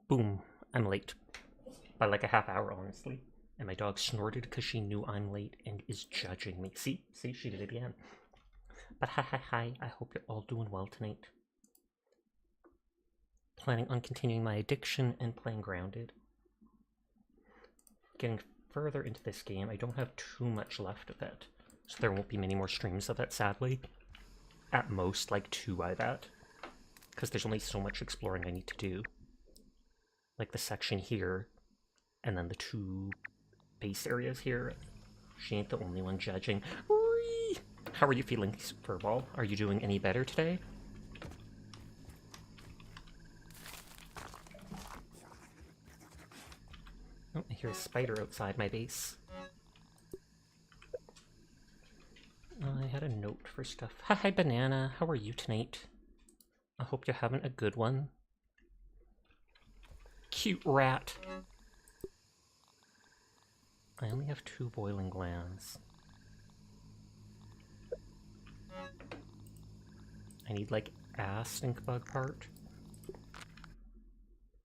Boom. I'm late. By like a half hour, honestly. And my dog snorted because she knew I'm late and is judging me. See, she did it again. But hi, I hope you're all doing well tonight. Planning on continuing my addiction and playing Grounded. Getting further into this game, I don't have too much left of it. So there won't be many more streams of it, sadly. At most, like 2, I bet. Because there's only so much exploring I need to do. Like the section here, and then the 2 base areas here. She ain't the only one judging. Whee! How are you feeling, Furball? Are you doing any better today? Oh, I hear a spider outside my base. I had a note for stuff. Hi, Banana. How are you tonight? I hope you're having a good one. Cute rat. I only have 2 boiling glands. I need, like, a stink bug part.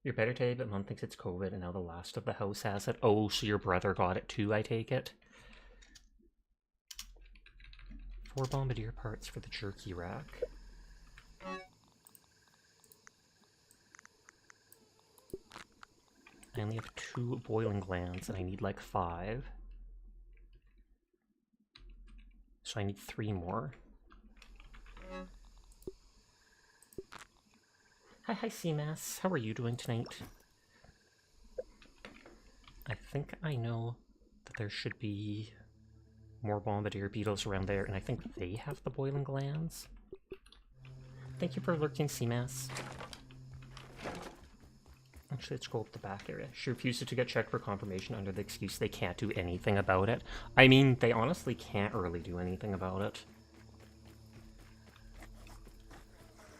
You're better today, but Mom thinks it's COVID, and now the last of the house has it. Oh, so your brother got it too, I take it? 4 bombardier parts for the jerky rack. I only have 2 boiling glands, and I need like 5. So I need 3 more. Hi, Seamass. How are you doing tonight? I think I know that there should be more bombardier beetles around there, and I think they have the boiling glands. Thank you for lurking, Seamass. Actually, let's go up the back area. She refuses to get checked for confirmation under the excuse they can't do anything about it. I mean, they honestly can't really do anything about it.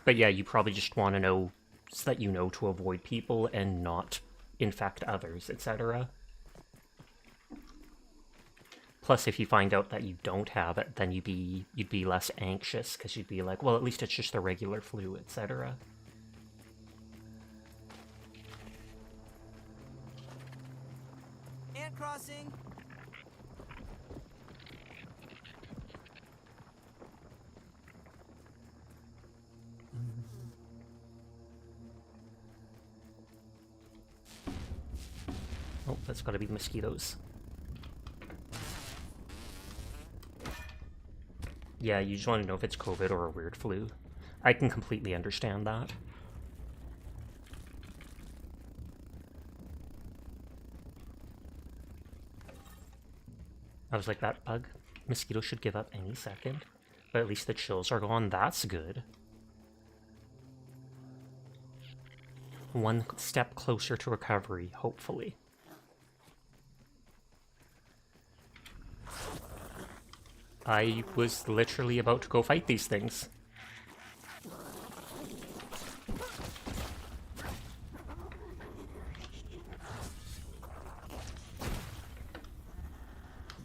But yeah, you probably just want to know so that you know to avoid people and not infect others, etc. Plus, if you find out that you don't have it, then you'd be less anxious, because you'd be like, well, at least it's just the regular flu, etc. And crossing. Oh, that's gotta be the mosquitoes. Yeah, you just want to know if it's COVID or a weird flu. I can completely understand that. I was like, that bug mosquito should give up any second. But at least the chills are gone. That's good. One step closer to recovery, hopefully. I was literally about to go fight these things.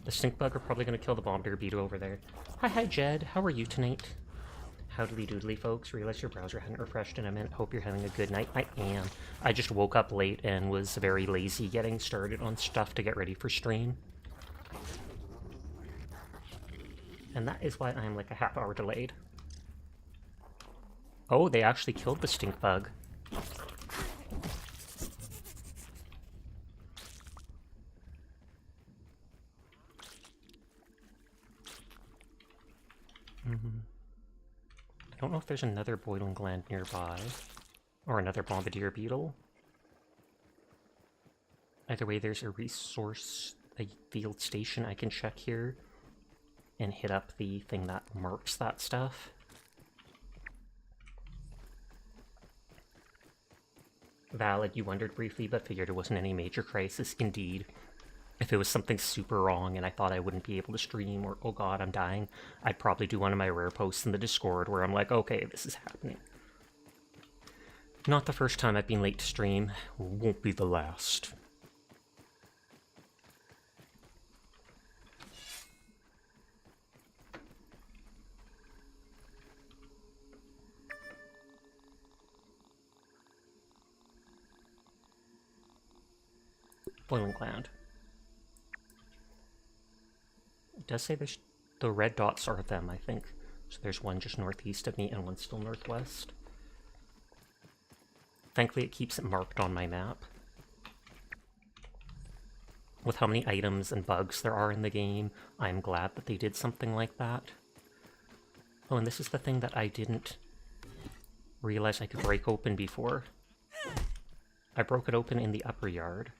The stink bug are probably going to kill the bombardier beetle over there. Hi, Jed. How are you tonight? Howdly doodly, folks. Realize your browser hadn't refreshed in a minute. Hope you're having a good night. I am. I just woke up late and was very lazy getting started on stuff to get ready for stream. And that is why I'm like a half hour delayed. Oh, they actually killed the stink bug. I don't know if there's another boiling gland nearby. Or another bombardier beetle. Either way, there's a field station I can check here. And hit up the thing that marks that stuff. Valid, you wondered briefly, but figured it wasn't any major crisis. Indeed. If it was something super wrong and I thought I wouldn't be able to stream, or oh god, I'm dying, I'd probably do one of my rare posts in the Discord where I'm like, okay, this is happening. Not the first time I've been late to stream. Won't be the last. Boiling gland. It does say there's the red dots are them, I think. So there's one just northeast of me and one still northwest. Thankfully it keeps it marked on my map. With how many items and bugs there are in the game, I'm glad that they did something like that. Oh, and this is the thing that I didn't realize I could break open before. I broke it open in the upper yard.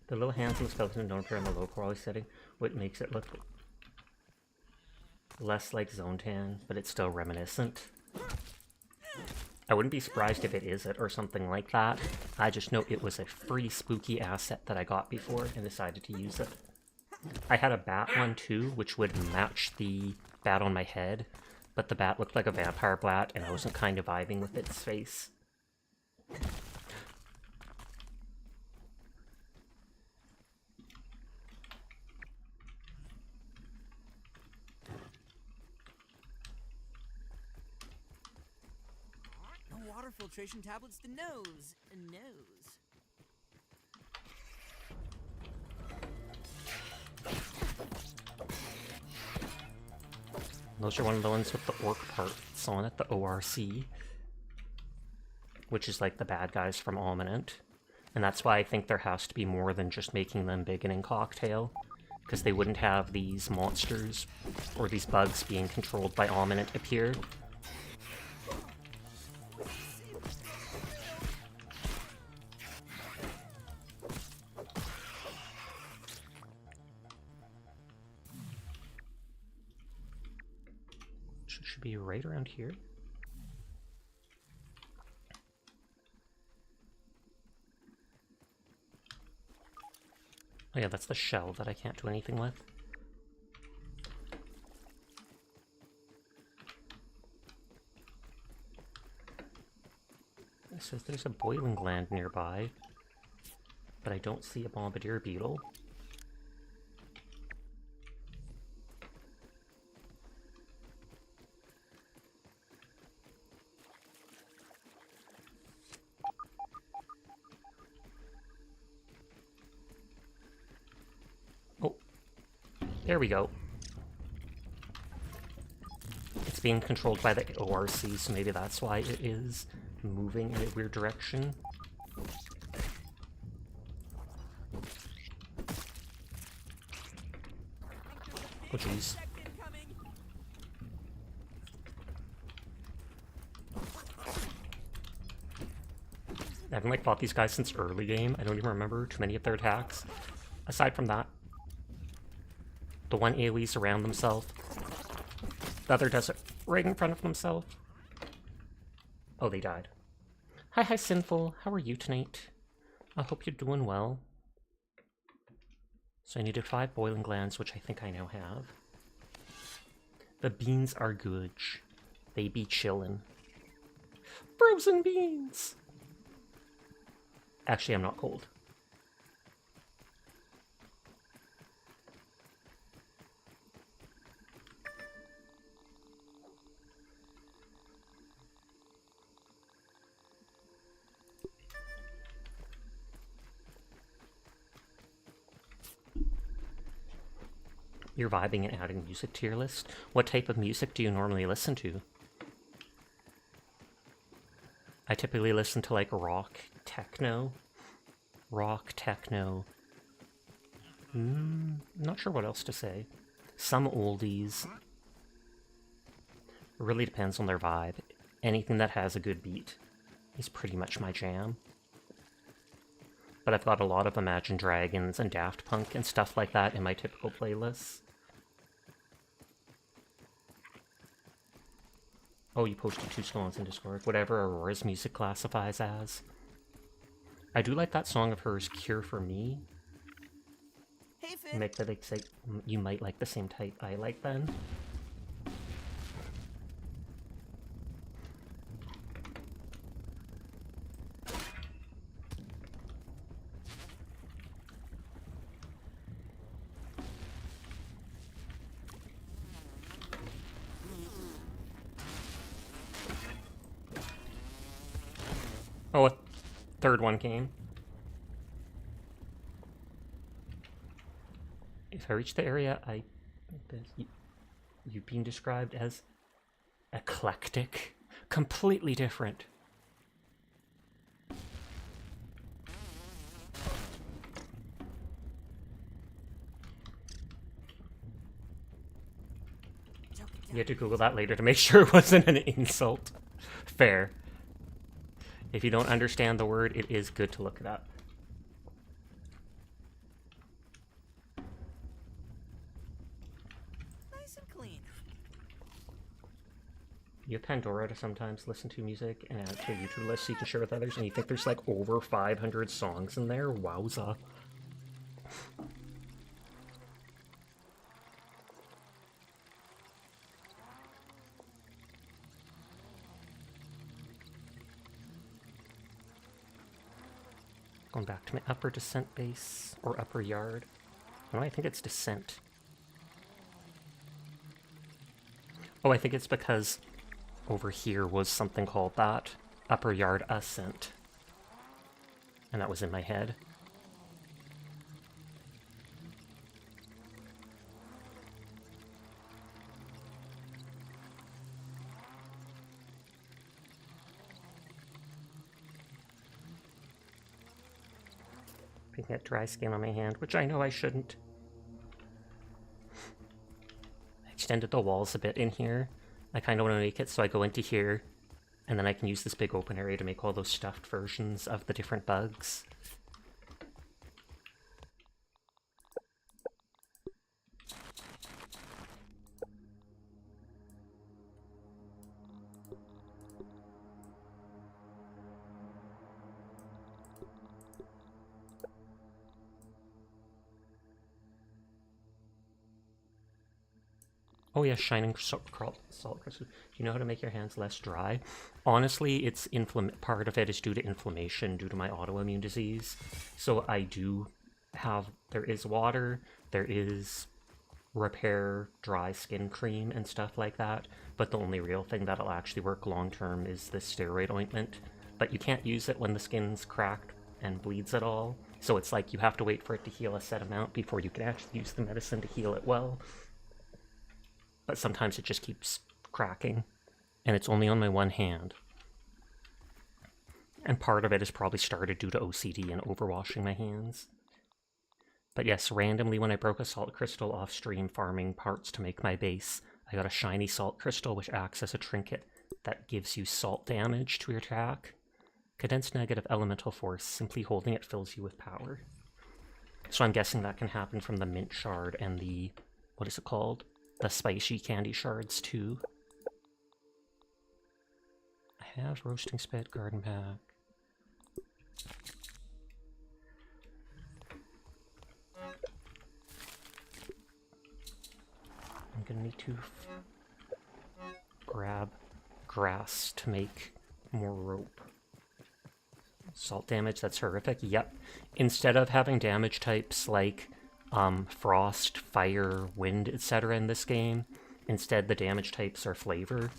The little hands and skeleton don't appear on the low quality setting, which makes it look less like Zone Tan, but it's still reminiscent. I wouldn't be surprised if it is it or something like that. I just know it was a free spooky asset that I got before and decided to use it. I had a bat one too, which would match the bat on my head, but the bat looked like a vampire bat and I wasn't kind of vibing with its face. Water filtration tablets to nose. Those are one of the ones with the orc parts on it, the ORC. Which is like the bad guys from Alminant. And that's why I think there has to be more than just making them big and in Cocktail. Because they wouldn't have these monsters, or these bugs being controlled by Alminant appear. Should be right around here. Oh yeah, that's the shell that I can't do anything with. It says there's a boiling gland nearby, but I don't see a bombardier beetle. There we go. It's being controlled by the ORC, so maybe that's why it is moving in a weird direction. Oh jeez. I haven't like fought these guys since early game. I don't even remember too many of their attacks. Aside from that, the one AoE's around themselves. The other does it right in front of themselves. Oh, they died. Hi, Sinful. How are you tonight? I hope you're doing well. So I needed 5 boiling glands, which I think I now have. The beans are good. They be chillin'. Frozen beans! Actually, I'm not cold. You're vibing and adding music to your list? What type of music do you normally listen to? I typically listen to like rock, techno. Not sure what else to say. Some oldies. It really depends on their vibe. Anything that has a good beat is pretty much my jam. But I've got a lot of Imagine Dragons and Daft Punk and stuff like that in my typical playlists. Oh, you posted 2 songs in Discord. Whatever Aurora's music classifies as. I do like that song of hers, Cure for Me. Hey, Finn. Make that say you might like the same type I like then. third one came. If I reach the area, you've been described as eclectic. Completely different. You had to Google that later to make sure it wasn't an insult. Fair. If you don't understand the word, it is good to look it up. Nice and clean. You have Pandora to sometimes listen to music and add it to a YouTube list so you can share with others, and you think there's like over 500 songs in there? Wowza. Going back to my upper descent base, or upper yard. No, I think it's descent. Oh, I think it's because over here was something called that. Upper yard ascent. And that was in my head. Picking at dry skin on my hand, which I know I shouldn't. I extended the walls a bit in here. I kind of want to make it so I go into here, and then I can use this big open area to make all those stuffed versions of the different bugs. Oh yeah, shining salt crystal. Do you know how to make your hands less dry? Honestly, it's part of it is due to inflammation, due to my autoimmune disease. So I do have, there is water, there is repair dry skin cream and stuff like that, but the only real thing that'll actually work long term is this steroid ointment. But you can't use it when the skin's cracked and bleeds at all. So it's like you have to wait for it to heal a set amount before you can actually use the medicine to heal it well. But sometimes it just keeps cracking, and it's only on my one hand. And part of it is probably started due to OCD and overwashing my hands. But yes, randomly when I broke a salt crystal off stream farming parts to make my base, I got a shiny salt crystal which acts as a trinket that gives you salt damage to your attack. Condensed negative elemental force, simply holding it fills you with power. So I'm guessing that can happen from the mint shard and the, what is it called? The spicy candy shards too. I have roasting spit, garden pack. I'm gonna need to grab grass to make more rope. Salt damage, that's horrific. Yep. Instead of having damage types like frost, fire, wind, etc. in this game, instead the damage types are flavor.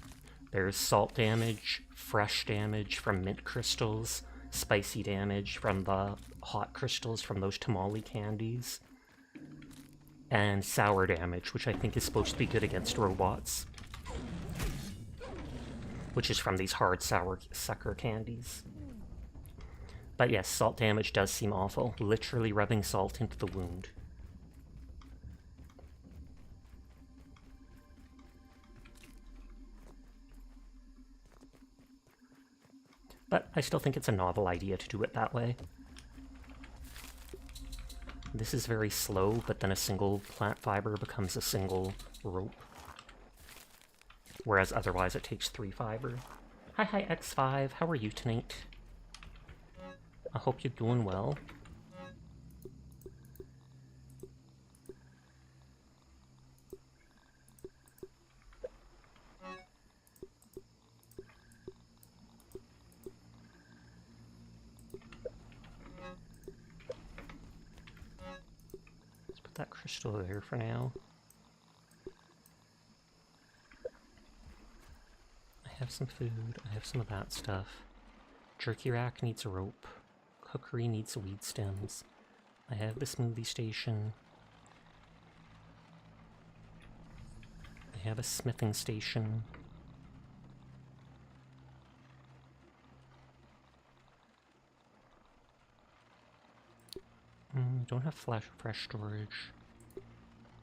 There's salt damage, fresh damage from mint crystals, spicy damage from the hot crystals from those tamale candies, and sour damage, which I think is supposed to be good against robots, which is from these hard sour sucker candies. But yes, salt damage does seem awful, literally rubbing salt into the wound. But I still think it's a novel idea to do it that way. This is very slow, but then a single plant fiber becomes a single rope. Whereas otherwise it takes 3 fiber. Hi X5, how are you tonight? I hope you're doing well. That crystal there for now. I have some food, I have some of that stuff. Jerky rack needs a rope. cookery needs weed stems. I have the smoothie station. I have a smithing station. Don't have fresh storage.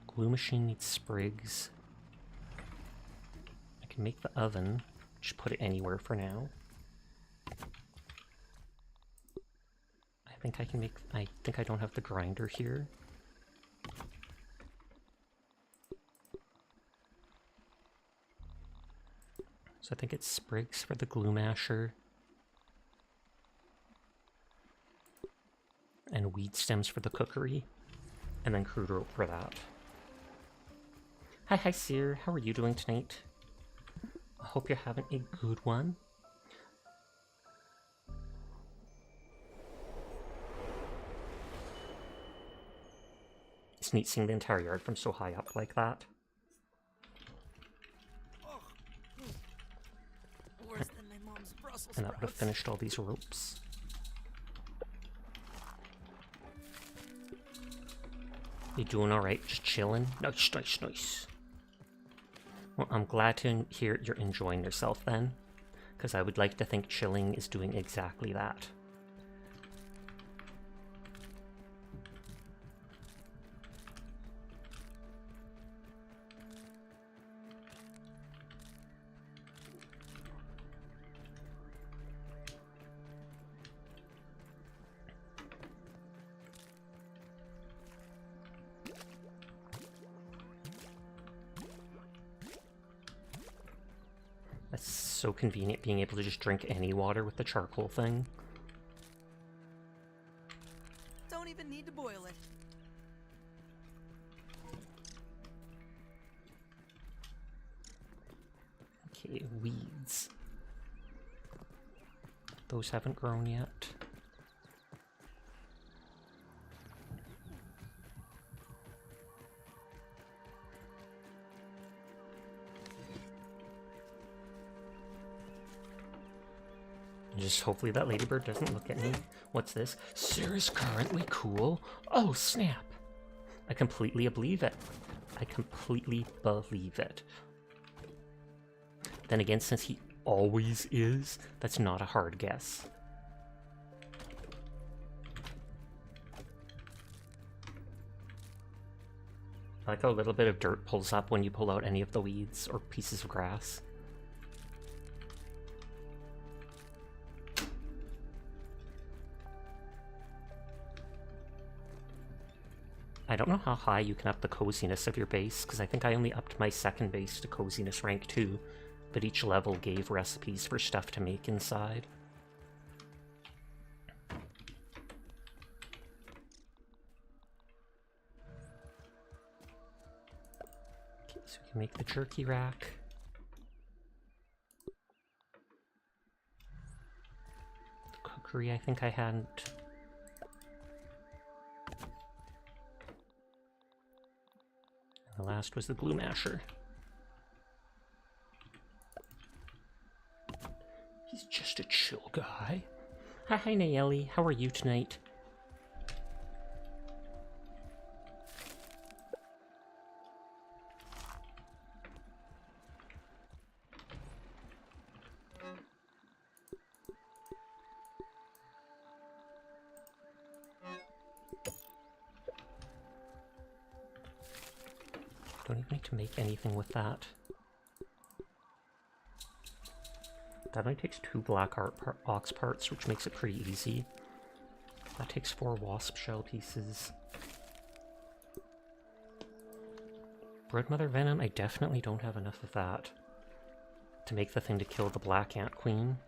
Glue machine needs sprigs. I can make the oven. Just put it anywhere for now. I think I can make... I think I don't have the grinder here. So I think it's sprigs for the glue masher. And weed stems for the cookery. And then crude rope for that. Hi, Seer. How are you doing tonight? I hope you're having a good one. It's neat seeing the entire yard from so high up like that. Worse than my mom's Brussels And that would have sprouts. finished all these ropes. You doing alright? Just chilling? Nice, nice, nice. Well, I'm glad to hear you're enjoying yourself then, because I would like to think chilling is doing exactly that. That's so convenient being able to just drink any water with the charcoal thing. Don't even need to boil it. Okay, weeds. Those haven't grown yet. Just hopefully that ladybird doesn't look at me. What's this? Sarah's currently cool? Oh, snap. I completely believe it. I completely believe it. Then again, since he always is, that's not a hard guess. I like how a little bit of dirt pulls up when you pull out any of the weeds or pieces of grass. I don't know how high you can up the coziness of your base, because I think I only upped my second base to coziness rank 2, but each level gave recipes for stuff to make inside. Okay, so we can make the jerky rack. The cookery I think I hadn't. The last was the glue masher. He's just a chill guy. Hi, Nayeli. How are you tonight? Don't even need to make anything with that. That only takes 2 black ox parts, which makes it pretty easy. That takes 4 wasp shell pieces. Broodmother venom, I definitely don't have enough of that to make the thing to kill the black ant queen.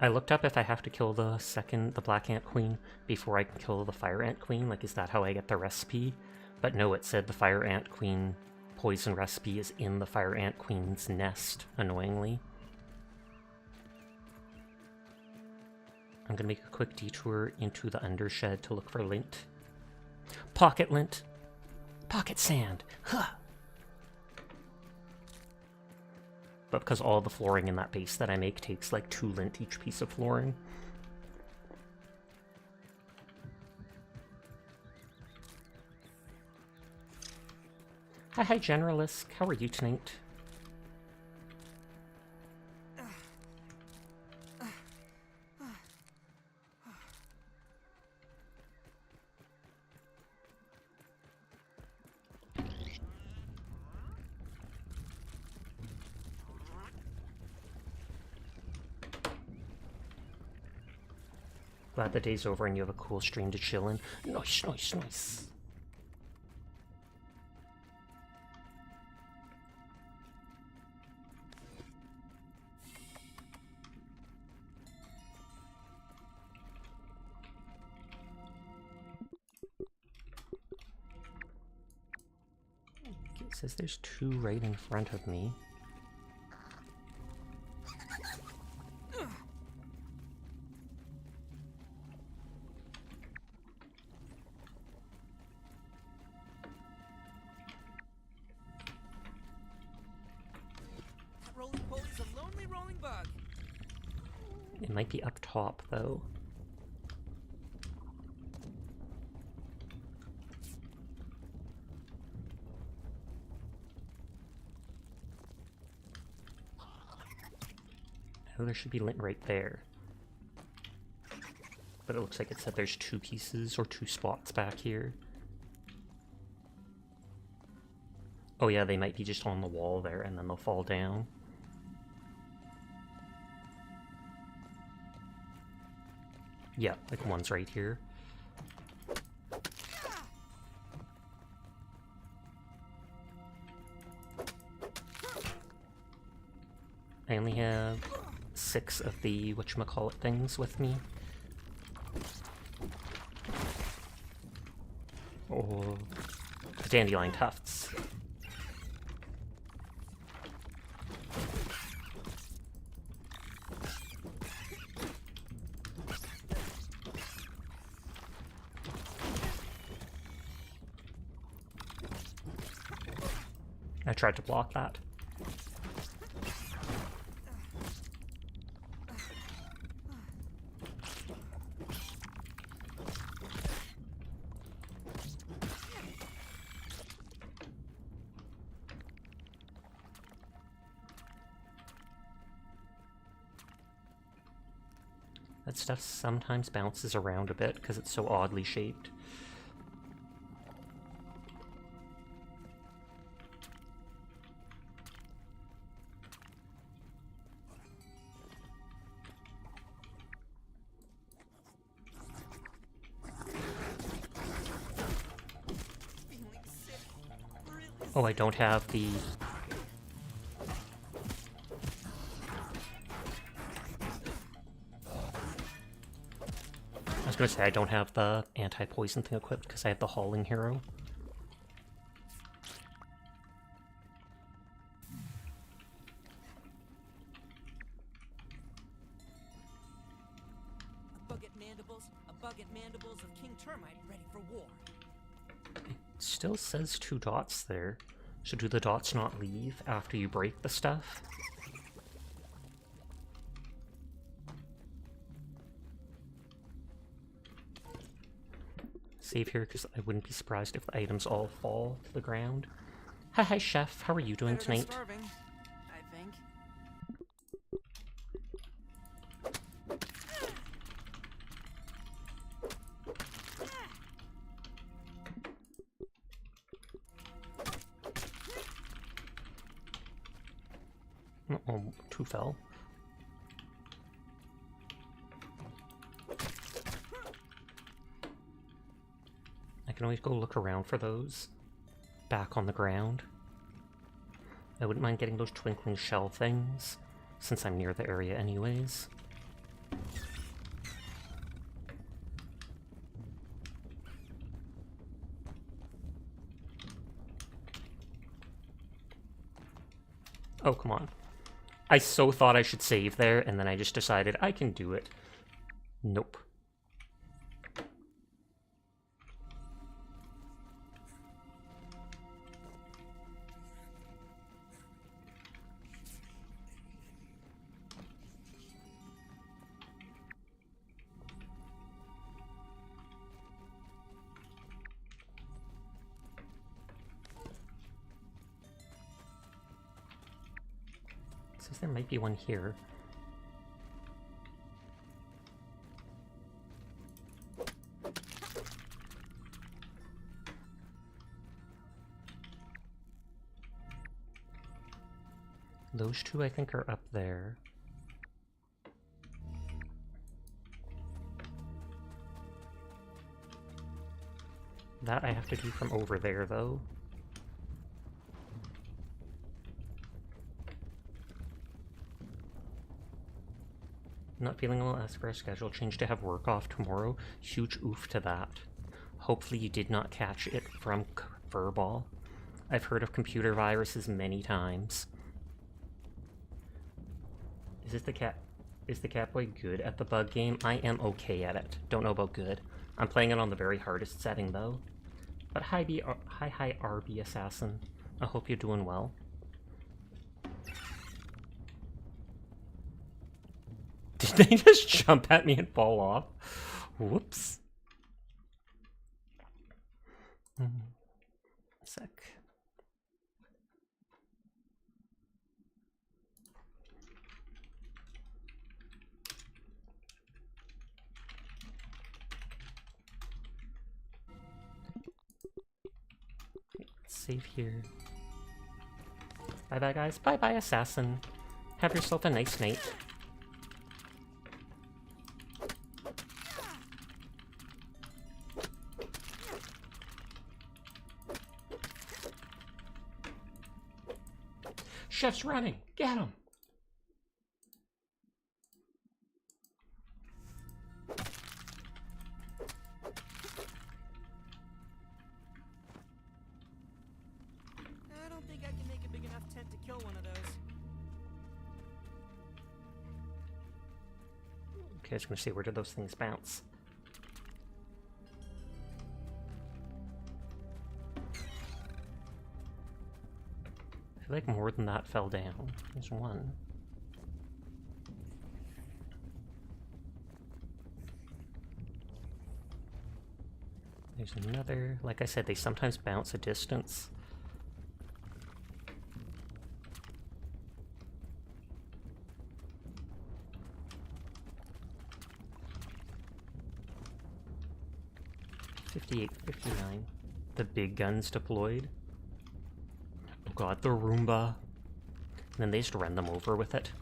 I looked up if I have to kill the black ant queen before I can kill the fire ant queen, like is that how I get the recipe? But no, it said the fire ant queen poison recipe is in the fire ant queen's nest, annoyingly. I'm gonna make a quick detour into the undershed to look for lint. Pocket lint! Pocket sand! Huh! but because all the flooring in that base that I make takes like 2 lint each piece of flooring. Hi, Generalist. How are you tonight? Glad the day's over and you have a cool stream to chill in. Nice, nice, nice. It says there's 2 right in front of me. Rolling poly's a lonely rolling bug. It might be up top, though. Oh, there should be lint right there. But it looks like it said there's 2 pieces or 2 spots back here. Oh yeah, they might be just on the wall there and then they'll fall down. Yeah, like one's right here. I only have 6 of the whatchamacallit things with me. Oh, dandelion tufts. I tried to block that. That stuff sometimes bounces around a bit because it's so oddly shaped. Oh, I don't have the... I was gonna say I don't have the anti-poison thing equipped because I have the hauling hero. A bug at mandibles of King Termite ready for war. Still says 2 dots there. So do the dots not leave after you break the stuff? Save here because I wouldn't be surprised if the items all fall to the ground. Hi, Chef. How are you doing tonight? Starving, I think. Oh, 2 fell. I can always go look around for those back on the ground. I wouldn't mind getting those twinkling shell things, since I'm near the area anyways. Oh, come on. I so thought I should save there, and then I just decided I can do it. Nope. Says there might be one here. Those two I think are up there. That I have to do from over there, though. Not feeling well, ask for a schedule change to have work off tomorrow. Huge oof to that. Hopefully you did not catch it from Furball. I've heard of computer viruses many times. Is this the cat? Is the Catboy good at the bug game? I am okay at it. Don't know about good. I'm playing it on the very hardest setting though. But hi RB Assassin. I hope you're doing well. Did they just jump at me and fall off? Whoops. Sec. Save here. Bye bye, guys. Bye bye, Assassin. Have yourself a nice night. Chef's running. Get him. I don't think I can make a big enough tent to kill one of those. Okay, I was gonna say, where did those things bounce? I feel like more than that fell down. There's one. There's another. Like I said, they sometimes bounce a distance. $58, $59. The big guns deployed. Oh god, the Roomba. And then they just run them over with it.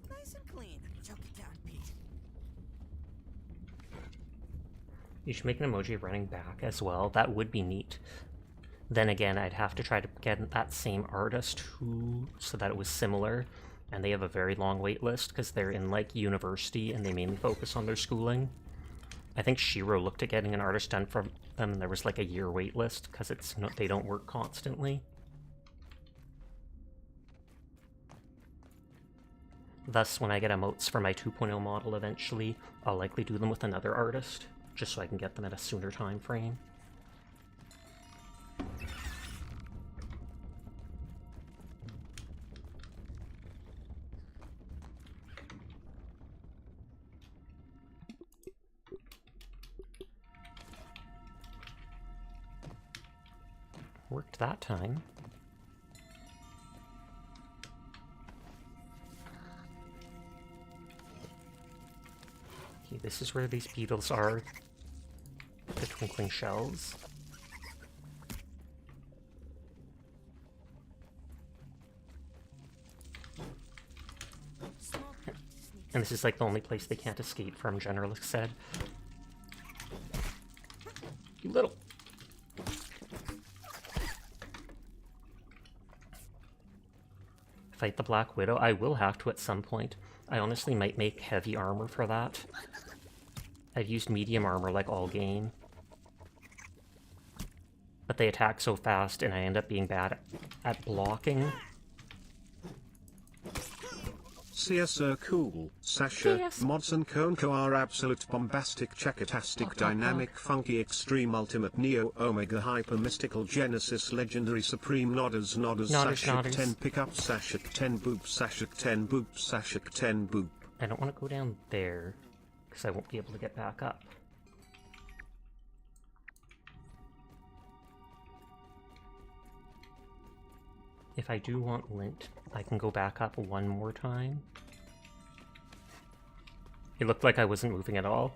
Nice and clean. Choke it down, Pete. You should make an emoji of running back as well. That would be neat. Then again, I'd have to try to get that same artist who, so that it was similar. And they have a very long wait list because they're in like university and they mainly focus on their schooling. I think Shiro looked at getting an artist done for them and there was like a year wait list because it's not, they don't work constantly. Thus, when I get emotes for my 2.0 model eventually, I'll likely do them with another artist, just so I can get them at a sooner time frame. Worked that time. Okay, this is where these beetles are. The twinkling shells. And this is like the only place they can't escape from, Generalist said. You little... Fight the Black Widow? I will have to at some point. I honestly might make heavy armor for that. I've used medium armor like all game. But they attack so fast and I end up being bad at blocking. CSO cool, Sasha, Yes. mods and Konko are absolute bombastic, checkatastic, dynamic, funky, extreme, ultimate, neo, omega, hyper, mystical, genesis, legendary, supreme, nodders, Sashik 10 pickup, Sashik 10 boop, Sashik 10 boop, Sashik 10 boop. I don't want to go down there, because I won't be able to get back up. If I do want lint, I can go back up one more time. It looked like I wasn't moving at all.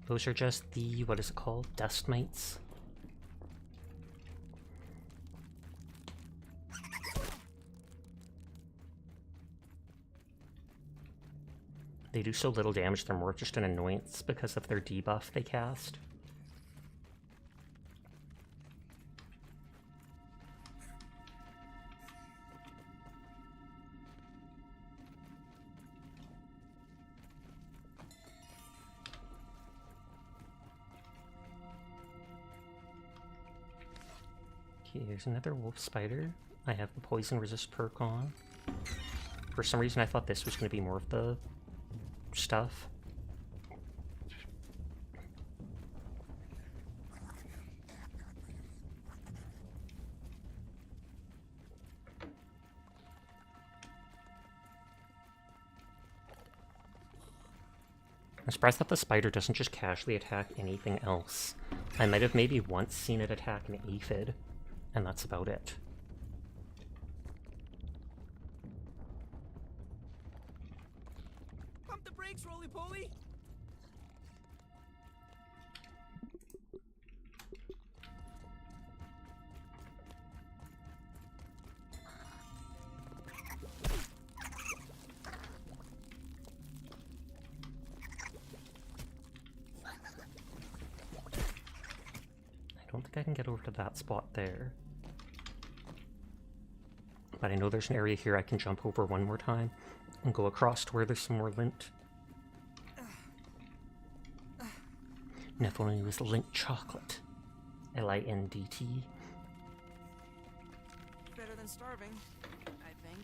Those are just the, what is it called? Dust mites. They do so little damage, they're more just an annoyance because of their debuff they cast. Okay, here's another wolf spider. I have the poison resist perk on. For some reason I thought this was going to be more of the stuff. I'm surprised that the spider doesn't just casually attack anything else. I might have maybe once seen it attack an aphid, and that's about it. Pump the brakes, roly-poly! I don't think I can get over to that spot there. But I know there's an area here I can jump over one more time and go across to where there's some more lint. And if only it was lint chocolate. L-I-N-D-T. Better than starving, I think.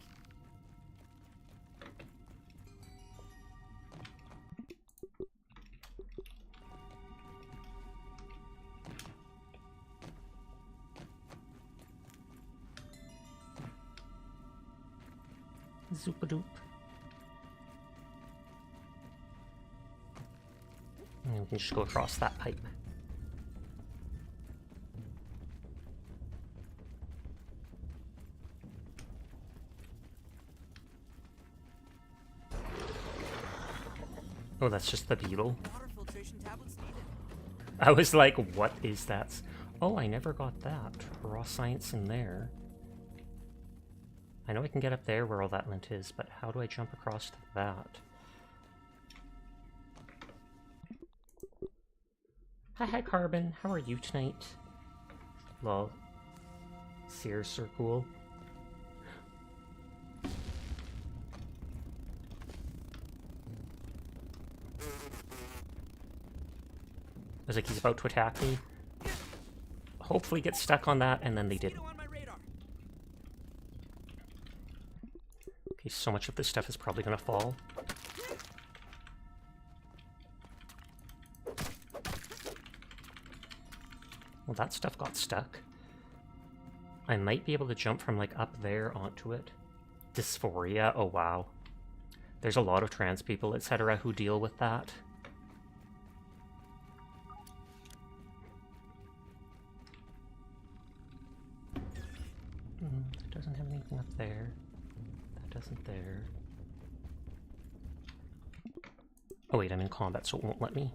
Zoopadoop. And we can just go across that pipe. Oh, that's just the beetle. Water filtration tablets needed. I was like, what is that? Oh, I never got that. Raw science in there. I know I can get up there where all that lint is, but how do I jump across to that? Hi, Carbon. How are you tonight? Lol. Sears are cool. I was like, he's about to attack me. Hopefully get stuck on that, and then they didn't. Okay, so much of this stuff is probably gonna fall. Well, that stuff got stuck. I might be able to jump from, like, up there onto it. Dysphoria? Oh, wow. There's a lot of trans people, etc., who deal with that. That doesn't have anything up there. That doesn't there. Oh wait, I'm in combat, so it won't let me.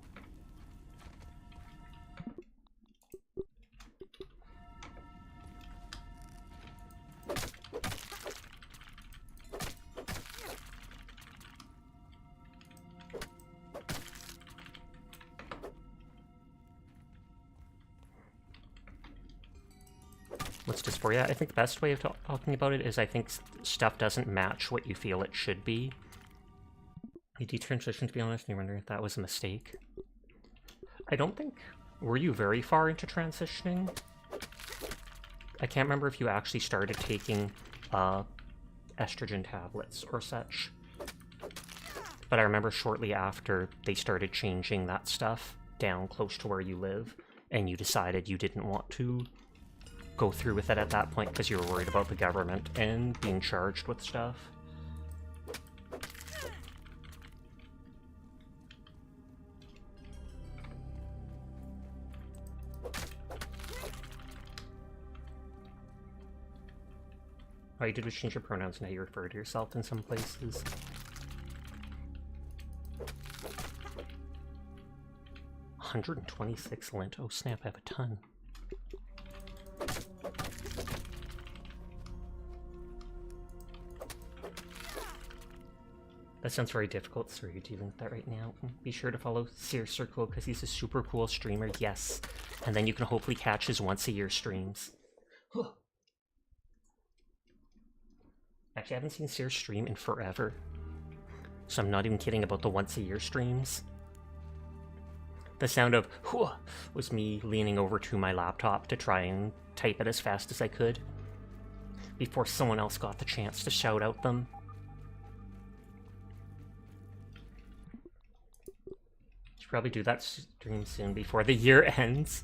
What's dysphoria? I think the best way of talking about it is I think stuff doesn't match what you feel it should be. You detransitioned, to be honest, and you wonder if that was a mistake. I don't think... Were you very far into transitioning? I can't remember if you actually started taking estrogen tablets or such. But I remember shortly after they started changing that stuff down close to where you live, and you decided you didn't want to go through with it at that point because you were worried about the government and being charged with stuff. All you did was change your pronouns and how you refer to yourself in some places. $126 lint. Oh snap, I have a ton. That sounds very difficult, so you're dealing with that right now. Be sure to follow Sear Circle because he's a super cool streamer, yes. And then you can hopefully catch his once-a-year streams. Actually, I haven't seen Sear stream in forever. So I'm not even kidding about the once-a-year streams. The sound of was me leaning over to my laptop to try and type it as fast as I could before someone else got the chance to shout out them. Should probably do that stream soon before the year ends.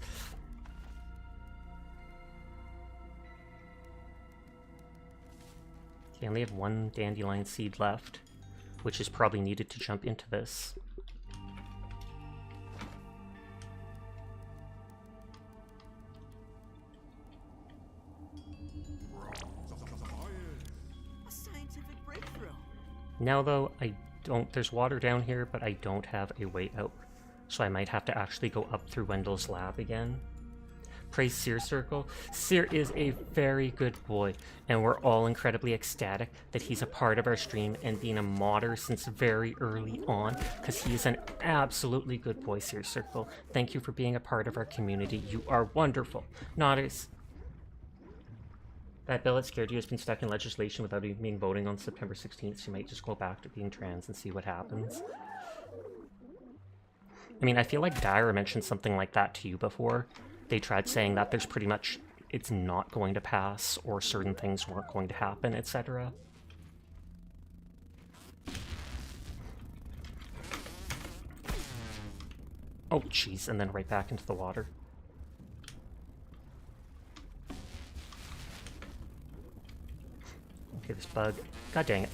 Okay, I only have one dandelion seed left, which is probably needed to jump into this. A scientific breakthrough. Now though, there's water down here, but I don't have a way out. So I might have to actually go up through Wendell's lab again. Praise Sear Circle. Sear is a very good boy, and we're all incredibly ecstatic that he's a part of our stream and being a modder since very early on, because he is an absolutely good boy, Sear Circle. Thank you for being a part of our community. You are wonderful. Nodders. That bill that scared you has been stuck in legislation without even being voting on September 16th, so you might just go back to being trans and see what happens. I mean, I feel like Dyer mentioned something like that to you before. They tried saying that there's pretty much, it's not going to pass, or certain things weren't going to happen, etc. Oh, jeez, and then right back into the water. Okay, this bug. God dang it.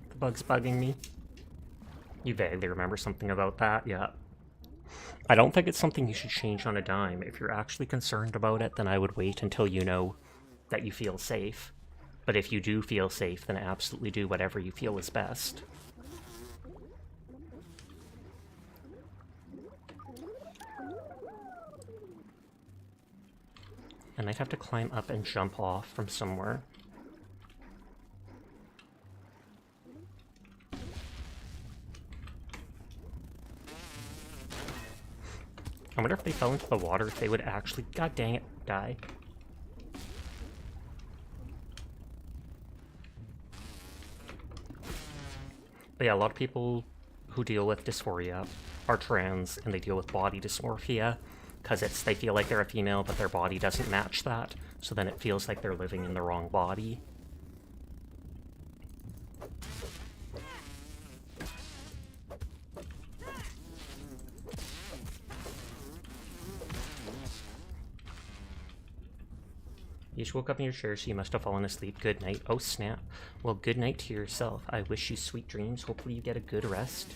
The bug's bugging me. You vaguely remember something about that? Yeah. I don't think it's something you should change on a dime. If you're actually concerned about it, then I would wait until you know that you feel safe. But if you do feel safe, then absolutely do whatever you feel is best. And I'd have to climb up and jump off from somewhere. I wonder if they fell into the water, if they would actually, god dang it, die. But yeah, a lot of people who deal with dysphoria are trans, and they deal with body dysmorphia, because they feel like they're a female, but their body doesn't match that, so then it feels like they're living in the wrong body. You just woke up in your chair, so you must have fallen asleep. Good night. Oh, snap. Well, good night to yourself. I wish you sweet dreams. Hopefully you get a good rest.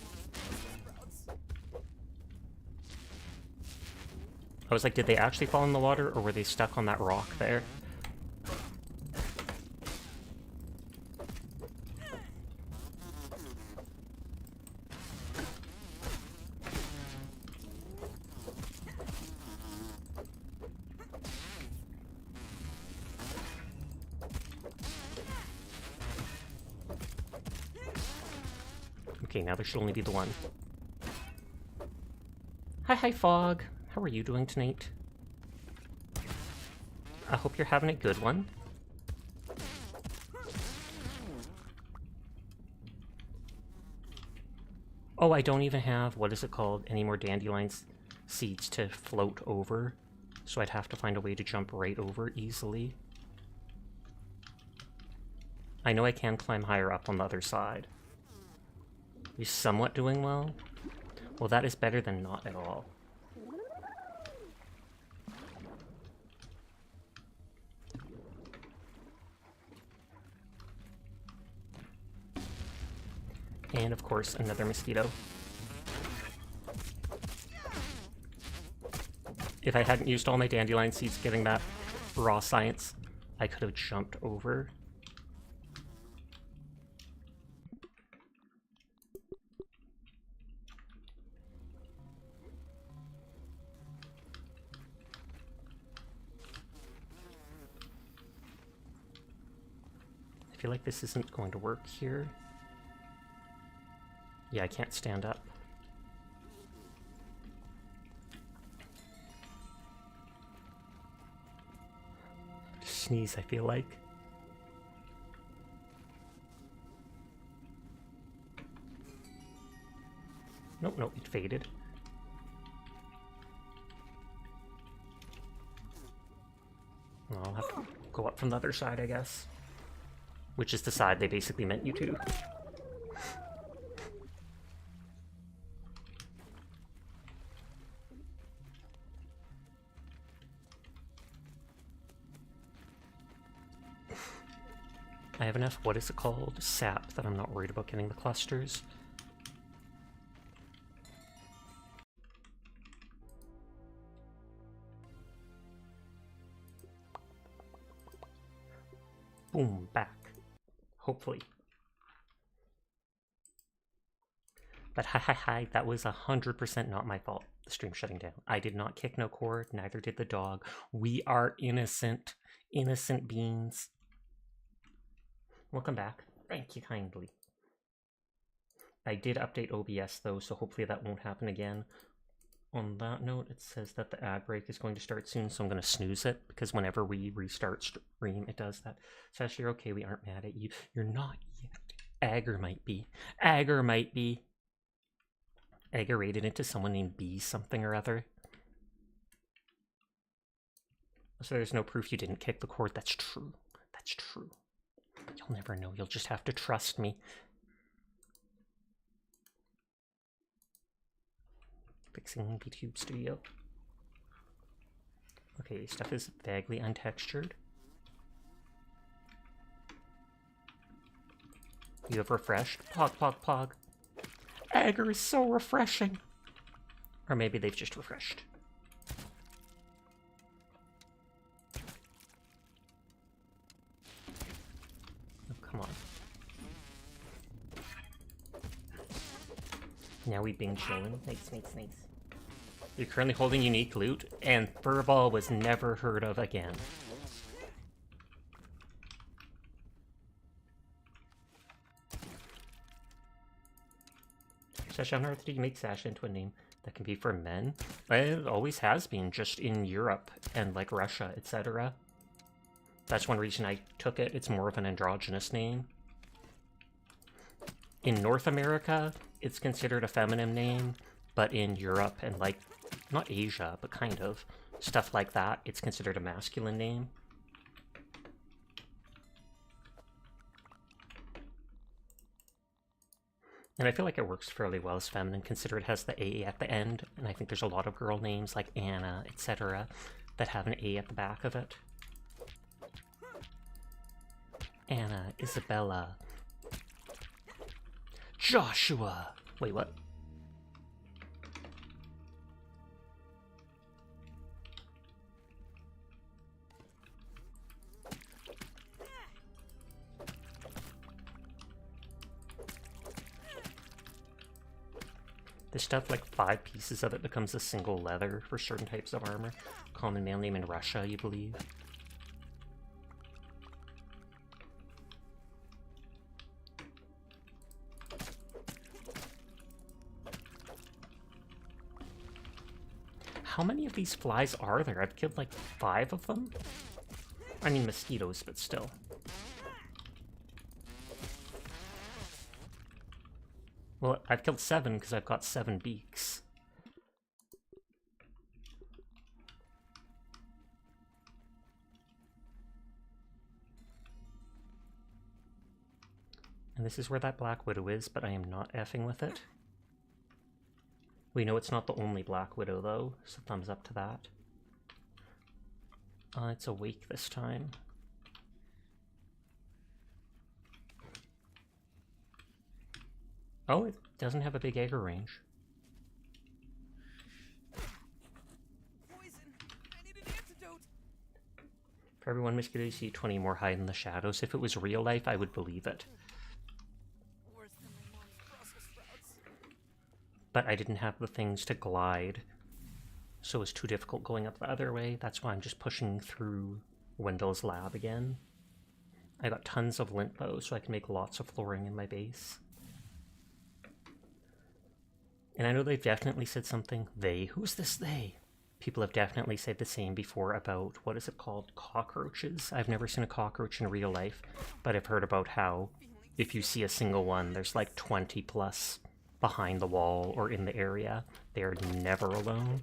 I was like, did they actually fall in the water, or were they stuck on that rock there? Okay, now there should only be the one. Hi, Fog. How are you doing tonight? I hope you're having a good one. Oh, I don't even have, what is it called, any more dandelion seeds to float over. So I'd have to find a way to jump right over easily. I know I can climb higher up on the other side. You're somewhat doing well? Well, that is better than not at all. And of course, another mosquito. If I hadn't used all my dandelion seeds getting that raw science, I could have jumped over. I feel like this isn't going to work here. Yeah, I can't stand up. Sneeze, I feel like. Nope, nope, it faded. Well, I'll have to go up from the other side, I guess. Which is the side they basically meant you to. I have enough, what is it called, sap, that I'm not worried about getting the clusters. Boom, back. Hopefully. But hi, that was 100% not my fault, the stream shutting down. I did not kick no cord, neither did the dog. We are innocent, innocent beings. Welcome back. Thank you kindly. I did update OBS though, so hopefully that won't happen again. On that note, it says that the ad break is going to start soon, so I'm going to snooze it, because whenever we restart stream, it does that. Sash, you're okay, we aren't mad at you. You're not yet. Agger might be. Agger might be. Agerated into someone named B something or other. So there's no proof you didn't kick the cord. That's true. That's true. You'll never know. You'll just have to trust me. Fixing BTube Studio. Okay, stuff is vaguely untextured. You have refreshed. Pog, pog, pog. Agger is so refreshing. Or maybe they've just refreshed. Oh, come on. Now we bing chilling. Nice. You're currently holding unique loot, and Furball was never heard of again. Sasha, on Earth, did you make Sasha into a name that can be for men? It always has been, just in Europe and like Russia, etc. That's one reason I took it. It's more of an androgynous name. In North America, it's considered a feminine name, but in Europe and like, not Asia, but kind of, stuff like that, it's considered a masculine name. And I feel like it works fairly well as feminine, consider it has the A at the end, and I think there's a lot of girl names like Anna, etc. that have an A at the back of it. Anna, Isabella, Joshua. Wait, what? This stuff, like 5 pieces of it becomes a single leather for certain types of armor. Common male name in Russia, you believe? How many of these flies are there? I've killed like 5 of them? I mean mosquitoes, but still. Well, I've killed 7 because I've got 7 beaks. And this is where that Black Widow is, but I am not effing with it. We know it's not the only Black Widow, though, so thumbs up to that. It's awake this time. Oh, it doesn't have a big Egger range. Poison! I need an antidote! For everyone, Mosquito, you see 20 more hide in the shadows. If it was real life, I would believe it. Worse than my mom's Brussels sprouts. But I didn't have the things to glide, so it was too difficult going up the other way. That's why I'm just pushing through Wendell's lab again. I got tons of lint though, so I can make lots of flooring in my base. And I know they've definitely said something. They? Who's this they? People have definitely said the same before about, what is it called? Cockroaches? I've never seen a cockroach in real life, but I've heard about how if you see a single one, there's like 20 plus behind the wall or in the area. They are never alone.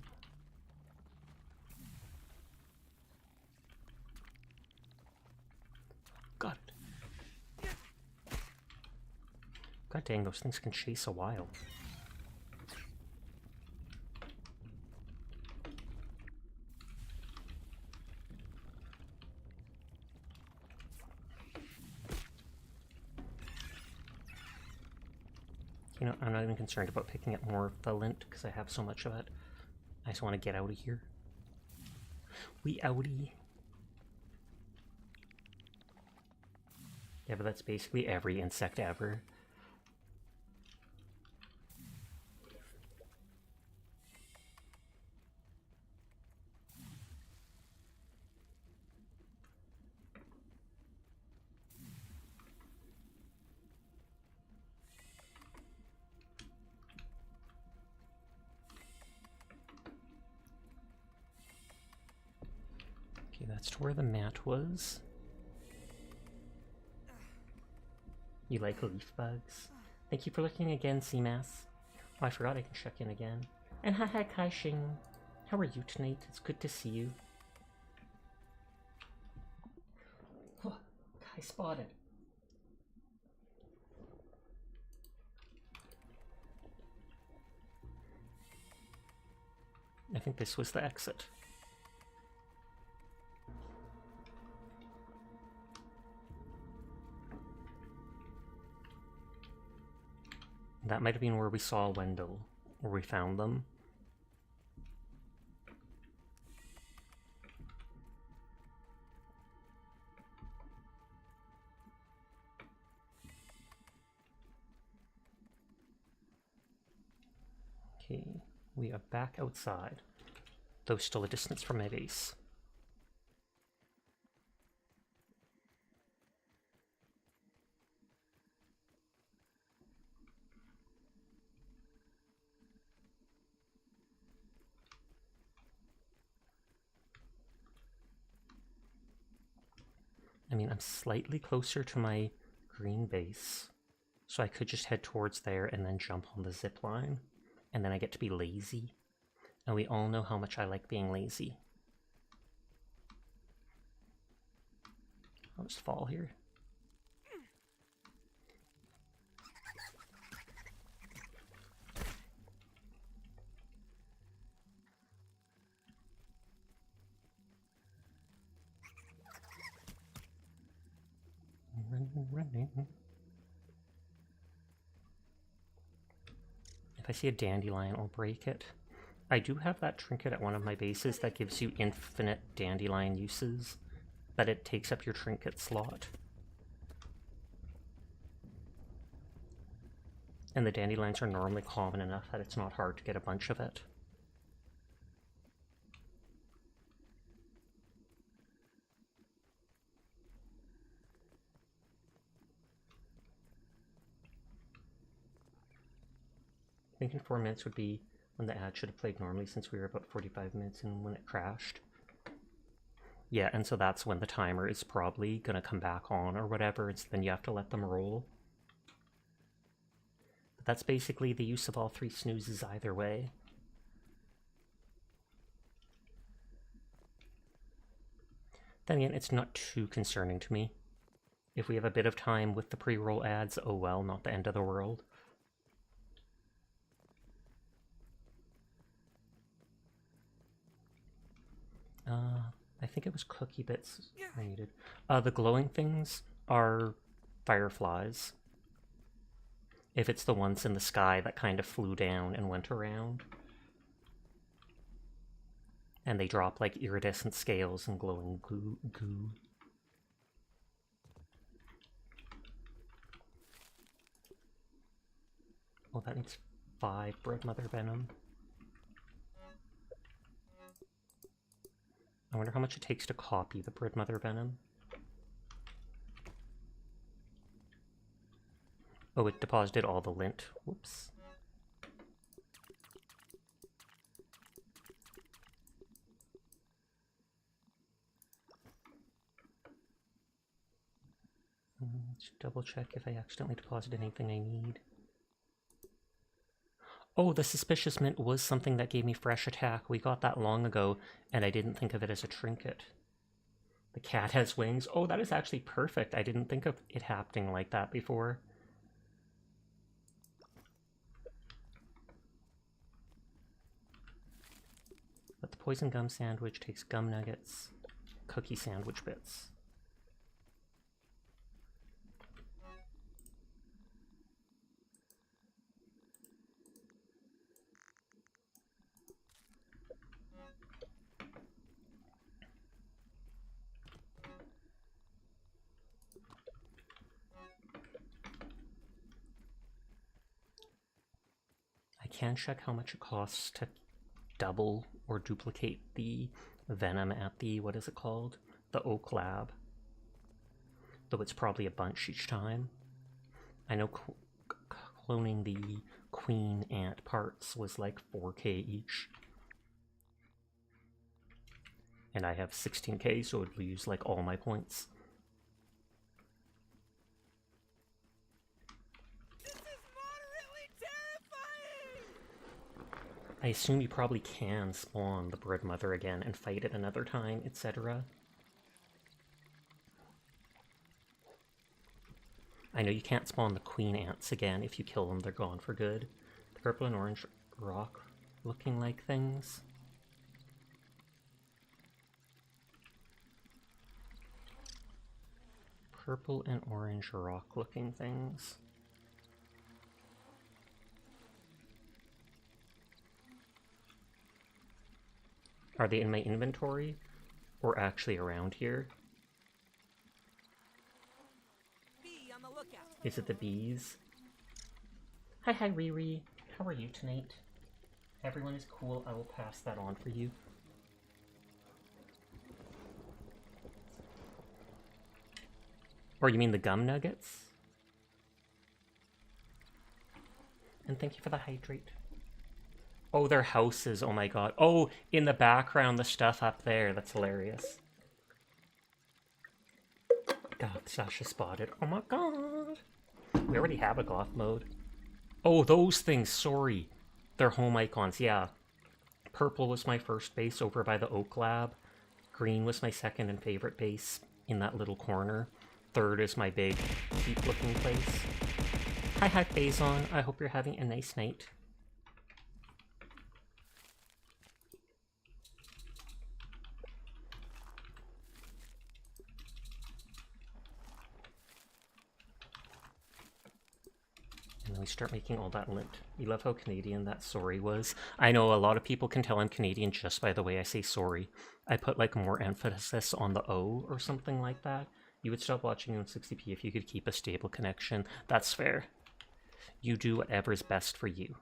Got it. God dang, those things can chase a while. You know, I'm not even concerned about picking up more of the lint because I have so much of it. I just want to get out of here. We outie. Yeah, but that's basically every insect ever. Okay, that's to where the mat was. You like leaf bugs? Thank you for looking again, Seamass. Oh, I forgot I can check in again. And hi Kai Shing. How are you tonight? It's good to see you. Oh, Kai spotted. I think this was the exit. That might have been where we saw Wendell, where we found them. Okay, we are back outside, though still a distance from my base. I mean, I'm slightly closer to my green base, so I could just head towards there and then jump on the zip line, and then I get to be lazy. And we all know how much I like being lazy. I'll just fall here. Running. If I see a dandelion, I'll break it. I do have that trinket at one of my bases that gives you infinite dandelion uses, but it takes up your trinket slot. And the dandelions are normally common enough that it's not hard to get a bunch of it. Thinking 4 minutes would be when the ad should have played normally, since we were about 45 minutes in when it crashed. Yeah, and so that's when the timer is probably gonna come back on or whatever, and so then you have to let them roll. But that's basically the use of all 3 snoozes either way. Then again, it's not too concerning to me. If we have a bit of time with the pre-roll ads, oh well, not the end of the world. I think it was cookie bits I needed. The glowing things are fireflies. If it's the ones in the sky that kind of flew down and went around. And they drop like iridescent scales and glowing goo. Oh, that needs 5 Brood Mother Venom. I wonder how much it takes to copy the Brood Mother Venom. Oh, it deposited all the lint. Whoops. Let's double check if I accidentally deposited anything I need. Oh, the Suspicious Mint was something that gave me fresh attack. We got that long ago, and I didn't think of it as a trinket. The cat has wings. Oh, that is actually perfect. I didn't think of it happening like that before. But the poison gum sandwich takes gum nuggets, cookie sandwich bits. I can check how much it costs to double or duplicate the venom at the, what is it called? The Oak Lab. Though it's probably a bunch each time. I know cloning the queen ant parts was like 4k each. And I have 16k, so it would use like all my points. This is moderately terrifying! I assume you probably can spawn the Brood Mother again and fight it another time, etc. I know you can't spawn the queen ants again. If you kill them, they're gone for good. The purple and orange rock looking like things. Purple and orange rock looking things. Are they in my inventory or actually around here? Be on the lookout. Is it the bees? Hi Riri. How are you tonight? Everyone is cool. I will pass that on for you. Or you mean the gum nuggets? And thank you for the hydrate. Oh, their houses. Oh my god. Oh, in the background, the stuff up there. That's hilarious. God, Sasha spotted. Oh my god. We already have a goth mode. Oh, those things. Sorry. They're home icons. Yeah. Purple was my first base over by the Oak Lab. Green was my second and favorite base in that little corner. Third is my big keep looking place. Hi Faison. I hope you're having a nice night. And then we start making all that lint. You love how Canadian that sorry was. I know a lot of people can tell I'm Canadian just by the way I say sorry. I put like more emphasis on the O or something like that. You would stop watching in 60p if you could keep a stable connection. That's fair. You do whatever is best for you.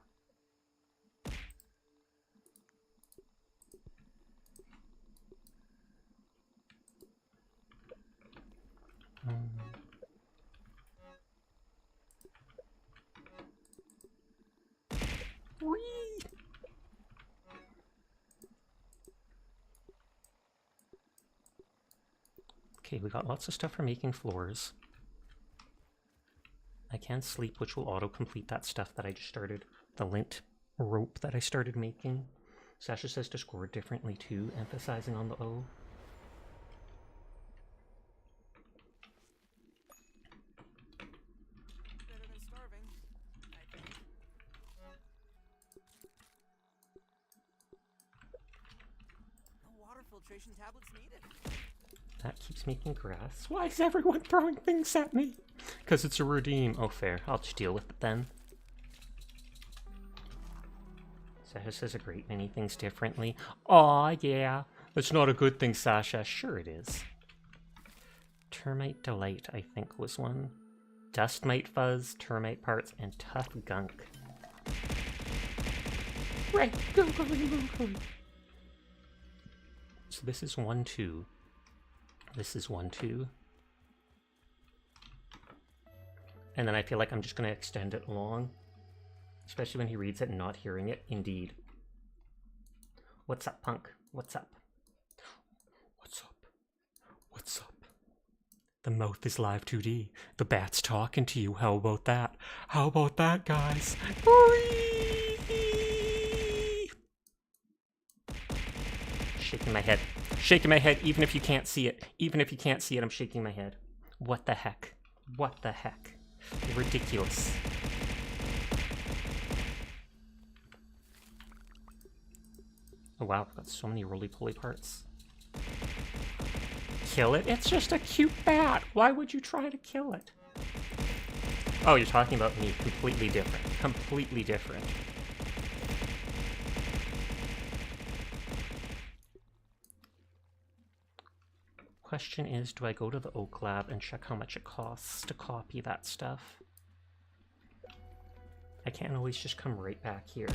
Whee! Okay, we got lots of stuff for making floors. I can sleep, which will auto-complete that stuff that I just started. The lint rope that I started making. Sasha says to score differently too, emphasizing on the O. Better than starving, I think. No water filtration tablets needed. That keeps making grass. Why is everyone throwing things at me? Because it's a redeem. Oh, fair. I'll just deal with it then. Sasha says a great many things differently. Aw, yeah. That's not a good thing, Sasha. Sure it is. Termite Delight, I think, was one. Dust Mite Fuzz, Termite Parts, and Tough Gunk. Right, go. So this is 1-2. This is 1-2. And then I feel like I'm just going to extend it along. Especially when he reads it and not hearing it. Indeed. What's up, punk? What's up? What's up? What's up? The mouth is live 2D. The bat's talking to you. How about that? How about that, guys? Shaking my head. Shaking my head even if you can't see it. Even if you can't see it, I'm shaking my head. What the heck? What the heck? Ridiculous. Oh wow, I've got so many roly-poly parts. Kill it? It's just a cute bat! Why would you try to kill it? Oh, you're talking about me. Completely different. Completely different. Question is, do I go to the Oak Lab and check how much it costs to copy that stuff? I can't always just come right back here.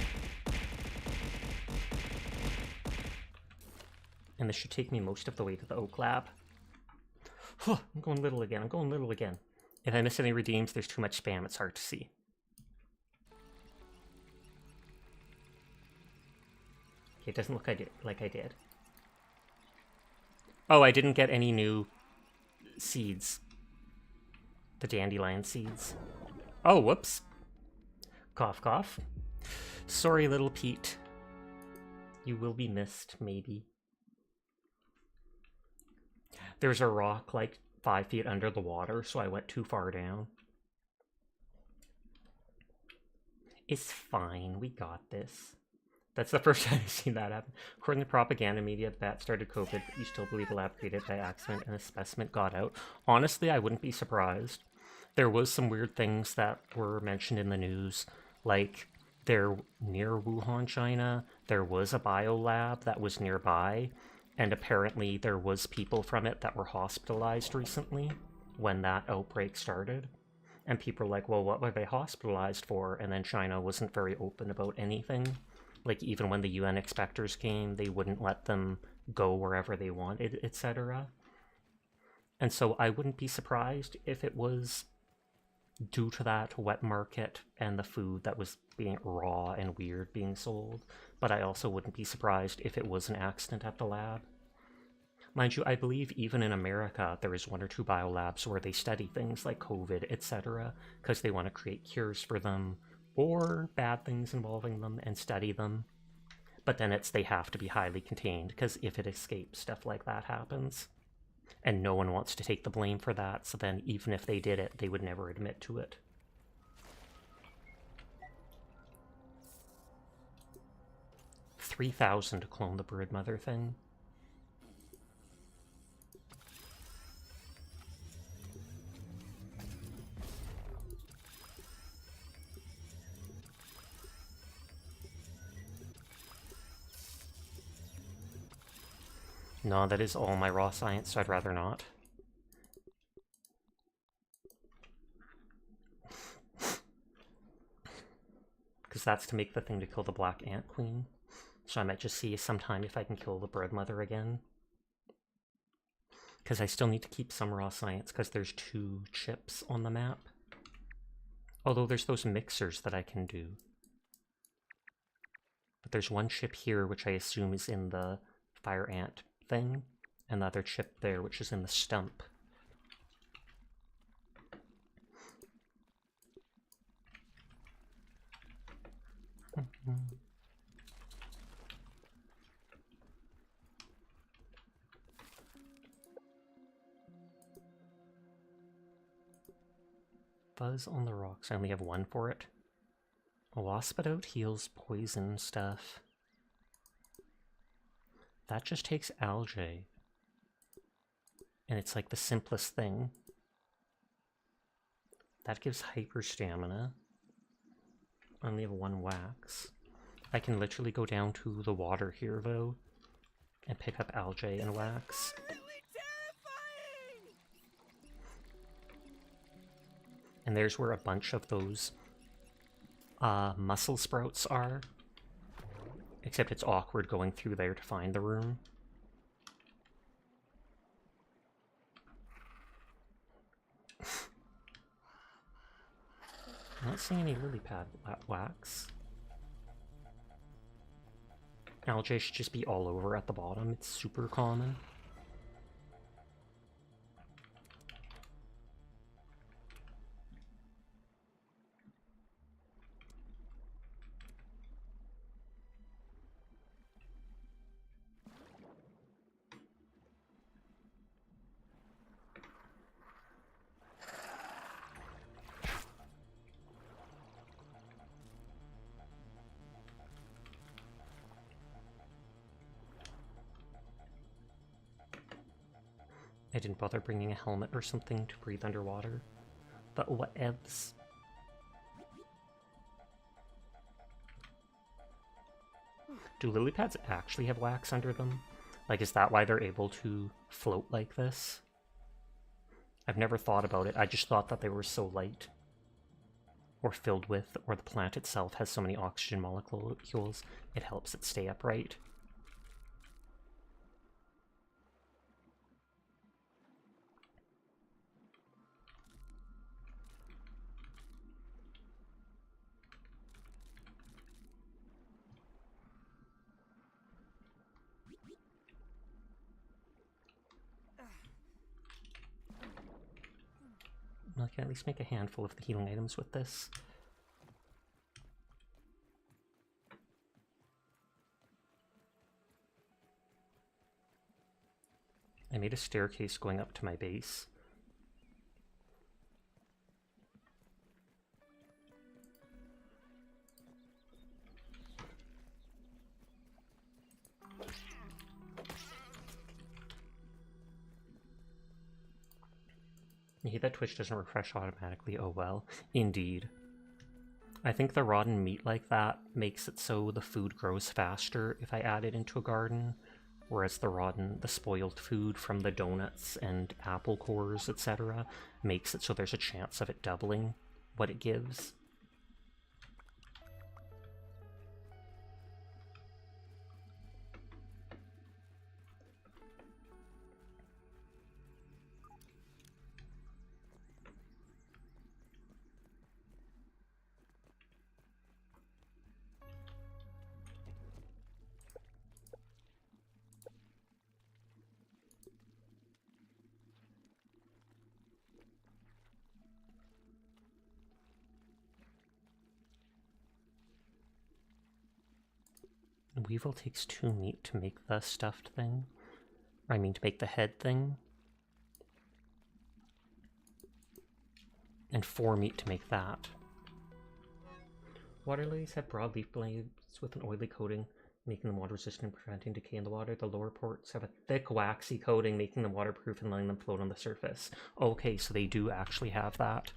And this should take me most of the way to the Oak Lab. I'm going little again. I'm going little again. If I miss any redeems, there's too much spam. It's hard to see. Okay, it doesn't look like I did. Oh, I didn't get any new seeds. The dandelion seeds. Oh, whoops. Cough, cough. Sorry, little Pete. You will be missed, maybe. There's a rock like 5 feet under the water, so I went too far down. It's fine, we got this. That's the first time I've seen that happen. According to propaganda media, the bat started COVID, but you still believe the lab created by accident and a specimen got out. Honestly, I wouldn't be surprised. There was some weird things that were mentioned in the news, like there near Wuhan, China, there was a biolab that was nearby, and apparently there was people from it that were hospitalized recently when that outbreak started. And people were like, well, what were they hospitalized for? And then China wasn't very open about anything. Like, even when the UN inspectors came, they wouldn't let them go wherever they wanted, etc. And so I wouldn't be surprised if it was due to that wet market and the food that was being raw and weird being sold. But I also wouldn't be surprised if it was an accident at the lab. Mind you, I believe even in America, there is 1 or 2 biolabs where they study things like COVID, etc., because they want to create cures for them, or bad things involving them, and study them. But then they have to be highly contained, because if it escapes, stuff like that happens. And no one wants to take the blame for that, so then even if they did it, they would never admit to it. $3,000 to clone the brood mother thing. No, that is all my raw science, so I'd rather not. Because that's to make the thing to kill the black ant queen. So I might just see sometime if I can kill the brood mother again. Because I still need to keep some raw science, because there's 2 chips on the map. Although there's those mixers that I can do. But there's 1 chip here, which I assume is in the fire ant thing, and the other chip there, which is in the stump. Fuzz on the rocks. I only have 1 for it. Waspidote heals poison stuff. That just takes algae. And it's like the simplest thing. That gives hyper stamina. I only have 1 wax. I can literally go down to the water here, though, and pick up algae and wax. Really terrifying! And there's where a bunch of those mussel sprouts are. Except it's awkward going through there to find the room. I'm not seeing any lily pad wax. Algae should just be all over at the bottom. It's super common. I didn't bother bringing a helmet or something to breathe underwater. But what ebbs? Do lily pads actually have wax under them? Like, is that why they're able to float like this? I've never thought about it. I just thought that they were so light, or filled with, or the plant itself has so many oxygen molecules, it helps it stay upright. I can at least make a handful of the healing items with this. I made a staircase going up to my base. Yeah, that Twitch doesn't refresh automatically. Oh well. Indeed. I think the rotten meat like that makes it so the food grows faster if I add it into a garden, whereas the spoiled food from the donuts and apple cores, etc., makes it so there's a chance of it doubling what it gives. Weevil takes 2 meat to make the stuffed thing. Or I mean to make the head thing. And 4 meat to make that. Water lilies have broad leaf blades with an oily coating, making them water resistant and preventing decay in the water. The lower ports have a thick waxy coating, making them waterproof and letting them float on the surface. Okay, so they do actually have that.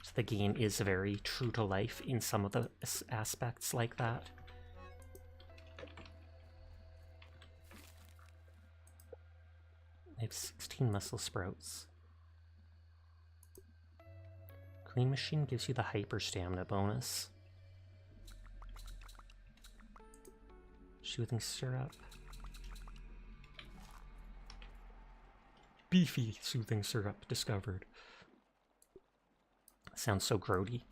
So the game is very true to life in some of the aspects like that. I have 16 mussel sprouts. Clean Machine gives you the hyper stamina bonus. Soothing syrup. Beefy soothing syrup discovered. Sounds so grody.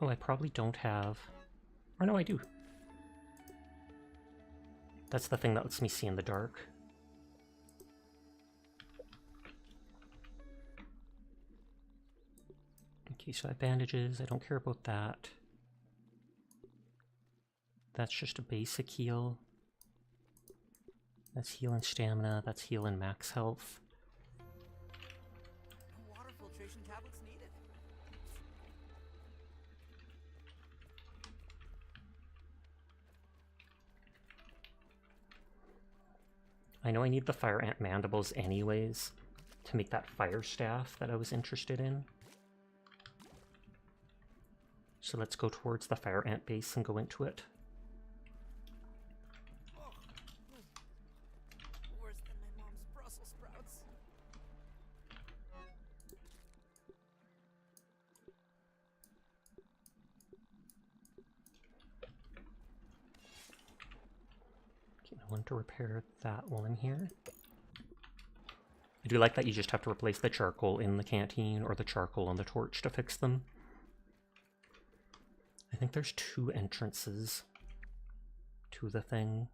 Oh, I probably don't have... Or no, I do. That's the thing that lets me see in the dark. Okay, so I have bandages. I don't care about that. That's just a basic heal. That's heal and stamina. That's heal and max health. Water filtration tablets needed. I know I need the fire ant mandibles anyways to make that fire staff that I was interested in. So let's go towards the fire ant base and go into it. Worse than my mom's Brussels sprouts. Okay, no one to repair that while I'm here. I do like that you just have to replace the charcoal in the canteen or the charcoal on the torch to fix them. I think there's 2 entrances to the thing.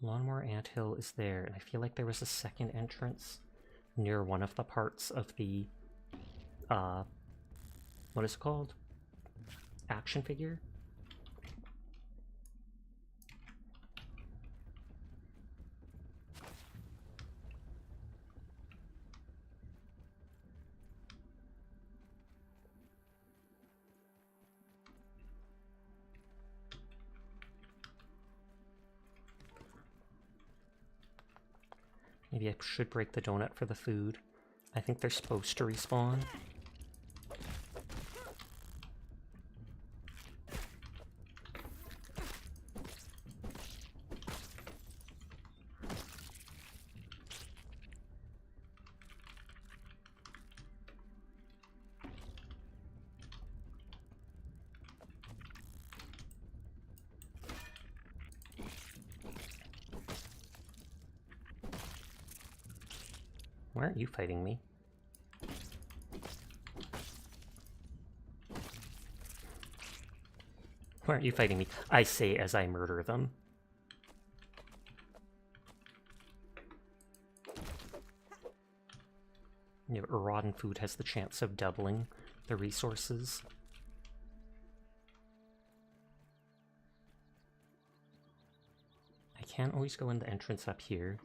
Lawnmower Anthill is there, and I feel like there was a second entrance near one of the parts of the, what is it called? Action figure? Maybe I should break the donut for the food. I think they're supposed to respawn. Why aren't you fighting me? Why aren't you fighting me? I say as I murder them. You know, rotten food has the chance of doubling the resources. I can't always go in the entrance up here.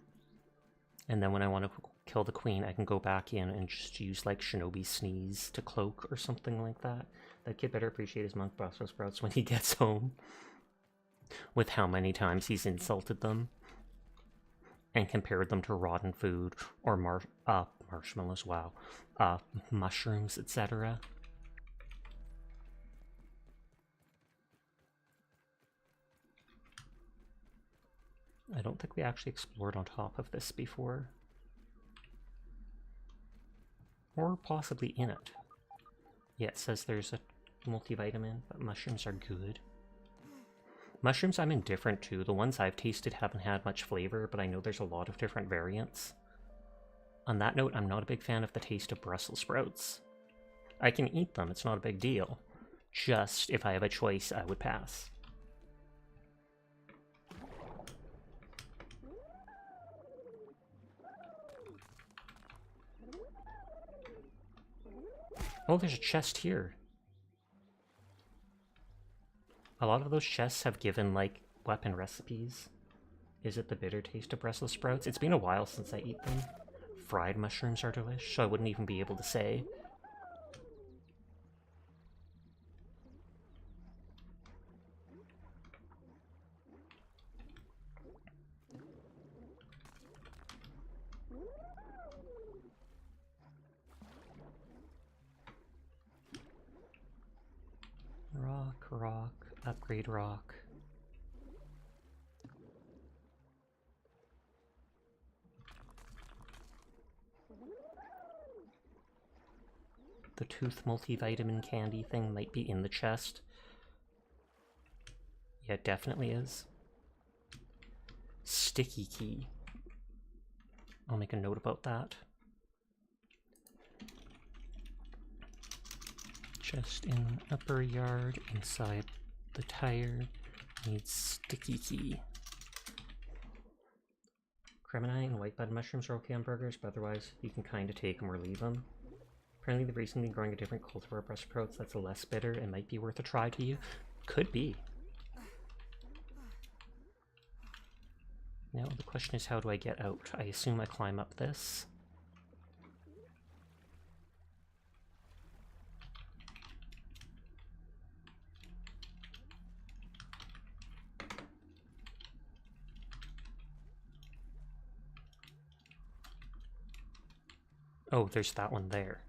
And then when I want to kill the queen, I can go back in and just use, like, Shinobi Sneeze to cloak or something like that. That kid better appreciate his monk Brussels sprouts when he gets home. With how many times he's insulted them. And compared them to rotten food or marshmallows, wow. Mushrooms, etc. I don't think we actually explored on top of this before. Or possibly in it. Yeah, it says there's a multivitamin, but mushrooms are good. Mushrooms I'm indifferent to. The ones I've tasted haven't had much flavor, but I know there's a lot of different variants. On that note, I'm not a big fan of the taste of Brussels sprouts. I can eat them, it's not a big deal. Just, if I have a choice, I would pass. Oh, there's a chest here. A lot of those chests have given, like, weapon recipes. Is it the bitter taste of Brussels sprouts? It's been a while since I ate them. Fried mushrooms are delish, so I wouldn't even be able to say. Rock, upgrade rock. The tooth multivitamin candy thing might be in the chest. Yeah, it definitely is. Sticky key. I'll make a note about that. Chest in upper yard, inside the tire, needs sticky key. Cremonite and white bud mushrooms are okay on burgers, but otherwise you can kind of take them or leave them. Apparently they've recently been growing a different cultivar of Brussels sprouts that's less bitter and might be worth a try to you. Could be. Now the question is, how do I get out? I assume I climb up this. Oh, there's that one there.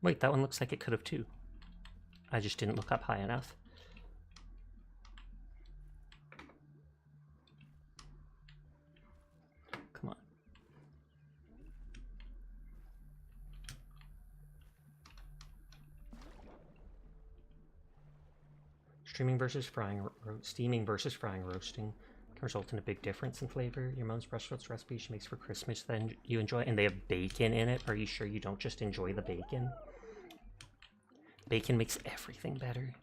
Wait, that one looks like it could have too. I just didn't look up high enough. Come on. Steaming versus frying roasting can result in a big difference in flavor. Your mom's brussels recipe she makes for Christmas then you enjoy, and they have bacon in it. Are you sure you don't just enjoy the bacon? Bacon makes everything better.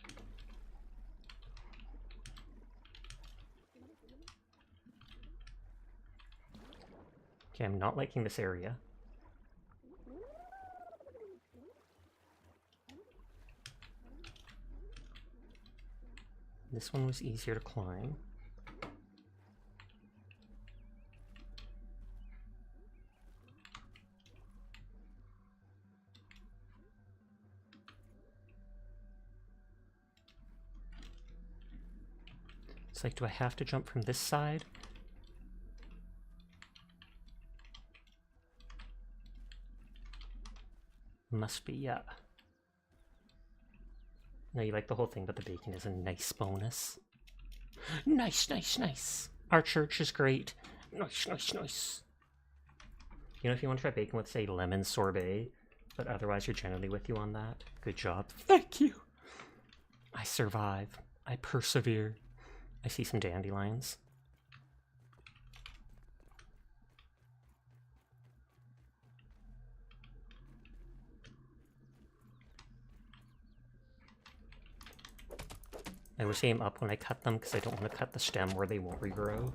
Okay, I'm not liking this area. This one was easier to climb. It's like, do I have to jump from this side? Must be, yeah. No, you like the whole thing, but the bacon is a nice bonus. Nice, nice, nice. Our church is great. Nice, nice, nice. You know, if you want to try bacon with, say, lemon sorbet, but otherwise you're generally with you on that. Good job. Thank you. I survive. I persevere. I see some dandelions. I always aim up when I cut them because I don't want to cut the stem where they won't regrow.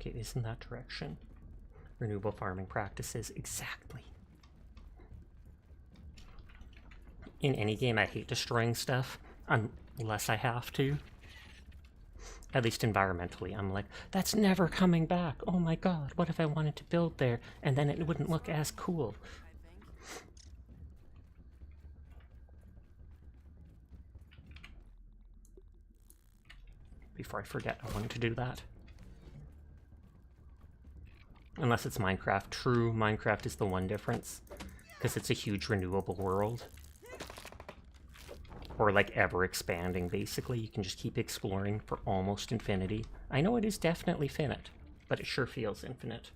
Okay, it is in that direction. Renewable farming practices, exactly. In any game, I hate destroying stuff, unless I have to. At least environmentally, I'm like, that's never coming back. Oh my god, what if I wanted to build there, and then it wouldn't look as cool? Before I forget, I wanted to do that. Unless it's Minecraft. True, Minecraft is the one difference, because it's a huge renewable world. Or like ever expanding, basically. You can just keep exploring for almost infinity. I know it is definitely finite, but it sure feels infinite.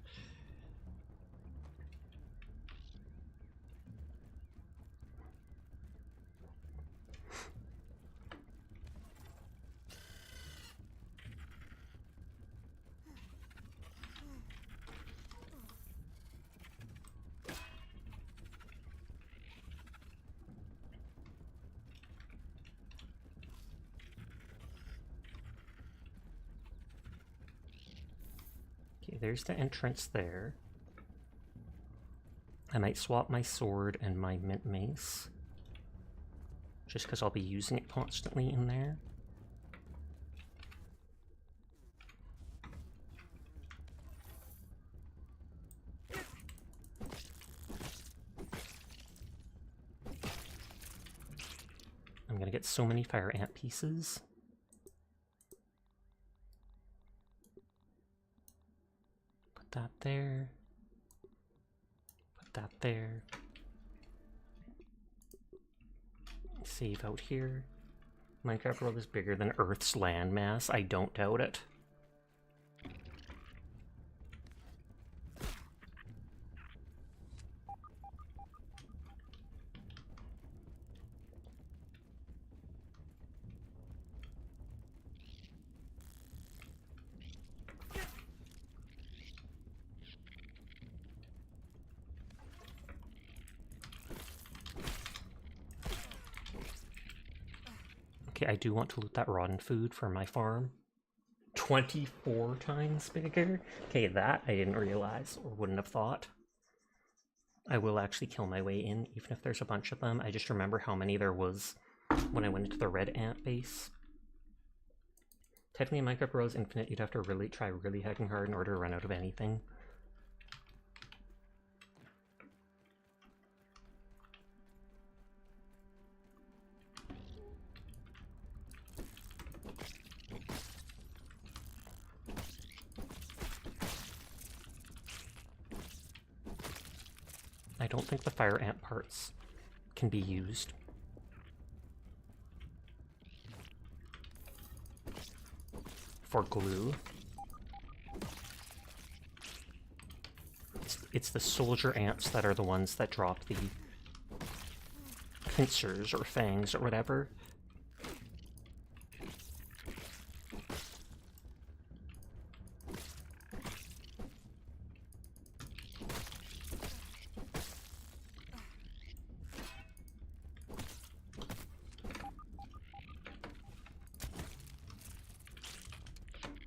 There's the entrance there. I might swap my sword and my mint mace, just because I'll be using it constantly in there. I'm gonna get so many fire ant pieces. That there. Put that there. Save out here. Minecraft world is bigger than Earth's landmass. I don't doubt it. Okay, I do want to loot that rotten food for my farm. 24 times bigger? Okay, that I didn't realize, or wouldn't have thought. I will actually kill my way in, even if there's a bunch of them. I just remember how many there was when I went into the red ant base. Technically, in Minecraft Worlds Infinite, you'd have to really try really hacking hard in order to run out of anything. I don't think the fire ant parts can be used. For glue. It's the soldier ants that are the ones that drop the pincers or fangs or whatever.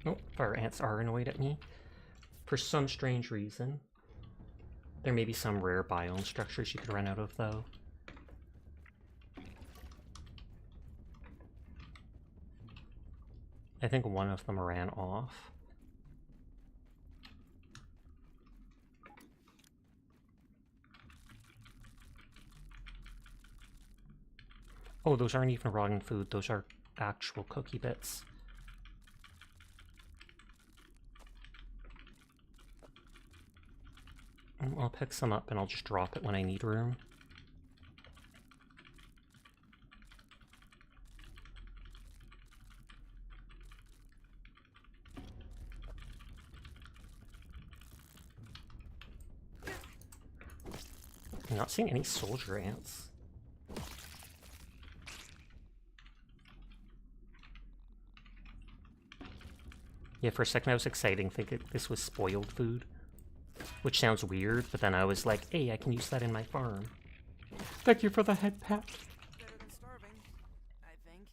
Oh, fire ants are annoyed at me. For some strange reason. There may be some rare biome structures you could run out of, though. I think one of them ran off. Oh, those aren't even rotten food. Those are actual cookie bits. I'll pick some up and I'll just drop it when I need room. I'm not seeing any soldier ants. Yeah, for a second I was excited thinking this was spoiled food. Which sounds weird, but then I was like, hey, I can use that in my farm. Thank you for the head pat. Better than starving, I think.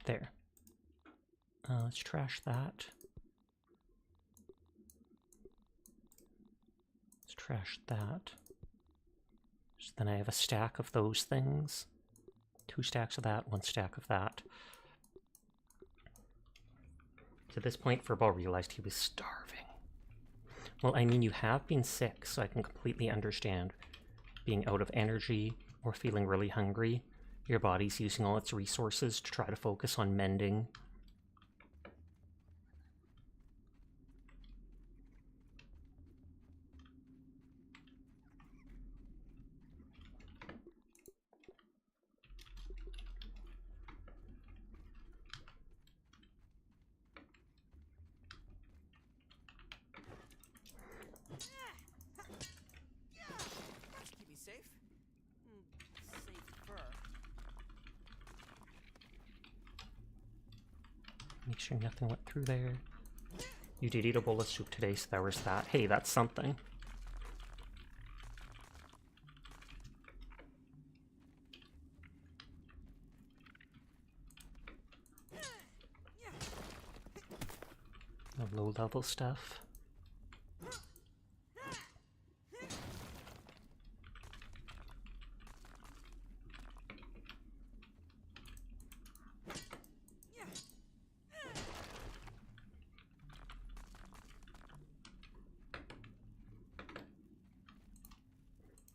There. Let's trash that. Let's trash that. So then I have a stack of those things. 2 stacks of that, 1 stack of that. To this point, Furball realized he was starving. Well, I mean, you have been sick, so I can completely understand being out of energy or feeling really hungry. Your body's using all its resources to try to focus on mending. Keep me safe. Safer. Make sure nothing went through there. You did eat a bowl of soup today, so there was that. Hey, that's something. The low-level stuff.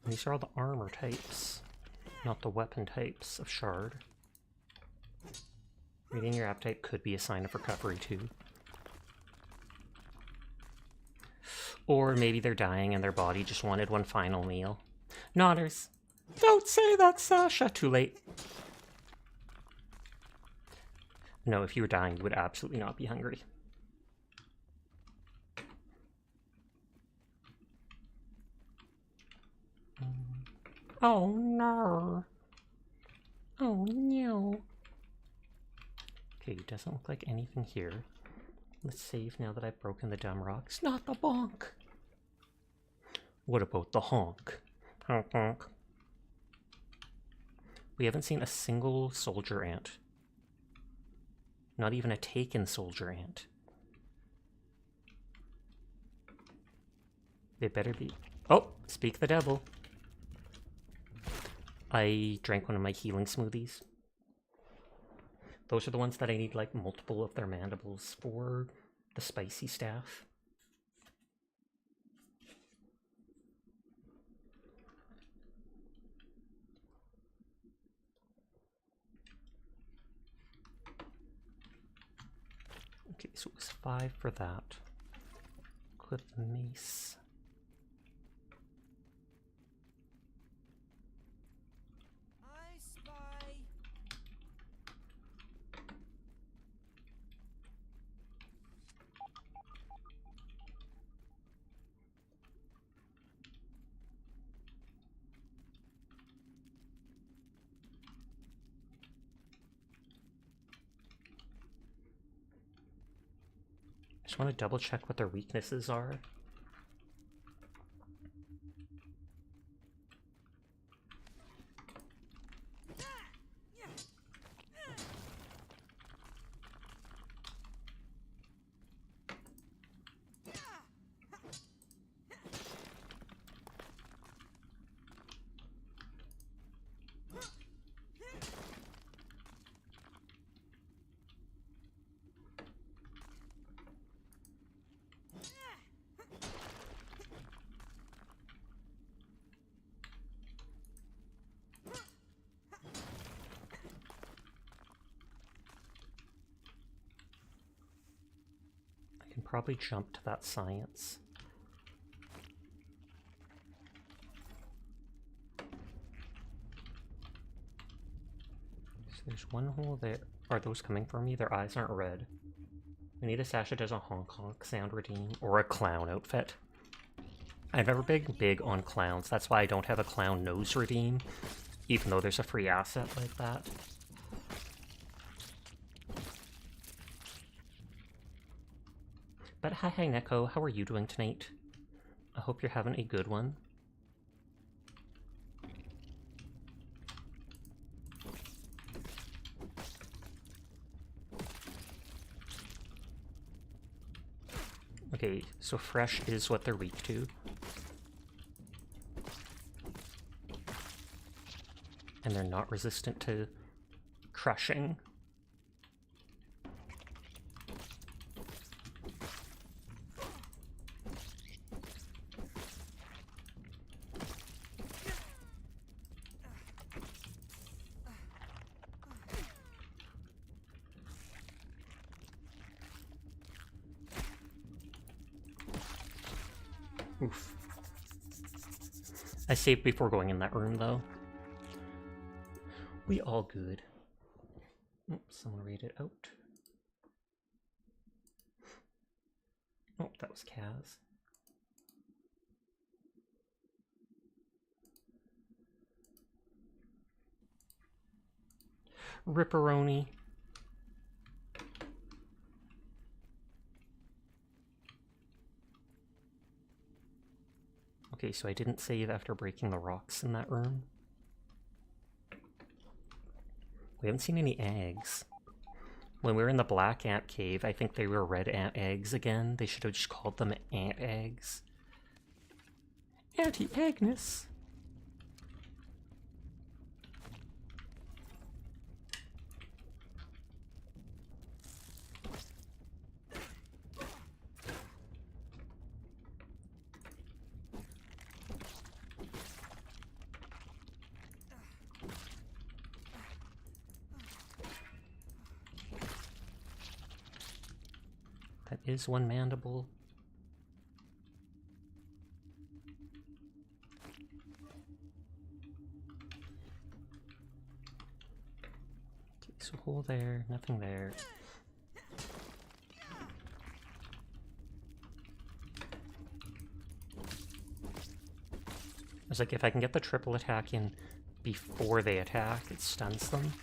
These are all the armor types, not the weapon types of shard. Reading your appetite could be a sign of recovery too. Or maybe they're dying and their body just wanted one final meal. Nodders. Don't say that, Sasha! Too late. No, if you were dying, you would absolutely not be hungry. Oh no. Oh no. Okay, doesn't look like anything here. Let's save now that I've broken the dumb rocks. Not the bonk! What about the honk? Honk honk. We haven't seen a single soldier ant. Not even a taken soldier ant. They better be... Oh! Speak the devil. I drank one of my healing smoothies. Those are the ones that I need, like, multiple of their mandibles for the spicy staff. Okay, so it was 5 for that. Equip the mace. I spy. Just want to double check what their weaknesses are. Probably jump to that science. So there's one hole there. Are those coming for me? Their eyes aren't red. We need a Sasha does a honk honk sound redeem or a clown outfit. I've never been big on clowns. That's why I don't have a clown nose redeem, even though there's a free asset like that. But hi Neko, how are you doing tonight? I hope you're having a good one. Okay, so fresh is what they're weak to. And they're not resistant to crushing. Oof. I saved before going in that room, though. We all good. Oh, someone read it out. Oh, that was Kaz. Ripperoni. Okay, so I didn't save after breaking the rocks in that room. We haven't seen any eggs. When we were in the black ant cave, I think they were red ant eggs again. They should have just called them ant eggs. Auntie Agnes! That is one mandible. Okay, so hole there, nothing there. I was like, if I can get the triple attack in before they attack, it stuns them.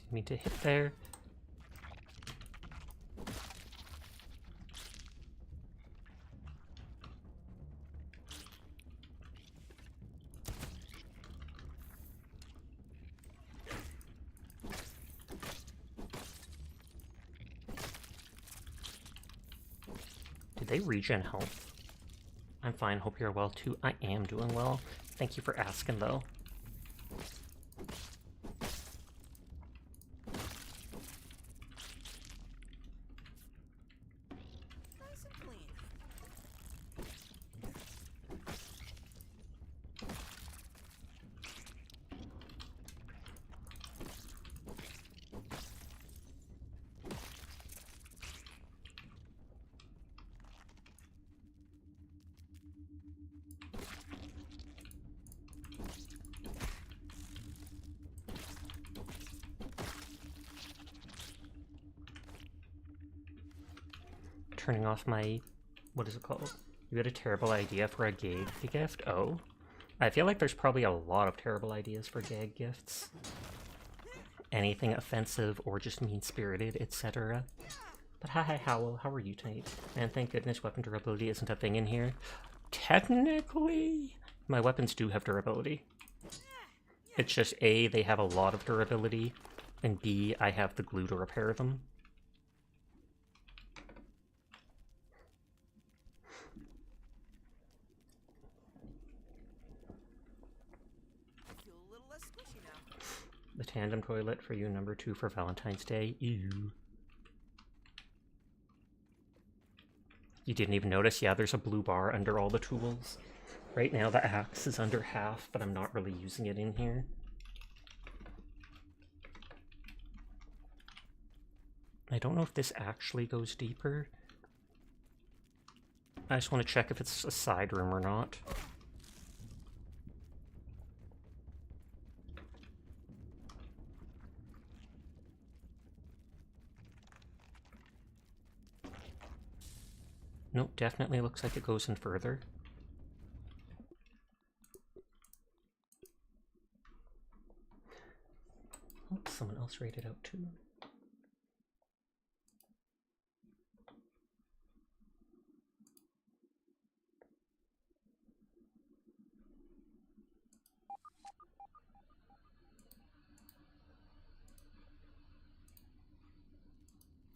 Didn't mean to hit there. Did they regen health? I'm fine, hope you're well too. I am doing well. Thank you for asking though. Nice and clean. Turning off my... what is it called? You had a terrible idea for a gag gift? Oh. I feel like there's probably a lot of terrible ideas for gag gifts. Anything offensive or just mean-spirited, etc. But hi Howl, how are you tonight? And thank goodness weapon durability isn't a thing in here. Technically, my weapons do have durability. It's just A, they have a lot of durability, and B, I have the glue to repair them. The tandem toilet for you, number 2 for Valentine's Day. Ew. You didn't even notice? Yeah, there's a blue bar under all the tools. Right now the axe is under half, but I'm not really using it in here. I don't know if this actually goes deeper. I just want to check if it's a side room or not. Nope, definitely looks like it goes in further. Oh, someone else rated out too.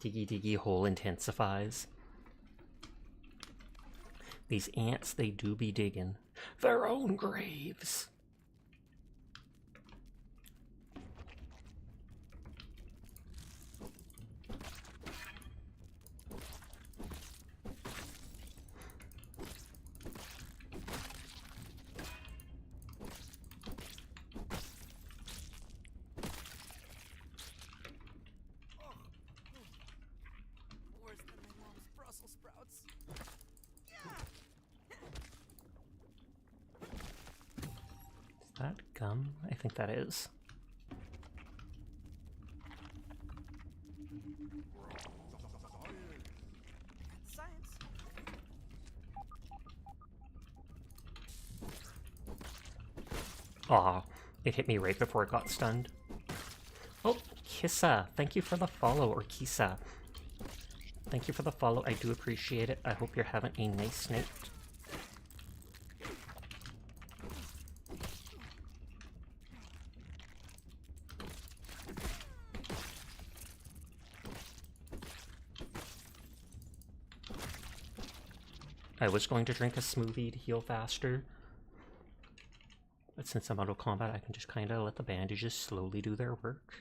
Diggy diggy hole intensifies. These ants, they do be digging their own graves. Worse than my mom's Brussels sprouts. Is that gum? I think that is. Science. Aw, it hit me right before it got stunned. Oh, Kissa, thank you for the follow, or Kisa. Thank you for the follow, I do appreciate it. I hope you're having a nice night. I was going to drink a smoothie to heal faster, but since I'm out of combat, I can just kind of let the bandages slowly do their work.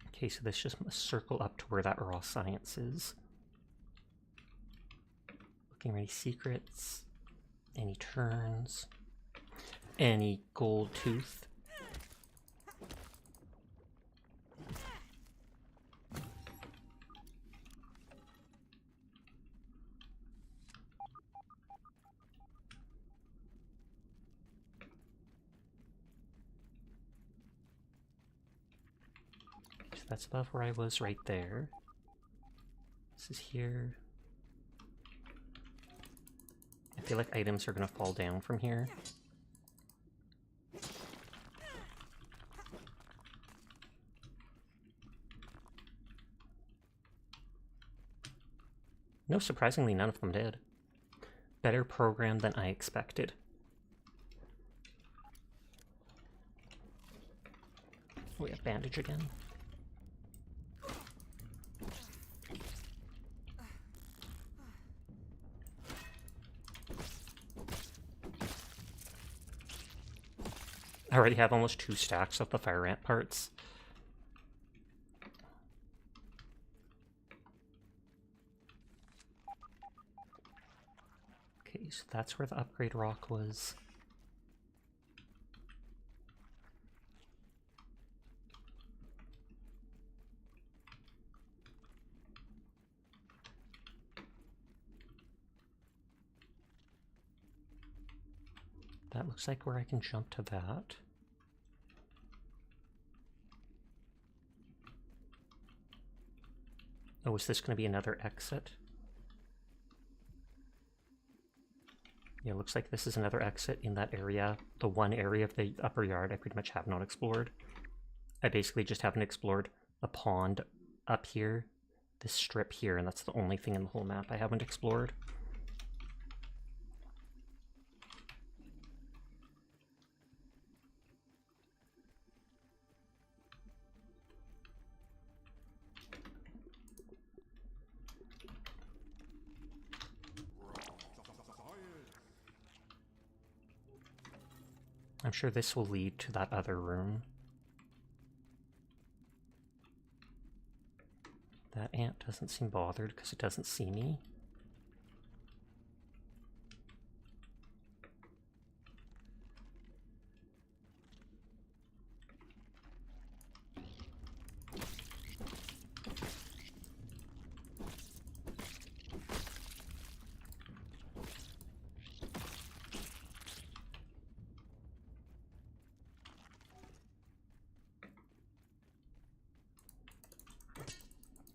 Okay, so this just must circle up to where that raw science is. Looking for any secrets, any turns, any gold tooth. that's above where I was right there. This is here. I feel like items are gonna fall down from here. No, surprisingly, none of them did. Better program than I expected. We have bandage again. I already have almost 2 stacks of the fire ant parts. Okay, so that's where the upgrade rock was. That looks like where I can jump to that. Oh, is this going to be another exit? Yeah, looks like this is another exit in that area. The one area of the upper yard I pretty much have not explored. I basically just haven't explored the pond up here, this strip here, and that's the only thing in the whole map I haven't explored. I'm sure this will lead to that other room. That ant doesn't seem bothered because it doesn't see me.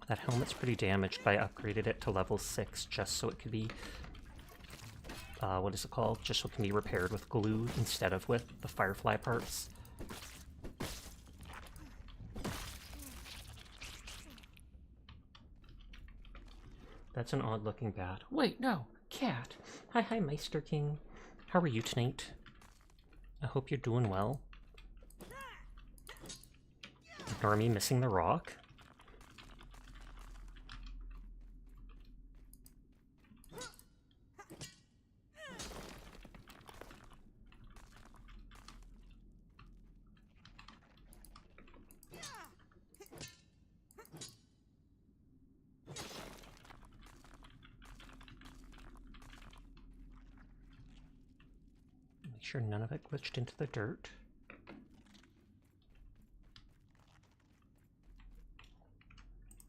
That helmet's pretty damaged, but I upgraded it to level 6 just so it could be, what is it called? Just so it can be repaired with glue instead of with the firefly parts. That's an odd looking bat. Wait, no, cat. Hi, Meister King. How are you tonight? I hope you're doing well. Ignore me missing the rock. Make sure none of it glitched into the dirt.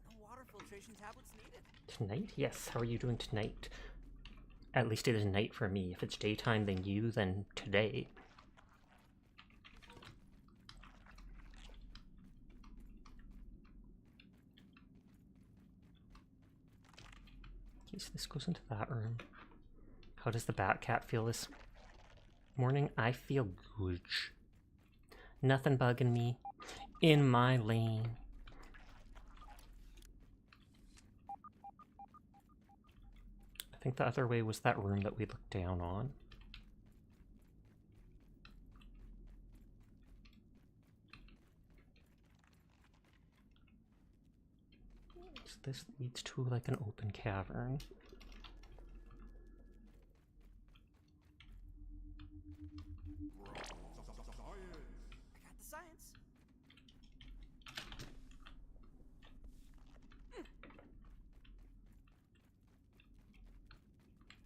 No water filtration tablets needed. Tonight? Yes, how are you doing tonight? At least it is night for me. If it's daytime, then you, then today. Okay, so this goes into that room. How does the bat cat feel this morning? I feel good. Nothing bugging me. In my lane. I think the other way was that room that we looked down on. So this leads to like an open cavern. I got the science.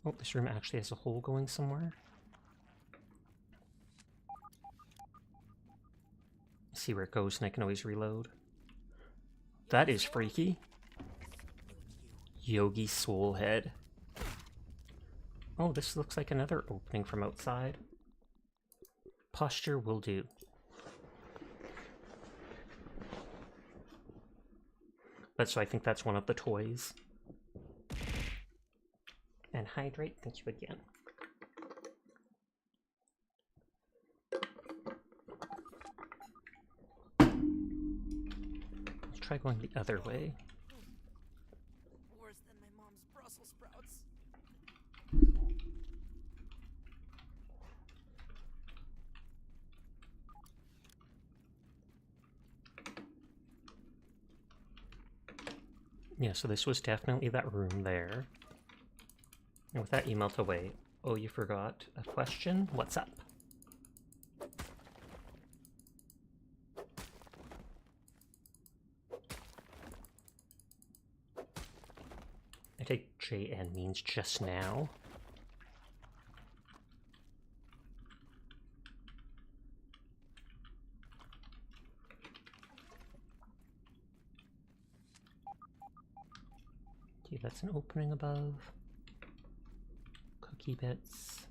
Oh, this room actually has a hole going somewhere. See where it goes and I can always reload. That is freaky. Yogi Soul Head. Oh, this looks like another opening from outside. Posture will do. But so I think that's one of the toys. And hydrate, thank you again. Let's try going the other way. Worse than my mom's Brussels sprouts. Yeah, so this was definitely that room there. And with that, you melt away. Oh, you forgot a question? What's up? I take JN means just now. Okay, that's an opening above. Cookie bits.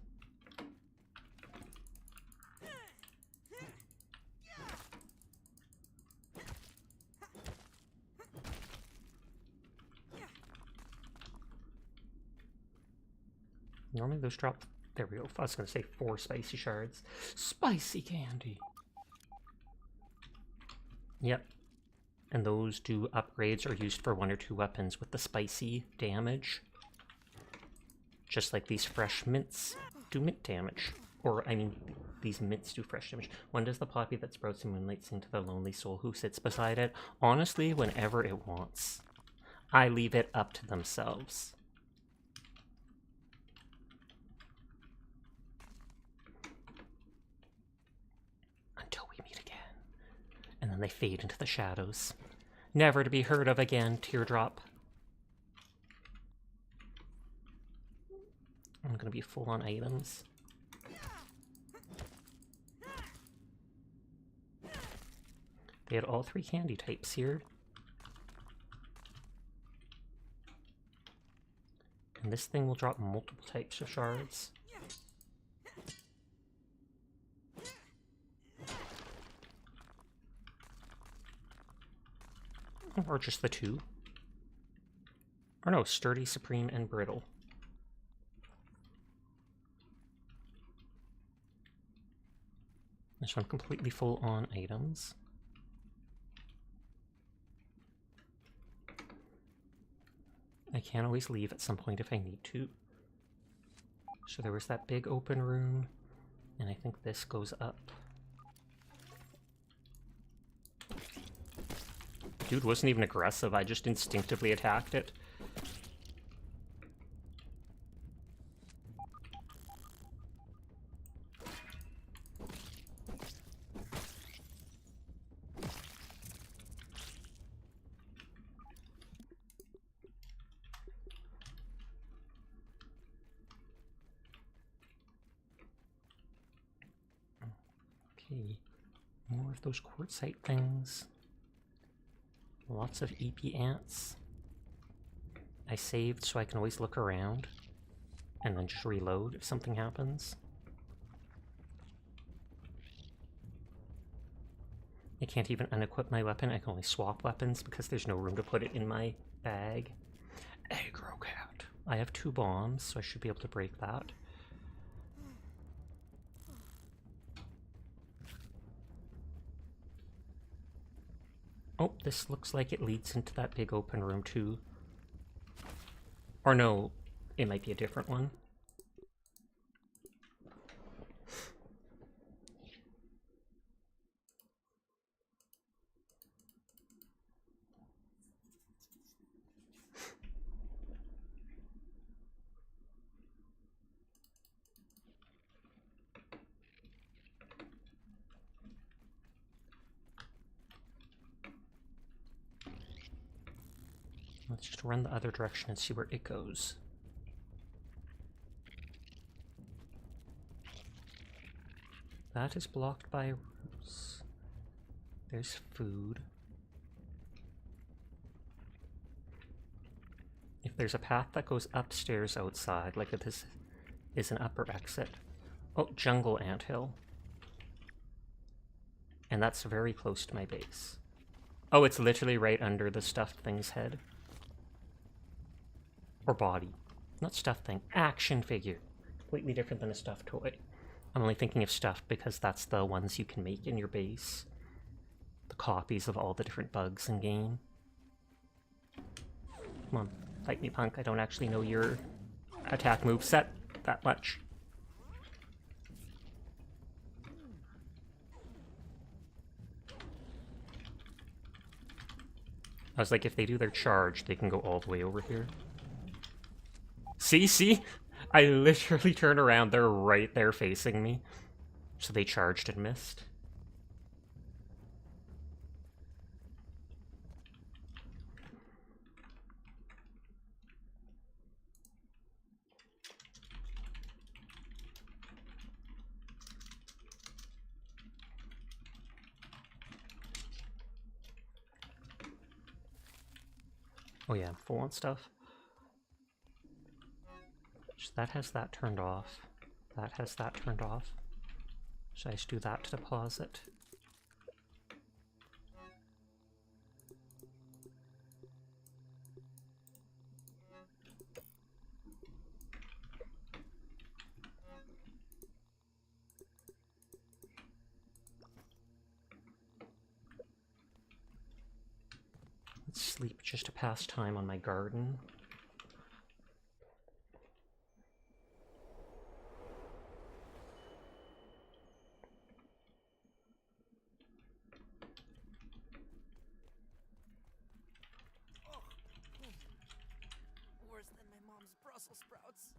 Normally those drop, there we go, I was going to say 4 spicy shards. Spicy candy! Yep. And those do upgrades or used for 1 or 2 weapons with the spicy damage. Just like these fresh mints do mint damage. Or, I mean, these mints do fresh damage. When does the poppy that sprouts and moonlight sing to the lonely soul who sits beside it? Honestly, whenever it wants. I leave it up to themselves. Until we meet again. And then they fade into the shadows. Never to be heard of again, teardrop. I'm gonna be full on items. They had all 3 candy types here. And this thing will drop multiple types of shards. Or just the 2. Or no, sturdy, supreme, and brittle. This one completely full on items. I can always leave at some point if I need to. So there was that big open room, and I think this goes up. Dude wasn't even aggressive, I just instinctively attacked it. Okay, more of those quartzite things. Lots of EP ants. I saved so I can always look around and then just reload if something happens. I can't even unequip my weapon, I can only swap weapons because there's no room to put it in my bag. Aggro cat. I have 2 bombs, so I should be able to break that. Oh, this looks like it leads into that big open room too. Or no, it might be a different one. Let's just run the other direction and see where it goes. That is blocked by roots. There's food. If there's a path that goes upstairs outside, like if this is an upper exit. Oh, jungle anthill. And that's very close to my base. Oh, it's literally right under the stuffed thing's head. Or body. Not stuffed thing. Action figure. Completely different than a stuffed toy. I'm only thinking of stuffed because that's the ones you can make in your base. The copies of all the different bugs in game. Come on, fight me, punk. I don't actually know your attack moveset that much. I was like, if they do their charge, they can go all the way over here. See? I literally turn around, they're right there facing me. So they charged and missed. Oh yeah, full on stuff. So that has that turned off. That has that turned off. Should I just do that to deposit? Let's sleep just to pass time on my garden. Worse than my mom's Brussels sprouts.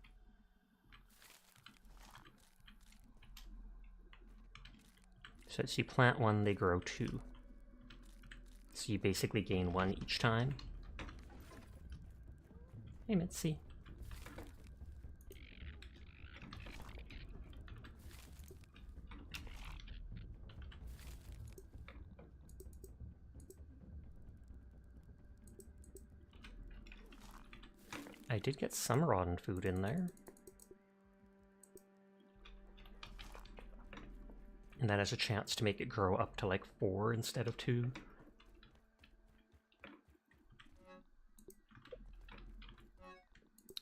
So as you plant one, they grow 2. So you basically gain 1 each time. Hey, Mitzi. I did get some rotten food in there. And that has a chance to make it grow up to like 4 instead of 2.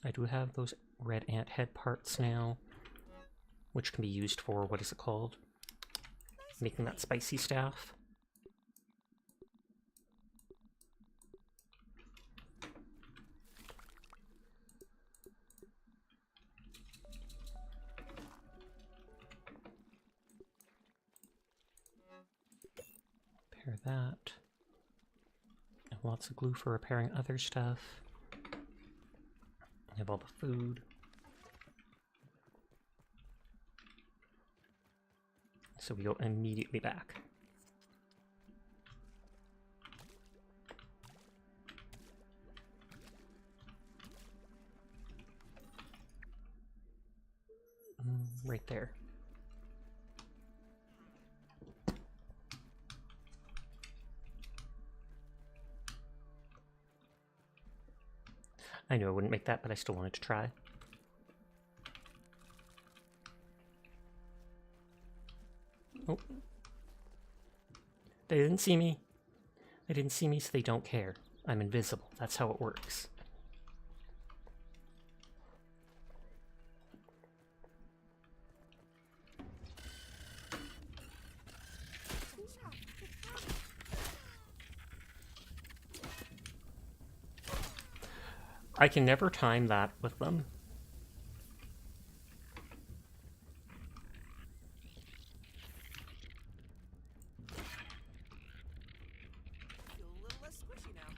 I do have those red ant head parts now, which can be used for, what is it called? Making that spicy staff. Repair that. And lots of glue for repairing other stuff. I have all the food. So we go immediately back. Right there. I knew I wouldn't make that, but I still wanted to try. Oh. They didn't see me. They didn't see me, so they don't care. I'm invisible. That's how it works. I can never time that with them. Feel a little less squishy now.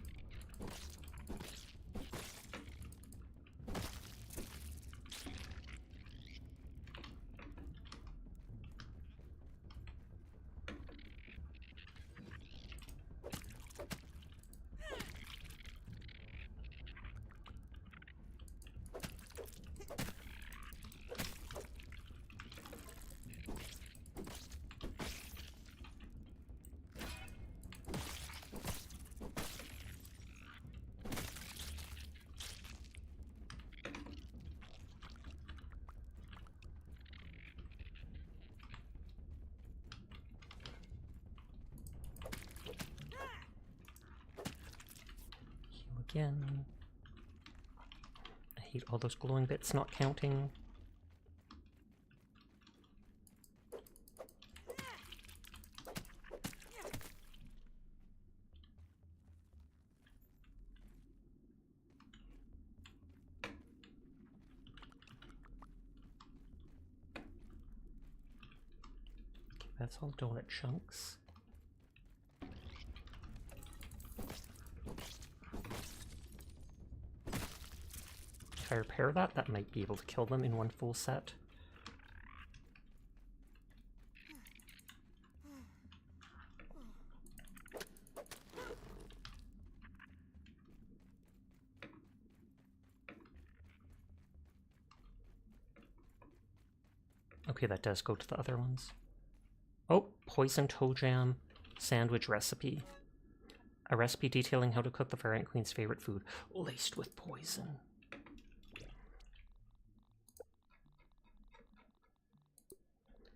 again. I hate all those glowing bits not counting. Okay, that's all donut chunks. If I repair that, that might be able to kill them in one full set. Okay, that does go to the other ones. Oh, poison toe jam sandwich recipe. A recipe detailing how to cook the Variant Queen's favorite food, laced with poison.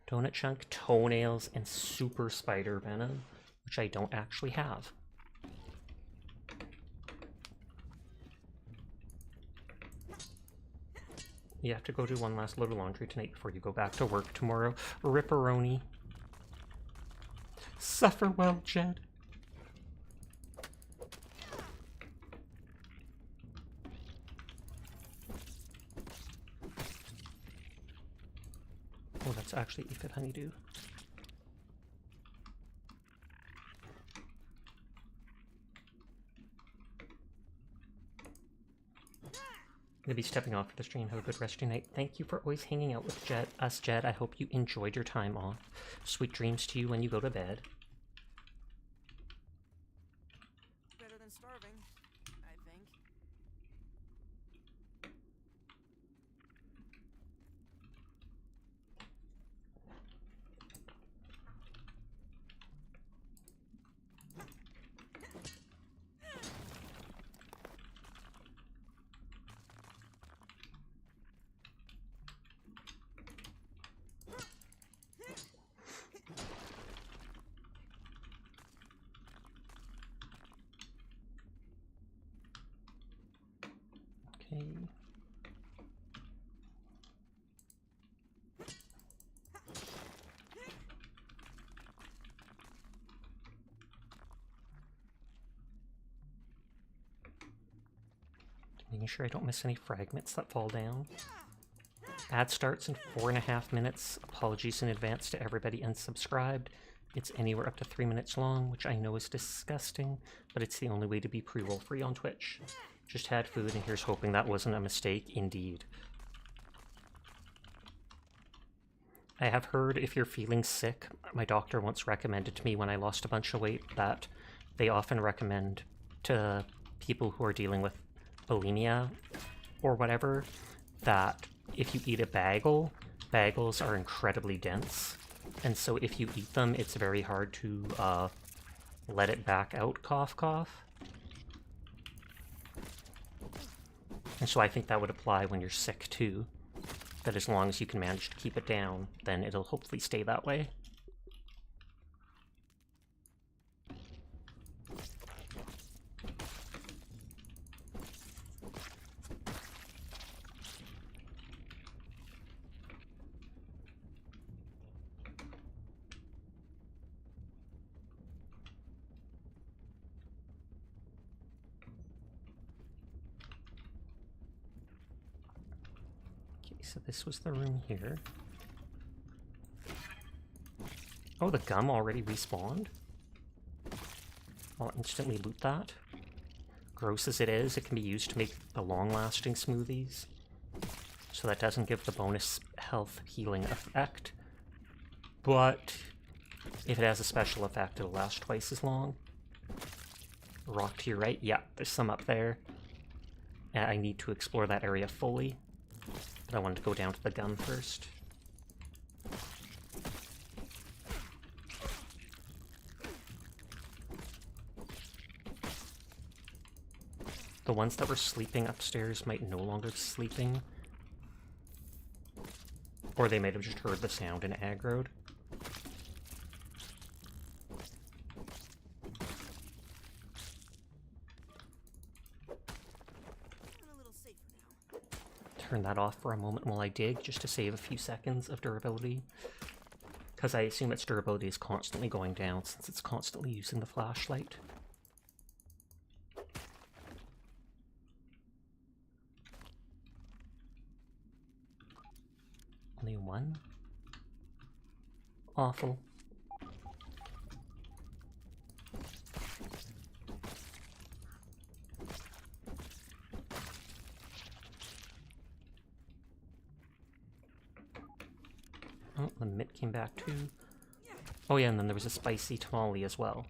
Donut chunk, toenails, and super spider venom, which I don't actually have. You have to go do one last load of laundry tonight before you go back to work tomorrow. Ripperoni. Suffer well, Jed. Oh, that's actually aphid honeydew. I'm gonna be stepping off for the stream. Have a good rest of your night. Thank you for always hanging out with us, Jed. I hope you enjoyed your time off. Sweet dreams to you when you go to bed. Better than starving, I think. Okay. Making sure I don't miss any fragments that fall down. Ad starts in 4.5 minutes. Apologies in advance to everybody unsubscribed. It's anywhere up to 3 minutes long, which I know is disgusting, but it's the only way to be pre-roll free on Twitch. Just had food, and here's hoping that wasn't a mistake, indeed. I have heard if you're feeling sick, my doctor once recommended to me when I lost a bunch of weight that they often recommend to people who are dealing with bulimia or whatever, that if you eat a bagel, bagels are incredibly dense. And so if you eat them, it's very hard to let it back out, cough, cough. And so I think that would apply when you're sick too. That as long as you can manage to keep it down, then it'll hopefully stay that way. So this was the room here. Oh, the gum already respawned? I'll instantly loot that. Gross as it is, it can be used to make the long-lasting smoothies. So that doesn't give the bonus health healing effect. But if it has a special effect, it'll last twice as long. Rock to your right? Yeah, there's some up there. I need to explore that area fully. I wanted to go down to the gun first. The ones that were sleeping upstairs might no longer be sleeping. Or they might have just heard the sound and aggroed. turn that off for a moment while I dig, just to save a few seconds of durability. Because I assume its durability is constantly going down since it's constantly using the flashlight. Only one? Awful. Oh, the mitt came back too. Oh yeah, and then there was a spicy tamale as well.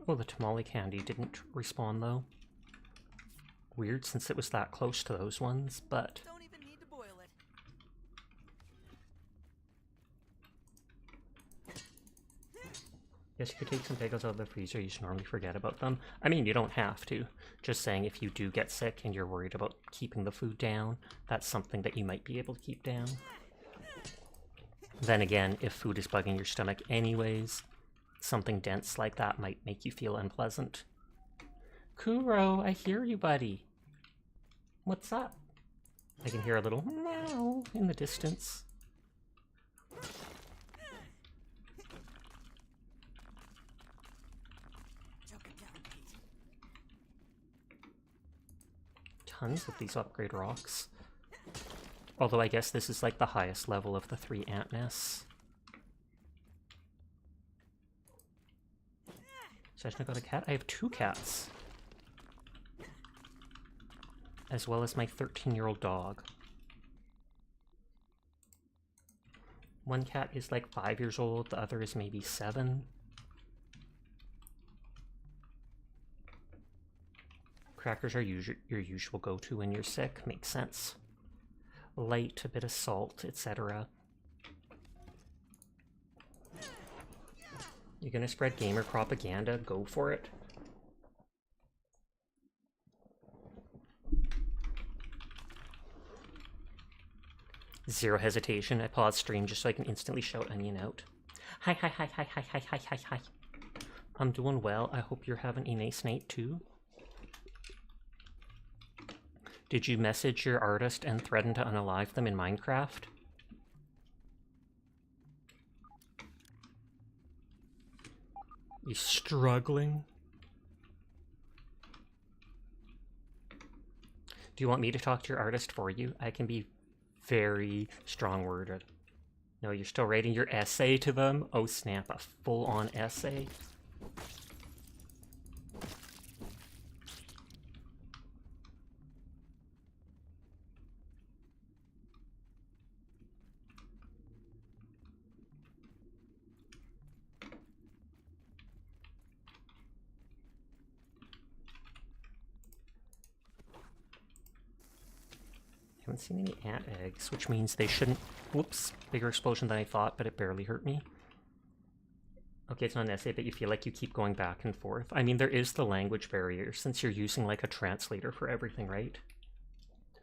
Oh, the tamale candy didn't respawn though. Weird since it was that close to those ones, but... Don't even need to boil it. Yes, you could take some bagels out of the freezer, you should normally forget about them. I mean, you don't have to. Just saying if you do get sick and you're worried about keeping the food down, that's something that you might be able to keep down. Then again, if food is bugging your stomach anyways, something dense like that might make you feel unpleasant. Kuro, I hear you, buddy. What's up? I can hear a little meow in the distance. Tons of these upgrade rocks. Although I guess this is like the highest level of the 3 ant nests. Session, I got a cat? I have 2 cats. As well as my 13-year-old dog. One cat is like 5 years old, the other is maybe 7. Crackers are your usual go-to when you're sick, makes sense. Light, a bit of salt, etc. You're gonna spread gamer propaganda? Go for it. Zero hesitation. I pause stream just so I can instantly shout Onion out. Hi, hi, hi, hi, hi, hi, hi, hi, hi. I'm doing well. I hope you're having a nice night too. Did you message your artist and threaten to unalive them in Minecraft? You struggling? Do you want me to talk to your artist for you? I can be very strong-worded. No, you're still writing your essay to them? Oh snap, a full-on essay? Haven't seen any ant eggs, which means they shouldn't... Whoops, bigger explosion than I thought, but it barely hurt me. Okay, it's not an essay, but you feel like you keep going back and forth. I mean, there is the language barrier, since you're using like a translator for everything, right?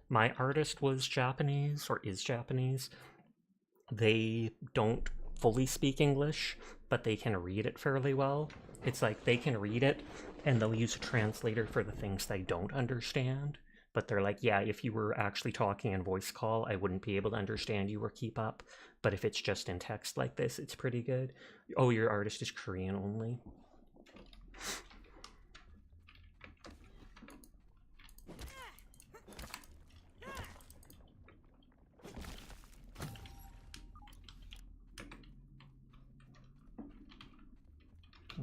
My artist was Japanese, or is Japanese. They don't fully speak English, but they can read it fairly well. It's like they can read it, and they'll use a translator for the things they don't understand. But they're like, yeah, if you were actually talking in voice call, I wouldn't be able to understand you or keep up. But if it's just in text like this, it's pretty good. Oh, your artist is Korean only.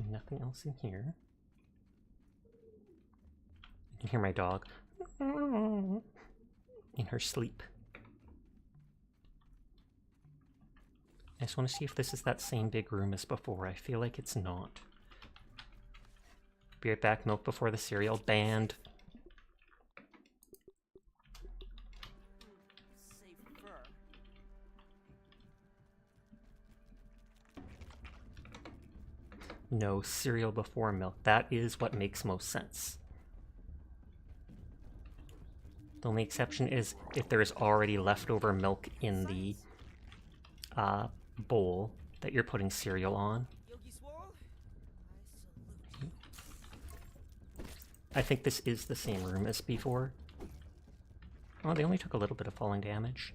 Nothing else in here. You can hear my dog in her sleep. I just want to see if this is that same big room as before. I feel like it's not. Be right back. Milk before the cereal. Banned. No, cereal before milk. That is what makes most sense. The only exception is if there is already leftover milk in the bowl that you're putting cereal on. Yogi Swole, I salute. I think this is the same room as before. Oh, they only took a little bit of falling damage.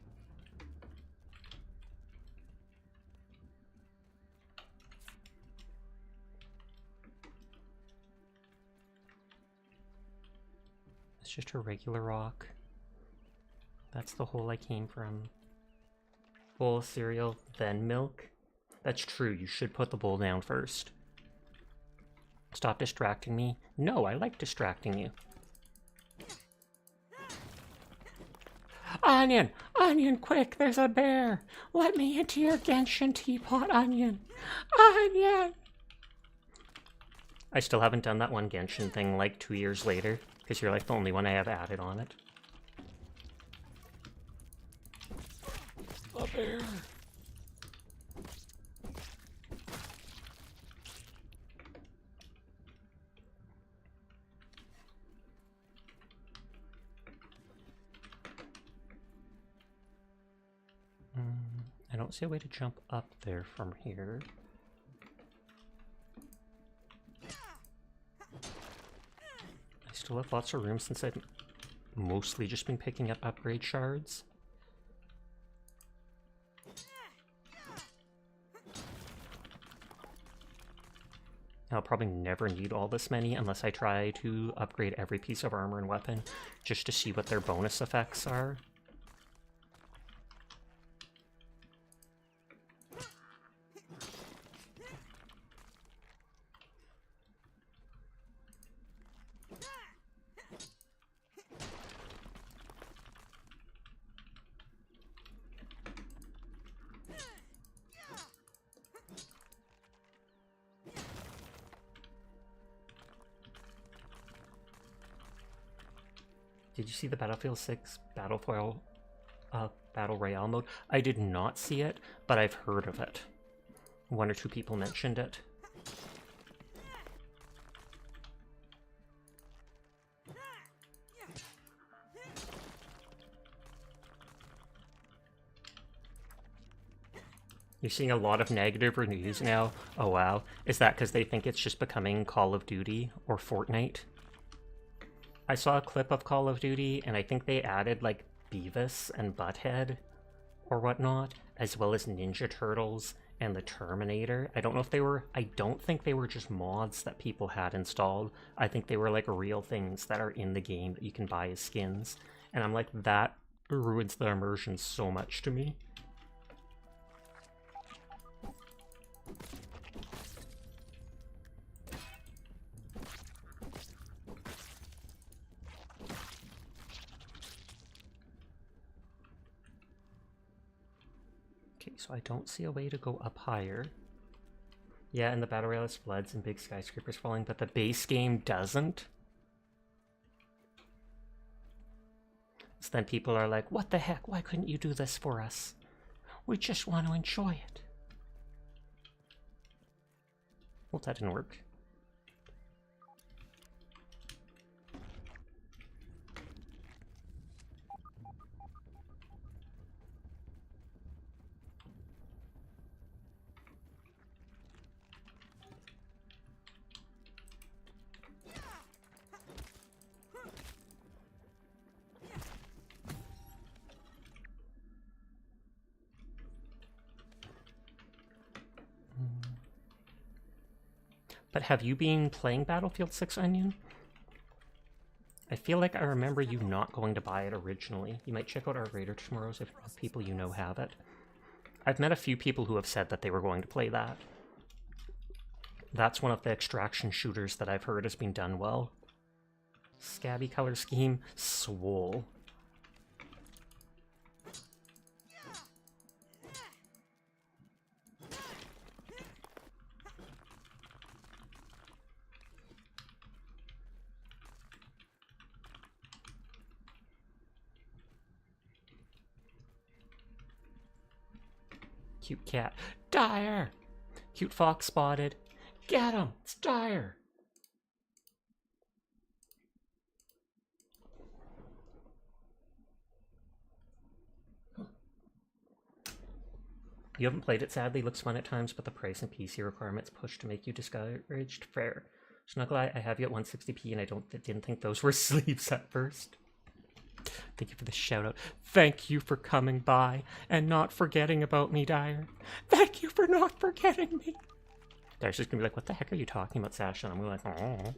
It's just a regular rock. That's the hole I came from. Bowl of cereal, then milk. That's true, you should put the bowl down first. Stop distracting me. No, I like distracting you. Onion! Onion, quick! There's a bear! Let me into your Genshin teapot, Onion! Onion! I still haven't done that one Genshin thing like 2 years later, because you're like the only one I have added on it. A bear! I don't see a way to jump up there from here. I still have lots of room since I've mostly just been picking up upgrade shards. I'll probably never need all this many unless I try to upgrade every piece of armor and weapon just to see what their bonus effects are. Did you see the Battlefield 6 Battle Royale mode? I did not see it, but I've heard of it. 1 or 2 people mentioned it. You're seeing a lot of negative reviews now? Oh wow. Is that because they think it's just becoming Call of Duty or Fortnite? I saw a clip of Call of Duty, and I think they added, like, Beavis and Butthead or whatnot, as well as Ninja Turtles and the Terminator. I don't think they were just mods that people had installed. I think they were, like, real things that are in the game that you can buy as skins. And I'm like, that ruins the immersion so much to me. So I don't see a way to go up higher. Yeah, and the Battle Royale has floods and big skyscrapers falling, but the base game doesn't. So then people are like, what the heck, why couldn't you do this for us? We just want to enjoy it. Well, that didn't work. But have you been playing Battlefield 6, Onion? I feel like I remember you not going to buy it originally. You might check out our Raider tomorrows if people you know have it. I've met a few people who have said that they were going to play that. That's one of the extraction shooters that I've heard has been done well. Scabby color scheme, swole. Cute cat. Dire! Cute fox spotted. Get him! It's dire! You haven't played it, sadly. Looks fun at times, but the price and PC requirements push to make you discouraged. Fair. Snuggle, I have you at 160p, and I didn't think those were sleeves at first. Thank you for the shout out. Thank you for coming by and not forgetting about me, Dyer. Thank you for not forgetting me. Dyer's just gonna be like, what the heck are you talking about, Sasha? And I'm gonna be like, oh.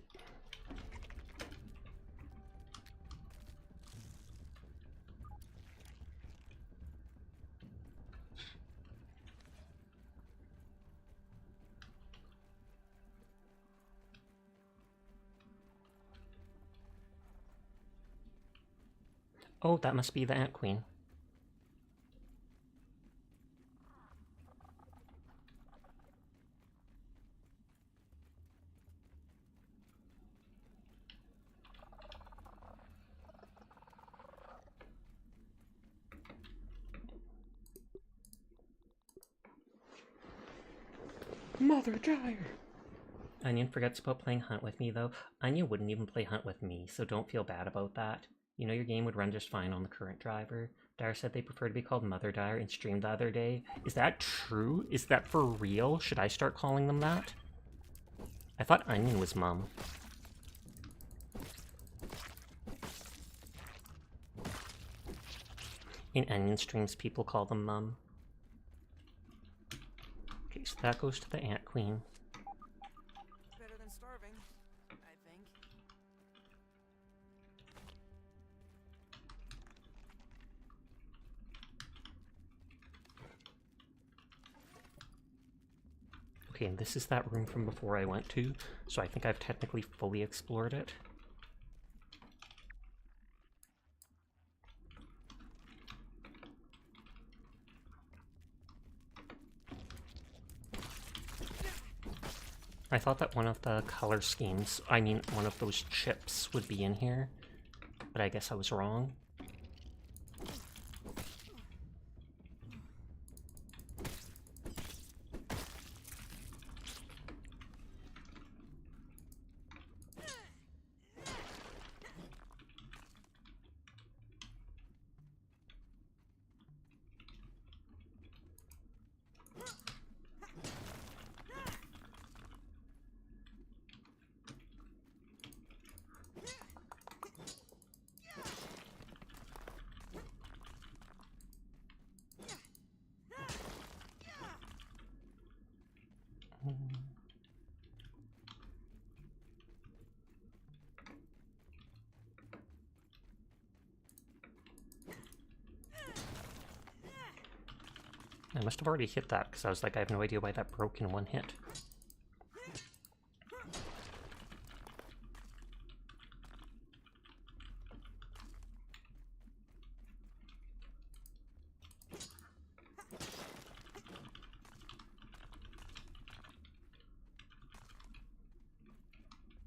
Oh, that must be the Ant Queen. Mother Dyer! Onion forgets about playing Hunt with me, though. Anya wouldn't even play Hunt with me, so don't feel bad about that. You know your game would run just fine on the current driver. Dyer said they prefer to be called Mother Dyer in stream the other day. Is that true? Is that for real? Should I start calling them that? I thought Onion was Mum. In Onion streams, people call them Mum. Okay, so that goes to the Ant Queen. Better than starving, I think. Okay, and this is that room from before I went to, so I think I've technically fully explored it. I thought that one of the color schemes, I mean one of those chips, would be in here, but I guess I was wrong. I must have already hit that, because I was like, I have no idea why that broke in one hit.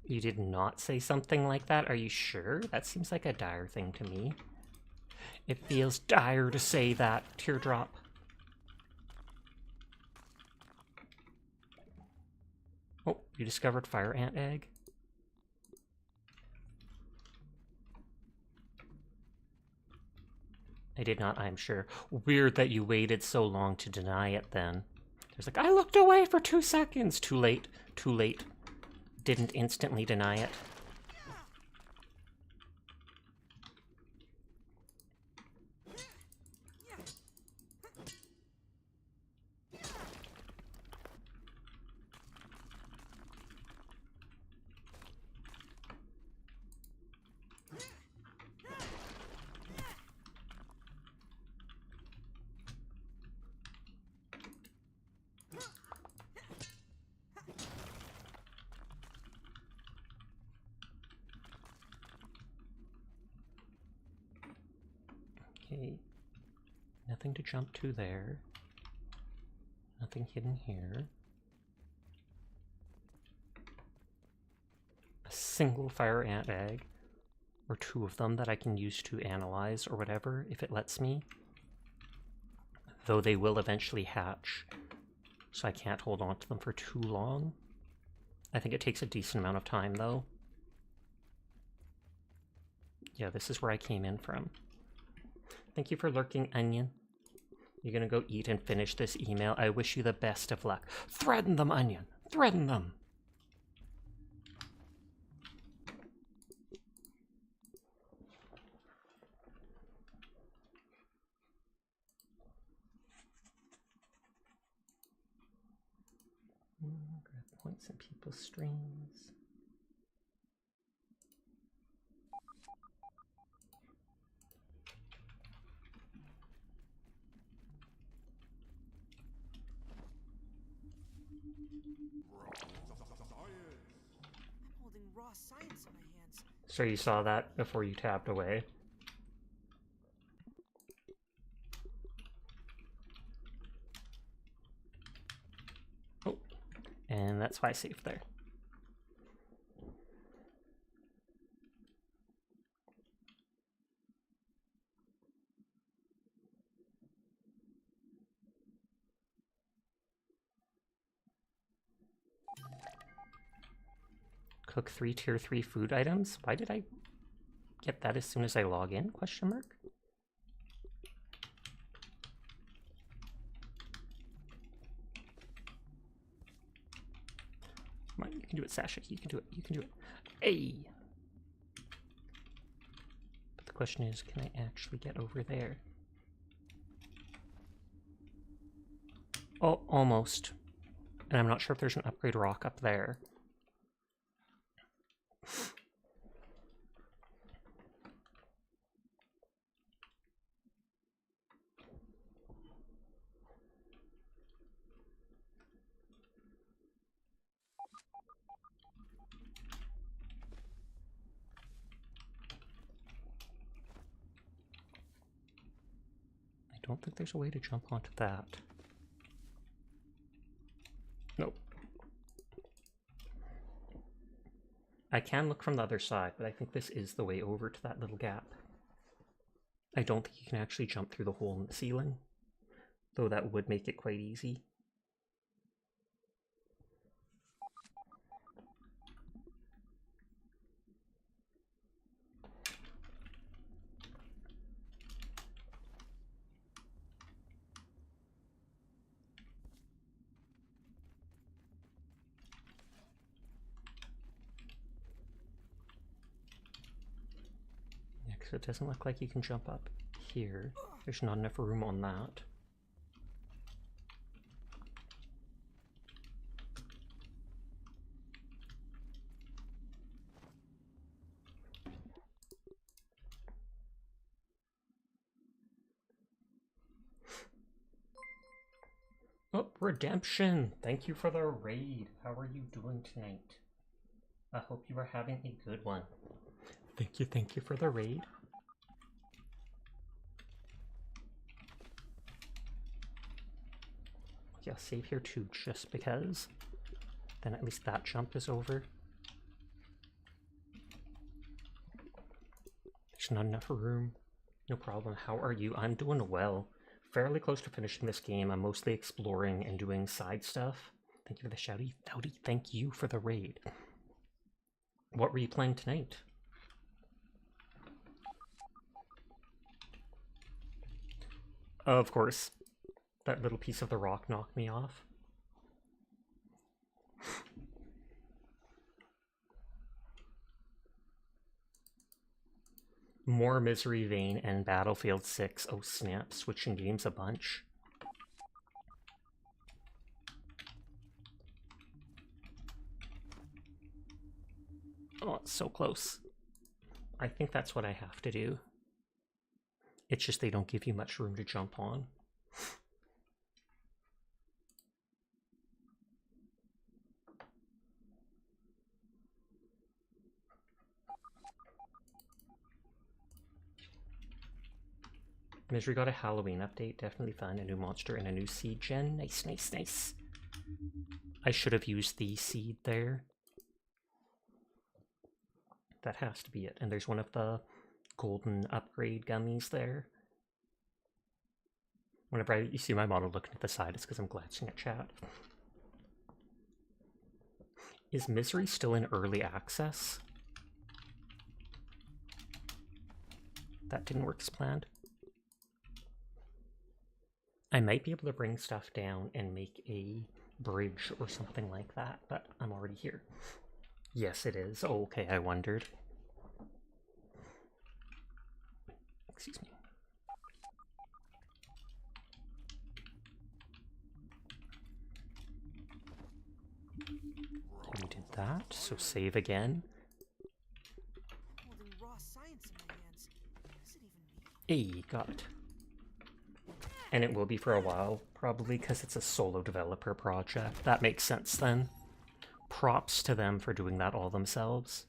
You did not say something like that? Are you sure? That seems like a dire thing to me. It feels dire to say that, Teardrop. Oh, you discovered Fire Ant Egg? I did not, I'm sure. Weird that you waited so long to deny it then. There's like, I looked away for 2 seconds. Too late. Too late. Didn't instantly deny it. Okay, nothing to jump to there. Nothing hidden here. A single fire ant egg, or 2 of them that I can use to analyze or whatever, if it lets me. Though they will eventually hatch, so I can't hold on to them for too long. I think it takes a decent amount of time, though. Yeah, this is where I came in from. Thank you for lurking, Onion. You're gonna go eat and finish this email. I wish you the best of luck. Threaten them, Onion! Threaten them! Grab points in people's streams. I'm holding raw science in my hands. So you saw that before you tabbed away. Oh, and that's why I saved there. Cook 3 tier 3 food items? Why did I get that as soon as I log in? Question mark? Come on, you can do it, Sasha. You can do it. You can do it. Hey! But the question is, can I actually get over there? Oh, almost. And I'm not sure if there's an upgrade rock up there. I don't think there's a way to jump onto that. Nope. I can look from the other side, but I think this is the way over to that little gap. I don't think you can actually jump through the hole in the ceiling, though that would make it quite easy. So it doesn't look like you can jump up here. There's not enough room on that. Oh, Redemption! Thank you for the raid. How are you doing tonight? I hope you are having a good one. Thank you for the raid. Yeah, save here too, just because. Then at least that jump is over. There's not enough room. No problem. How are you? I'm doing well. Fairly close to finishing this game. I'm mostly exploring and doing side stuff. Thank you for the shouty. Thouty, thank you for the raid. What were you playing tonight? Of course. That little piece of the rock knocked me off. More Misery Vein and Battlefield 6. Oh snap, switching games a bunch. Oh, it's so close. I think that's what I have to do. It's just they don't give you much room to jump on. Misery got a Halloween update, definitely fun. A new monster and a new seed gen. Nice, nice, nice. I should have used the seed there. That has to be it. And there's one of the golden upgrade gummies there. Whenever you see my model looking at the side, it's because I'm glancing at chat. Is Misery still in early access? That didn't work as planned. I might be able to bring stuff down and make a bridge or something like that, but I'm already here. Yes, it is. Oh, okay, I wondered. Excuse me. We did that, so save again. Holding raw science in my hands. What does it even mean? Hey, got it. And it will be for a while, probably, because it's a solo developer project. That makes sense then. Props to them for doing that all themselves.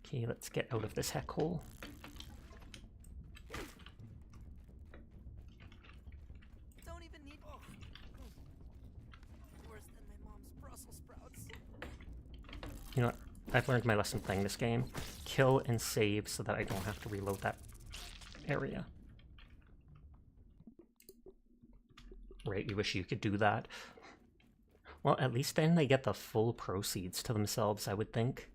Okay, let's get out of this heck hole. Don't even need. Oh. Worse than my mom's Brussels sprouts. You know what? I've learned my lesson playing this game. Kill and save so that I don't have to reload that area. Right, you wish you could do that. Well, at least then they get the full proceeds to themselves, I would think.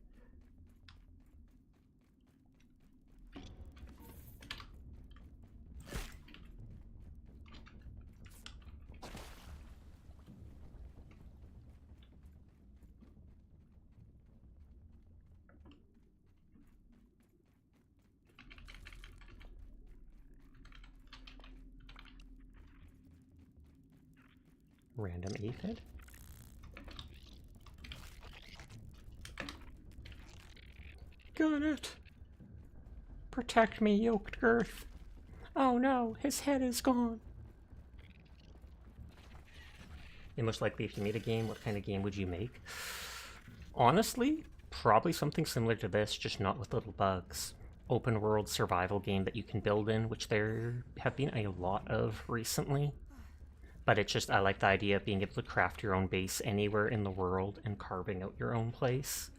Random aphid. Got it. Protect me, yoked girth. Oh no, his head is gone. And most likely, if you made a game, what kind of game would you make? Honestly, probably something similar to this, just not with little bugs. Open world survival game that you can build in, which there have been a lot of recently. But it's just, I like the idea of being able to craft your own base anywhere in the world and carving out your own place.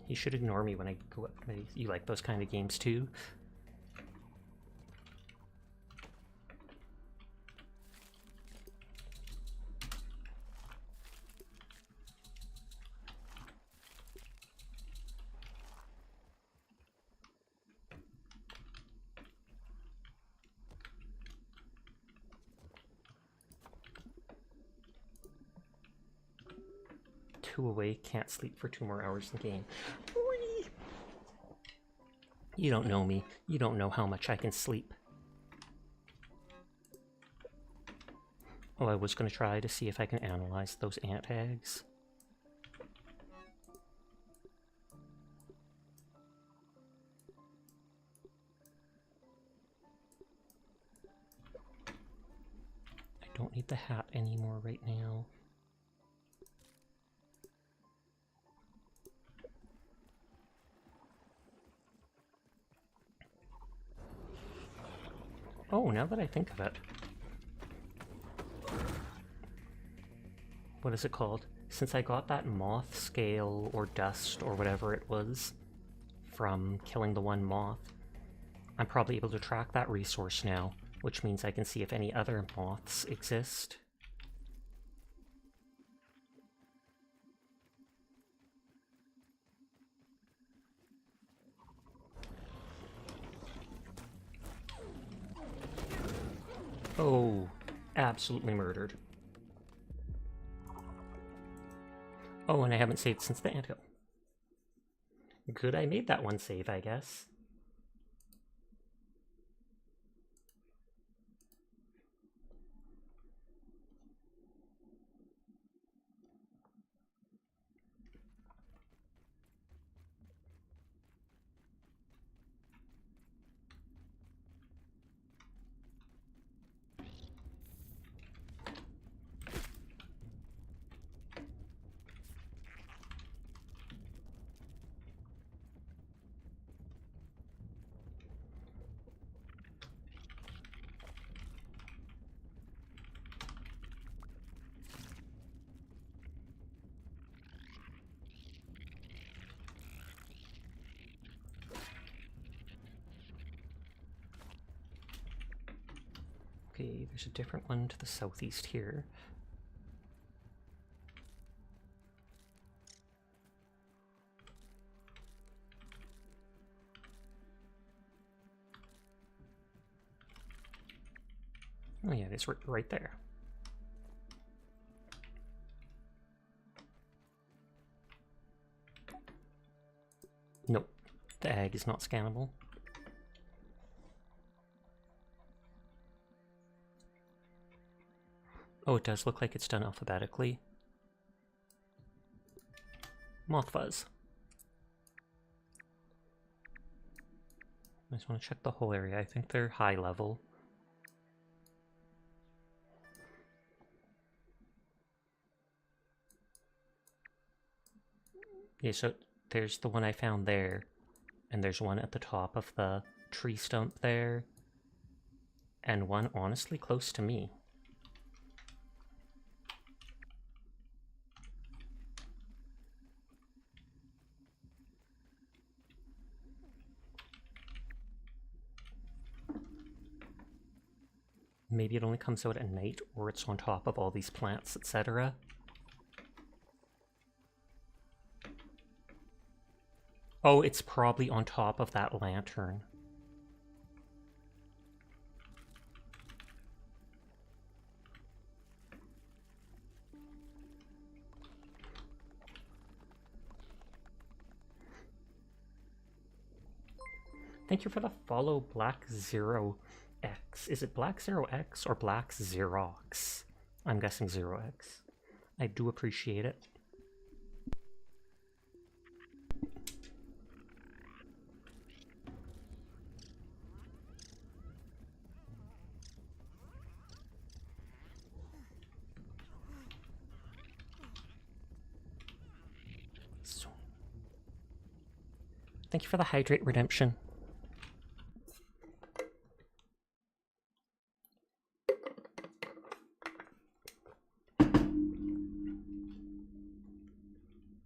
You should ignore me when I go up. You like those kind of games too? Away, can't sleep for 2 more hours in game. Whee! You don't know me. You don't know how much I can sleep. Oh, I was going to try to see if I can analyze those ant eggs. I don't need the hat anymore right now. Oh, now that I think of it. What is it called? Since I got that moth scale or dust or whatever it was from killing the one moth, I'm probably able to track that resource now, which means I can see if any other moths exist. Oh, absolutely murdered. Oh, and I haven't saved since the anthill. Good, I made that one save, I guess. Okay, there's a different one to the southeast here. Oh yeah, it's right there. Nope, the egg is not scannable. Oh, it does look like it's done alphabetically. Moth fuzz. I just want to check the whole area. I think they're high level. Yeah, so there's the one I found there, and there's one at the top of the tree stump there, and one honestly close to me. Maybe it only comes out at night, or it's on top of all these plants, etc. Oh, it's probably on top of that lantern. Thank you for the follow, Black Zero X. Is it Black Zero X or Black Xerox? I'm guessing Zero X. I do appreciate it. So, thank you for the hydrate redemption.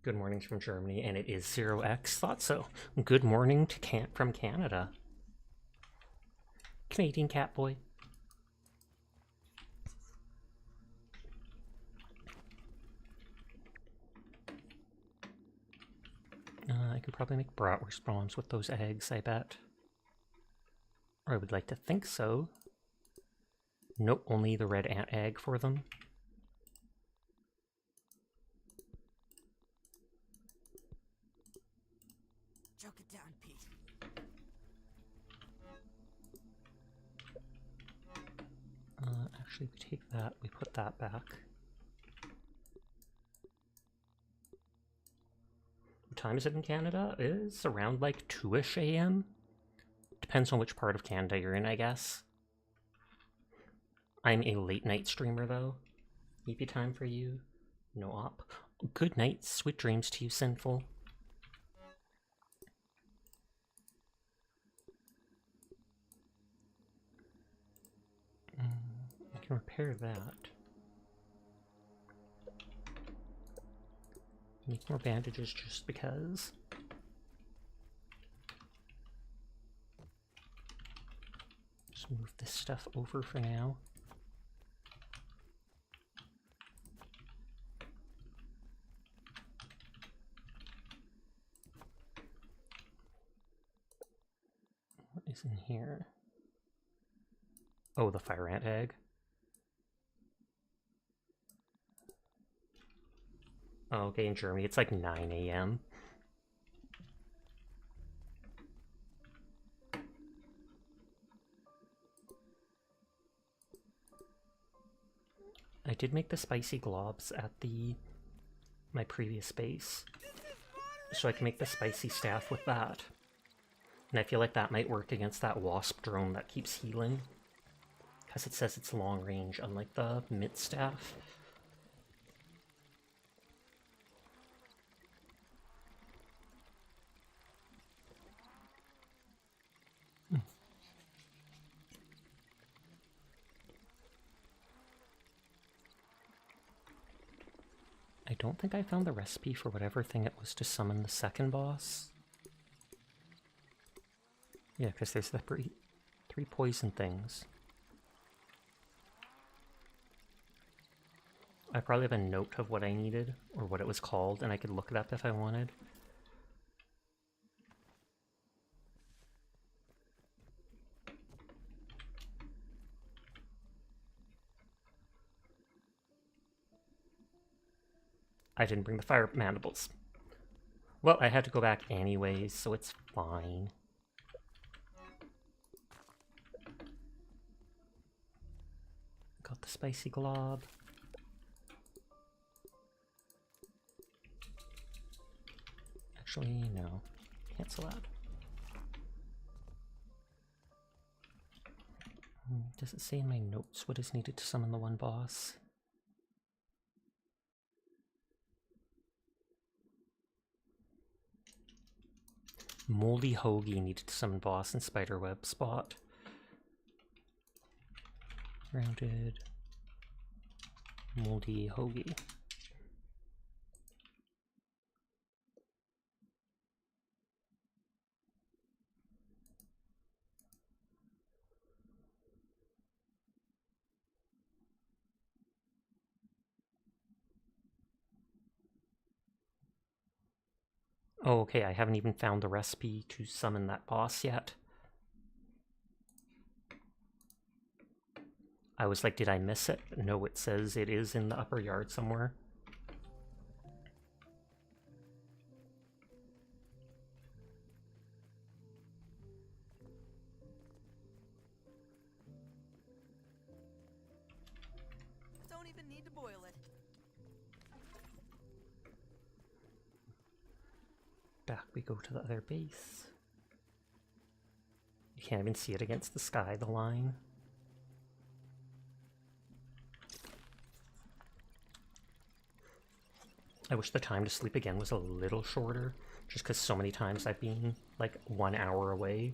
Good mornings from Germany, and it is 0x. Thought so. Good morning to from Canada. Canadian cat boy. I could probably make bratwurst bombs with those eggs, I bet. Or I would like to think so. Nope, only the red ant egg for them. Choke it down, Pete. Actually, we take that, we put that back. What time is it in Canada? It's around like 2-ish a.m. Depends on which part of Canada you're in, I guess. I'm a late night streamer though. EP time for you. No op. Good night, sweet dreams to you, Sinful. I can repair that. Need more bandages just because. Just move this stuff over for now. What is in here? Oh, the fire ant egg. Oh, okay, in Germany it's like 9 a.m. I did make the spicy globs at my previous base, so I can make the spicy staff with that. And I feel like that might work against that wasp drone that keeps healing, because it says it's long range, unlike the mitt staff. I don't think I found the recipe for whatever thing it was to summon the second boss. Yeah, because there's the three poison things. I probably have a note of what I needed, or what it was called, and I could look it up if I wanted. I didn't bring the fire mandibles. Well, I had to go back anyways, so it's fine. Got the spicy glob. Actually, no. Cancel that. Does it say in my notes what is needed to summon the one boss? Moldy Hoagie needed to summon boss and spiderweb spot. Rounded. Moldy Hoagie. Oh, okay, I haven't even found the recipe to summon that boss yet. I was like, did I miss it? No, it says it is in the upper yard somewhere. Don't even need to boil it. Back we go to the other base. You can't even see it against the sky, the line. I wish the time to sleep again was a little shorter, just because so many times I've been like 1 hour away.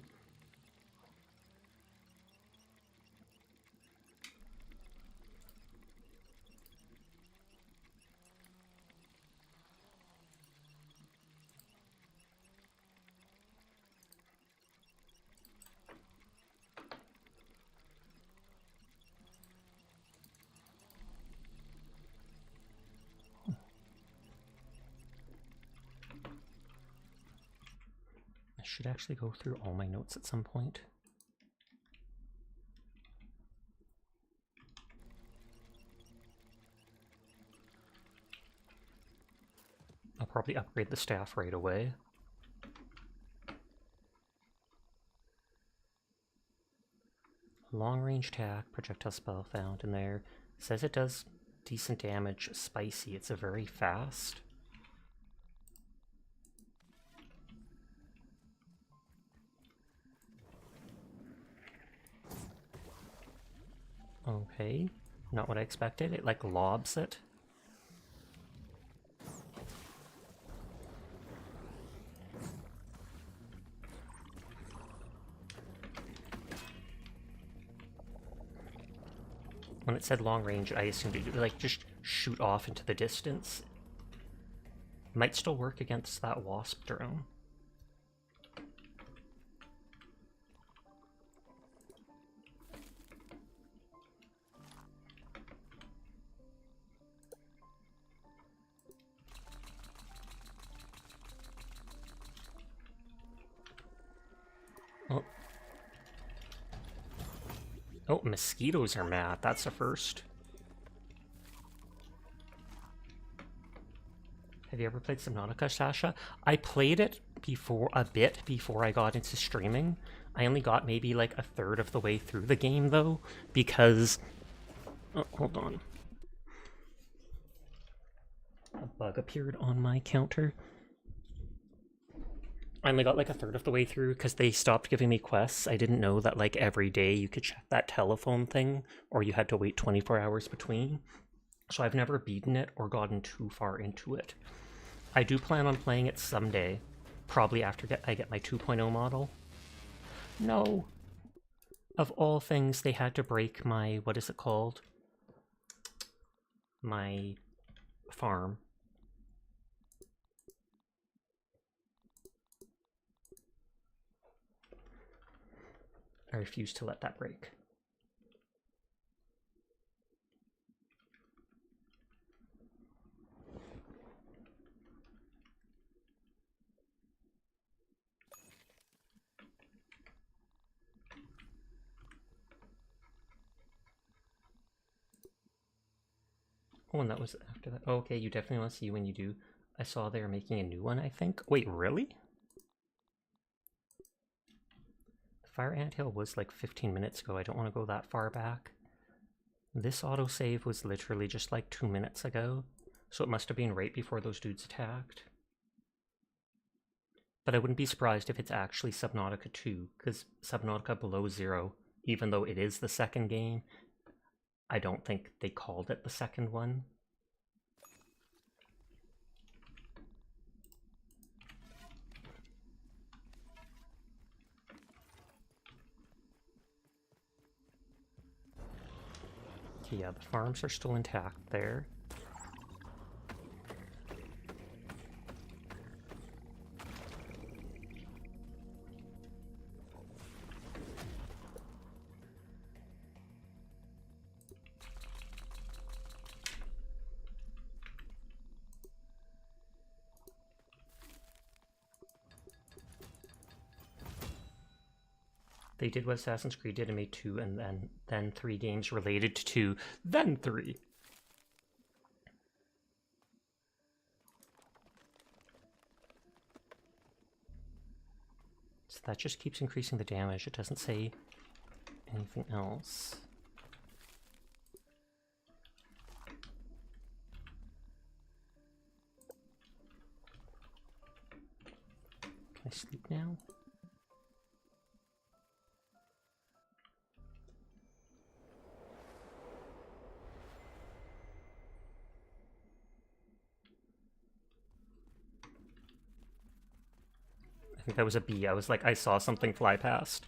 I should actually go through all my notes at some point. I'll probably upgrade the staff right away. Long range attack, projectile spell found in there. It says it does decent damage, spicy. It's a very fast. Okay, not what I expected. It like lobs it. When it said long range, I assumed it would like just shoot off into the distance. Might still work against that wasp drone. Oh. Oh, mosquitoes are mad. That's a first. Have you ever played Subnautica, Sasha? I played it a bit before I got into streaming. I only got maybe like a third of the way through the game though, because... Oh, hold on. A bug appeared on my counter. I only got like a third of the way through because they stopped giving me quests. I didn't know that like every day you could check that telephone thing, or you had to wait 24 hours between. So I've never beaten it or gotten too far into it. I do plan on playing it someday, probably after I get my 2.0 model. No! Of all things, they had to break my, what is it called? My farm. I refuse to let that break. Oh, and that was after that. Oh, okay, you definitely want to see when you do. I saw they were making a new one, I think. Wait, really? The Fire Anthill was like 15 minutes ago. I don't want to go that far back. This autosave was literally just like 2 minutes ago. So it must have been right before those dudes attacked. But I wouldn't be surprised if it's actually Subnautica 2, because Subnautica Below Zero, even though it is the second game, I don't think they called it the second one. Okay, yeah, the farms are still intact there. They did what Assassin's Creed did and made 2 and then 3 games related to 2, then 3. So that just keeps increasing the damage. It doesn't say anything else. Can I sleep now? I think that was a bee. I was like, I saw something fly past.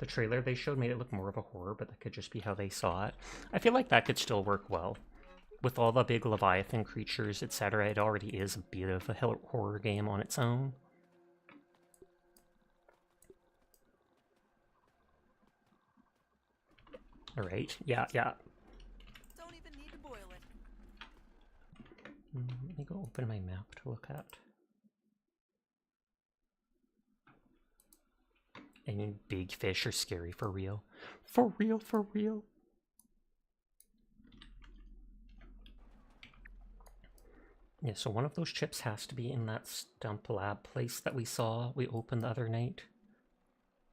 The trailer they showed made it look more of a horror, but that could just be how they saw it. I feel like that could still work well. With all the big Leviathan creatures, etc., it already is a bit of a horror game on its own. Alright, yeah. Don't even need to boil it. Let me go open my map to look at. I mean, big fish are scary for real. For real, for real. Yeah, so one of those chips has to be in that stump lab place that we saw we opened the other night.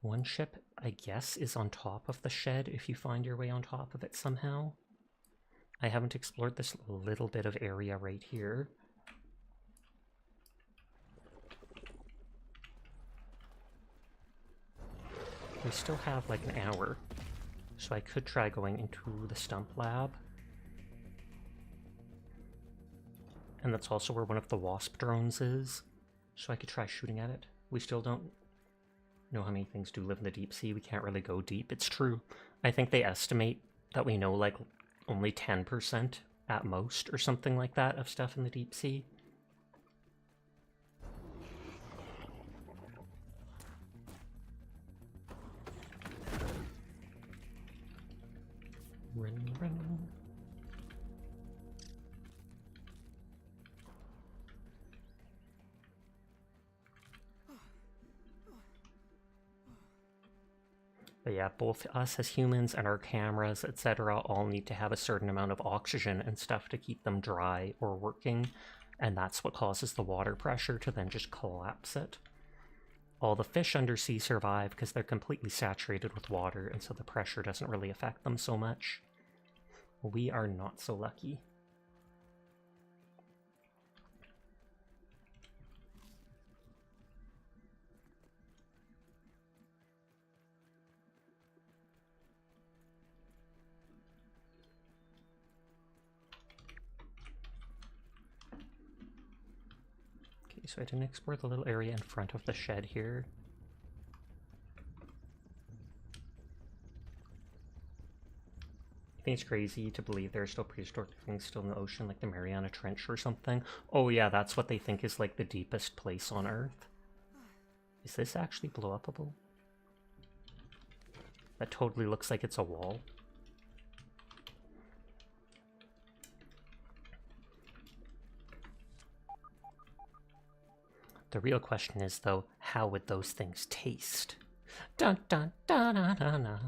One chip, I guess, is on top of the shed if you find your way on top of it somehow. I haven't explored this little bit of area right here. We still have like an hour, so I could try going into the stump lab. And that's also where one of the wasp drones is, so I could try shooting at it. We still don't know how many things do live in the deep sea. We can't really go deep. It's true. I think they estimate that we know like only 10% at most or something like that of stuff in the deep sea. Run. But yeah, both us as humans and our cameras, etc., all need to have a certain amount of oxygen and stuff to keep them dry or working, and that's what causes the water pressure to then just collapse it. All the fish undersea survive because they're completely saturated with water, and so the pressure doesn't really affect them so much. We are not so lucky. Okay, so I didn't explore the little area in front of the shed here. I think it's crazy to believe there are still prehistoric things still in the ocean, like the Mariana Trench or something. Oh yeah, that's what they think is like the deepest place on Earth. Is this actually blow-upable? That totally looks like it's a wall. The real question is, though, how would those things taste? Dun dun dun dun dun dun.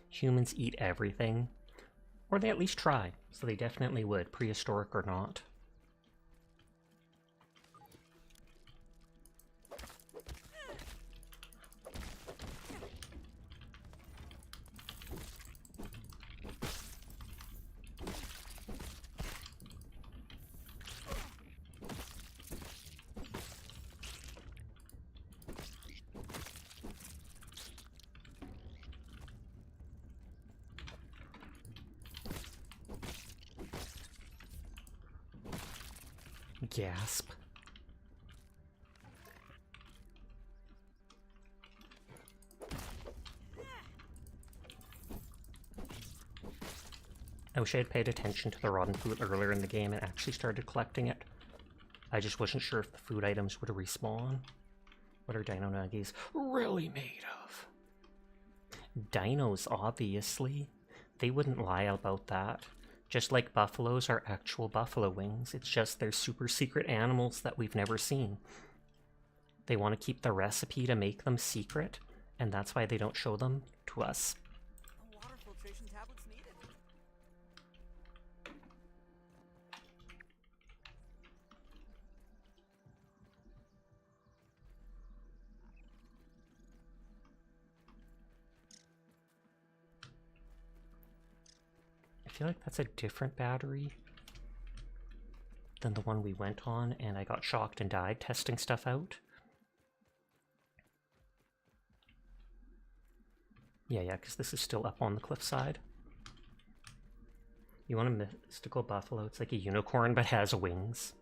Humans eat everything. Or they at least try, so they definitely would, prehistoric or not. Gasp. I wish I had paid attention to the rotten food earlier in the game and actually started collecting it. I just wasn't sure if the food items would respawn. What are dino nuggies really made of? Dinos, obviously. They wouldn't lie about that. Just like buffaloes are actual buffalo wings, it's just they're super secret animals that we've never seen. They want to keep the recipe to make them secret, and that's why they don't show them to us. Water filtration tablets needed. I feel like that's a different battery than the one we went on, and I got shocked and died testing stuff out. Yeah, because this is still up on the cliffside. You want a mystical buffalo? It's like a unicorn, but has wings.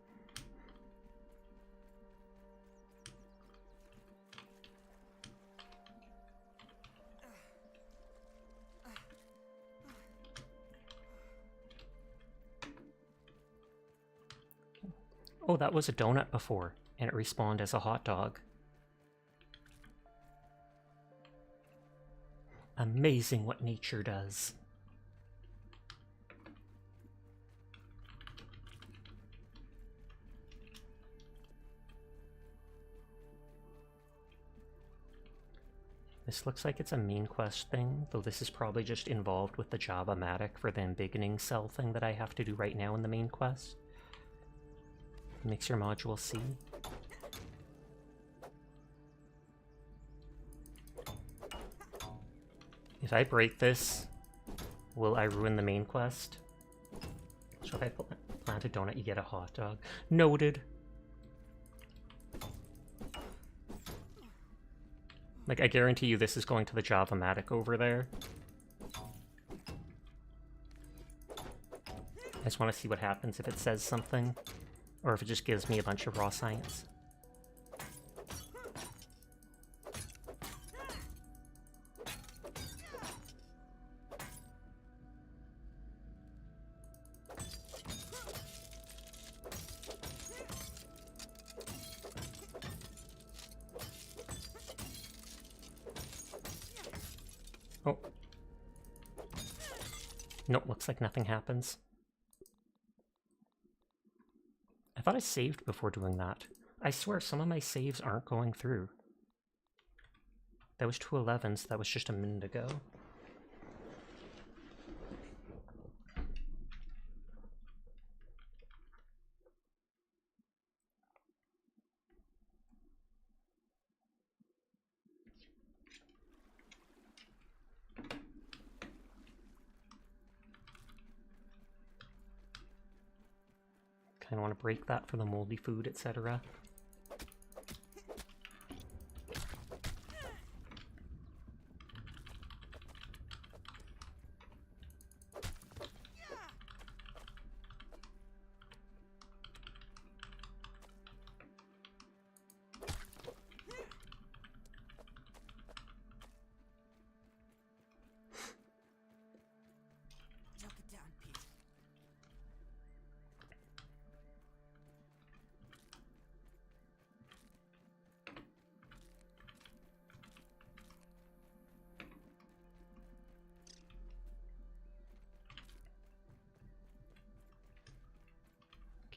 Oh, that was a donut before, and it respawned as a hot dog. Amazing what nature does. This looks like it's a main quest thing, though this is probably just involved with the Java-matic for the embiggening cell thing that I have to do right now in the main quest. Mix your module C. If I break this, will I ruin the main quest? So if I plant a donut, you get a hot dog. Noted. Like, I guarantee you this is going to the Java-matic over there. I just want to see what happens if it says something. Or if it just gives me a bunch of raw science. Oh. Nope, looks like nothing happens. I thought I saved before doing that. I swear some of my saves aren't going through. That was 2:11, so that was just a minute ago. Kind of want to break that for the moldy food, etc.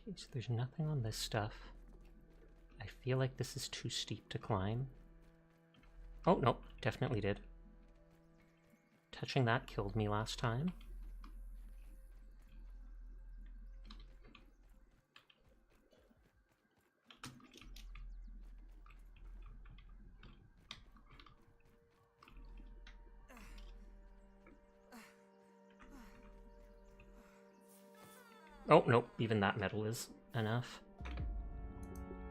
Okay, so there's nothing on this stuff. I feel like this is too steep to climb. Oh, no, definitely did. Touching that killed me last time. Oh, nope, even that metal is enough.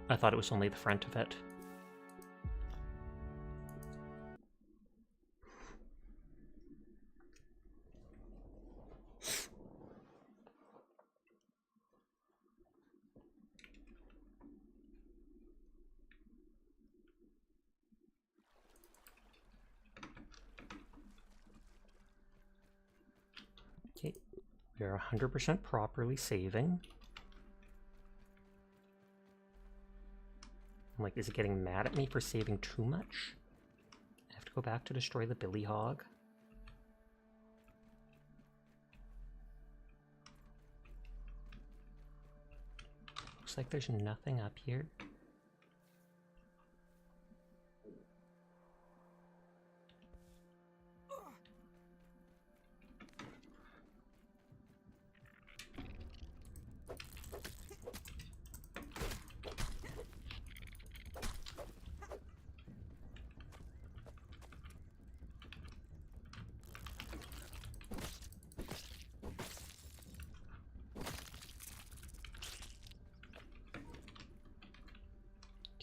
I thought it was only the front of it. Okay, we are 100% properly saving. I'm like, is it getting mad at me for saving too much? I have to go back to destroy the billy hog. Looks like there's nothing up here.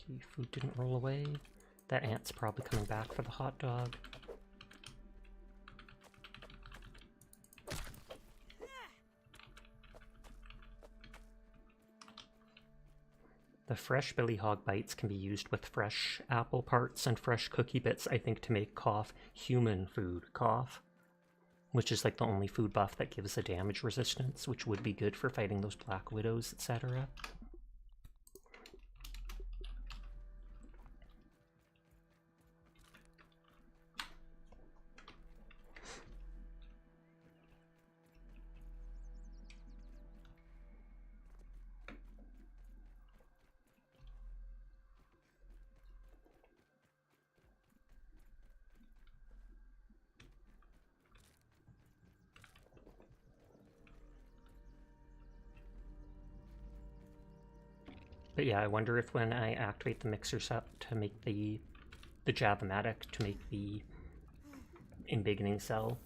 Okay, food didn't roll away. That ant's probably coming back for the hot dog. The fresh billy hog bites can be used with fresh apple parts and fresh cookie bits, I think, to make cough human food cough. Which is like the only food buff that gives a damage resistance, which would be good for fighting those black widows, etc. But yeah, I wonder if when I activate the mixers up to make the Jab-O-Matic, to make the embiggening cell,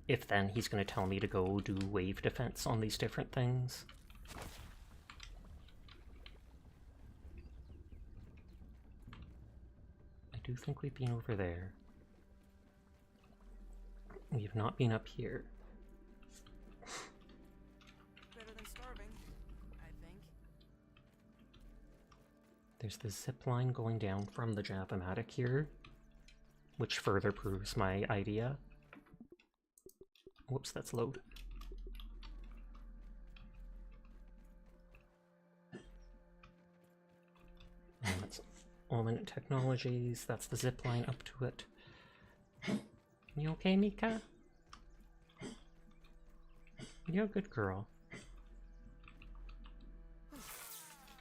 if then he's going to tell me to go do wave defense on these different things. I do think we've been over there. We have not been up here. Better than starving, I think. There's the zip line going down from the Jab-O-Matic here, which further proves my idea. Whoops, that's load. And that's Omen Technologies, that's the zip line up to it. You okay, Mika? You're a good girl.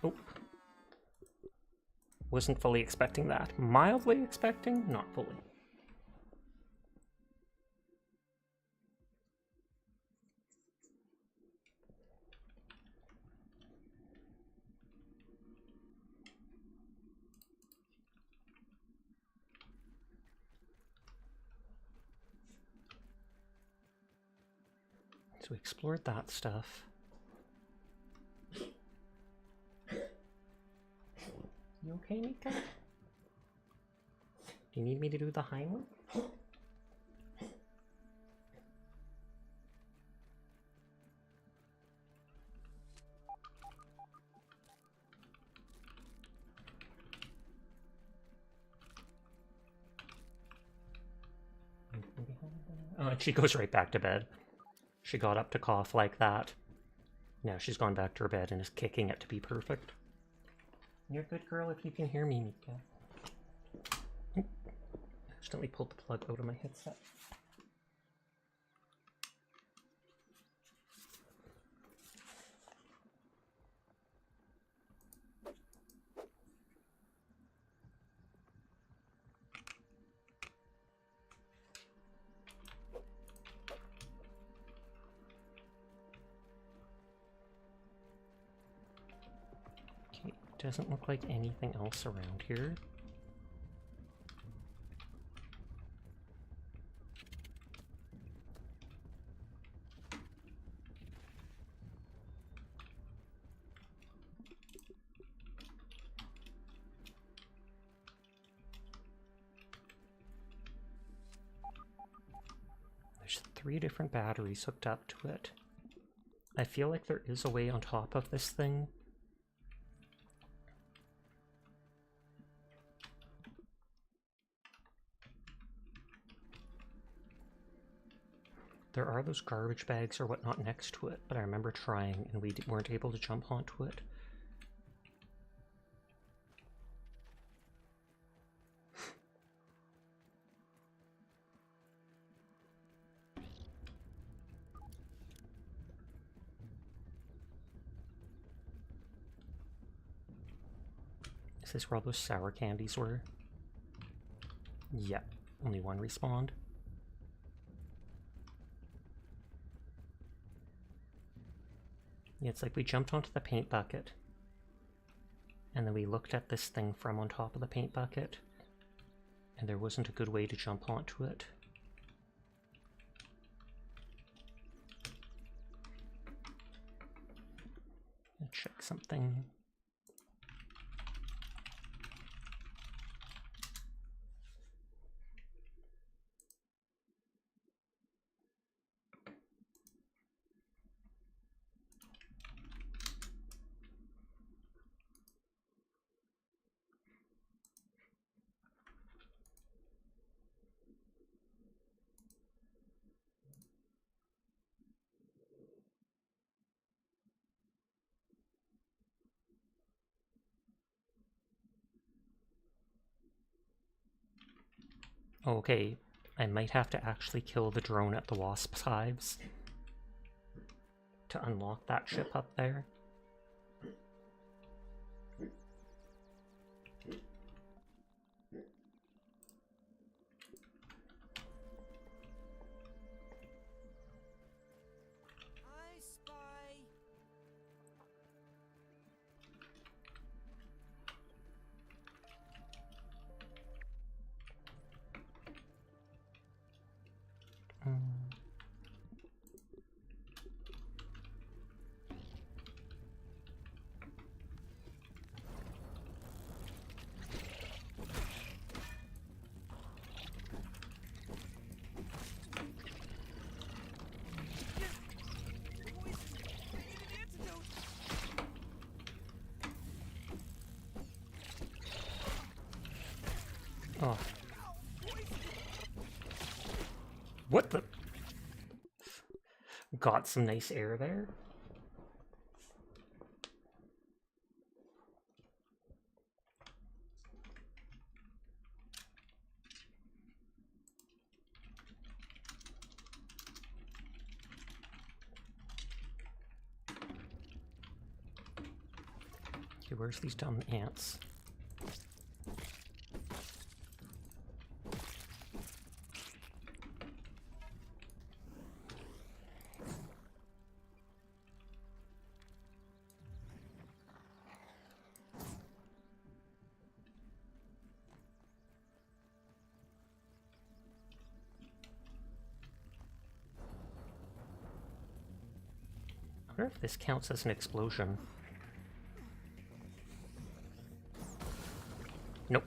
Oh. Wasn't fully expecting that. Mildly expecting, not fully. So we explored that stuff. You okay, Mika? Do you need me to do the Heimlich? Oh, and she goes right back to bed. She got up to cough like that. Now she's gone back to her bed and is kicking it to be perfect. You're a good girl if you can hear me, Mika. Oh, accidentally pulled the plug out of my headset. Doesn't look like anything else around here. There's 3 different batteries hooked up to it. I feel like there is a way on top of this thing. There are those garbage bags or whatnot next to it, but I remember trying and we weren't able to jump onto it. Is this where all those sour candies were? Yep, only one respawned. Yeah, it's like we jumped onto the paint bucket, and then we looked at this thing from on top of the paint bucket, and there wasn't a good way to jump onto it. Check something. Okay, I might have to actually kill the drone at the wasp's hives to unlock that ship up there. I spy. Oh. What the? Got some nice air there. Okay, where's these dumb ants? I wonder if this counts as an explosion. Nope.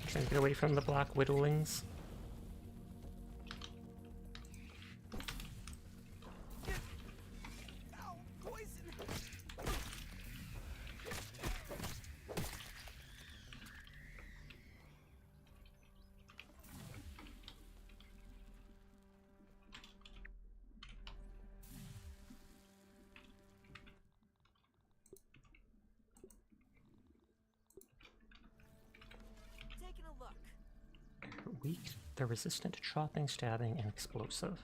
Trying to get away from the black widowlings. look. Weak. They're resistant to chopping, stabbing, and explosive.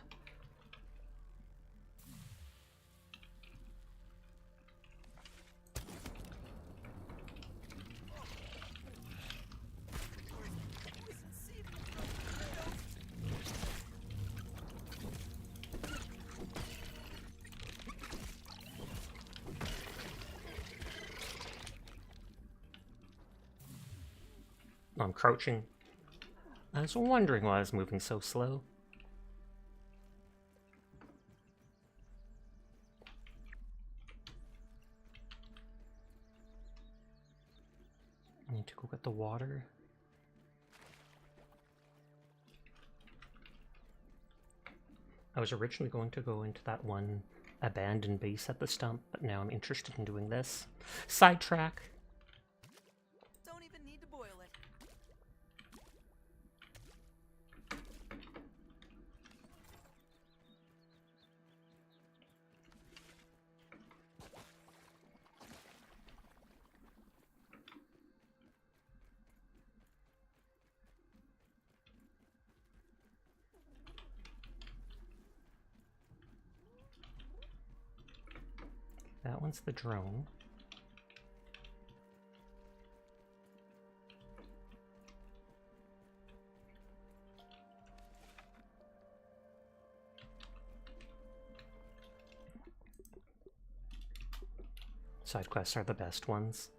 I'm crouching. I was wondering why I was moving so slow. I need to go get the water. I was originally going to go into that one abandoned base at the stump, but now I'm interested in doing this. Sidetrack! Don't even need to boil it. That one's the drone. Side quests are the best ones.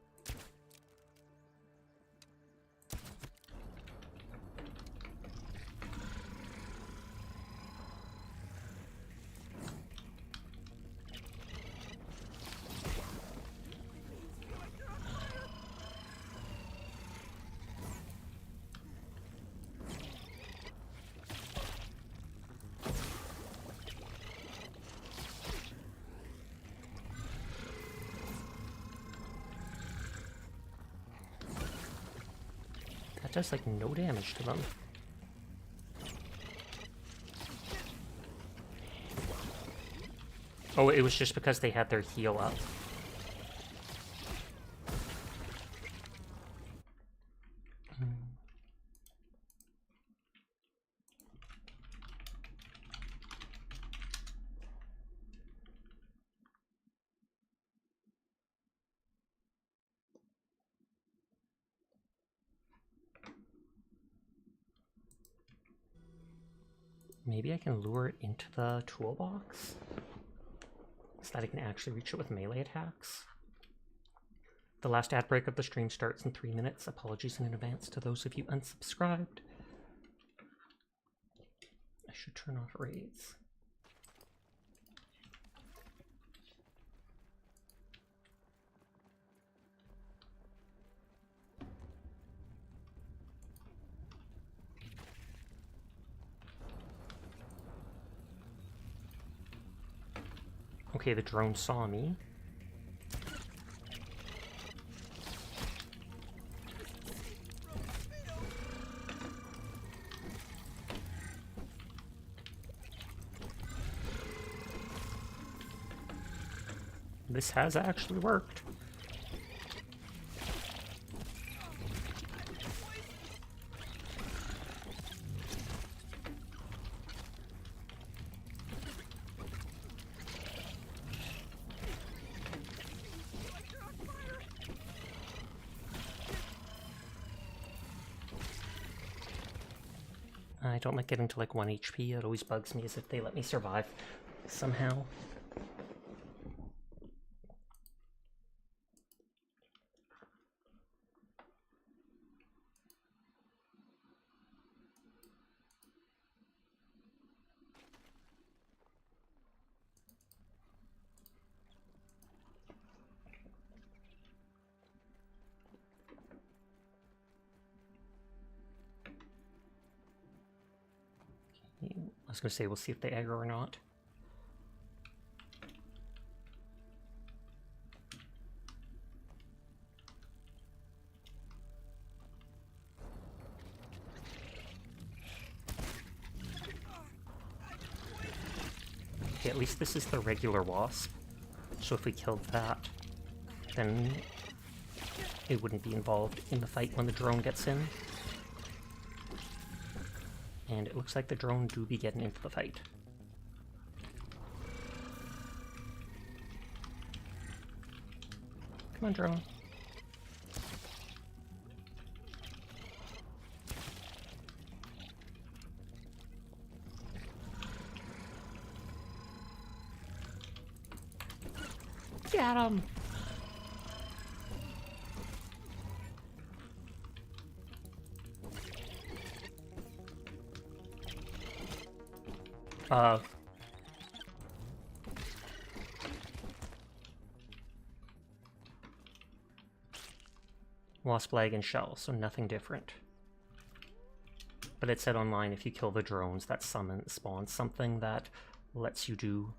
That does like no damage to them. Oh, it was just because they had their heal up. Maybe I can lure it into the toolbox so that I can actually reach it with melee attacks. The last ad break of the stream starts in 3 minutes. Apologies in advance to those of you unsubscribed. I should turn off raids. Okay, the drone saw me. This has actually worked. I don't like getting to like 1 HP. It always bugs me as if they let me survive somehow. I was going to say, we'll see if they aggro or not. Okay, at least this is the regular wasp. So if we killed that, then it wouldn't be involved in the fight when the drone gets in. And it looks like the drone do be getting into the fight. Come on, drone. Get him! Wasp lag and shell, so nothing different. But it said online if you kill the drones, that spawns something that lets you do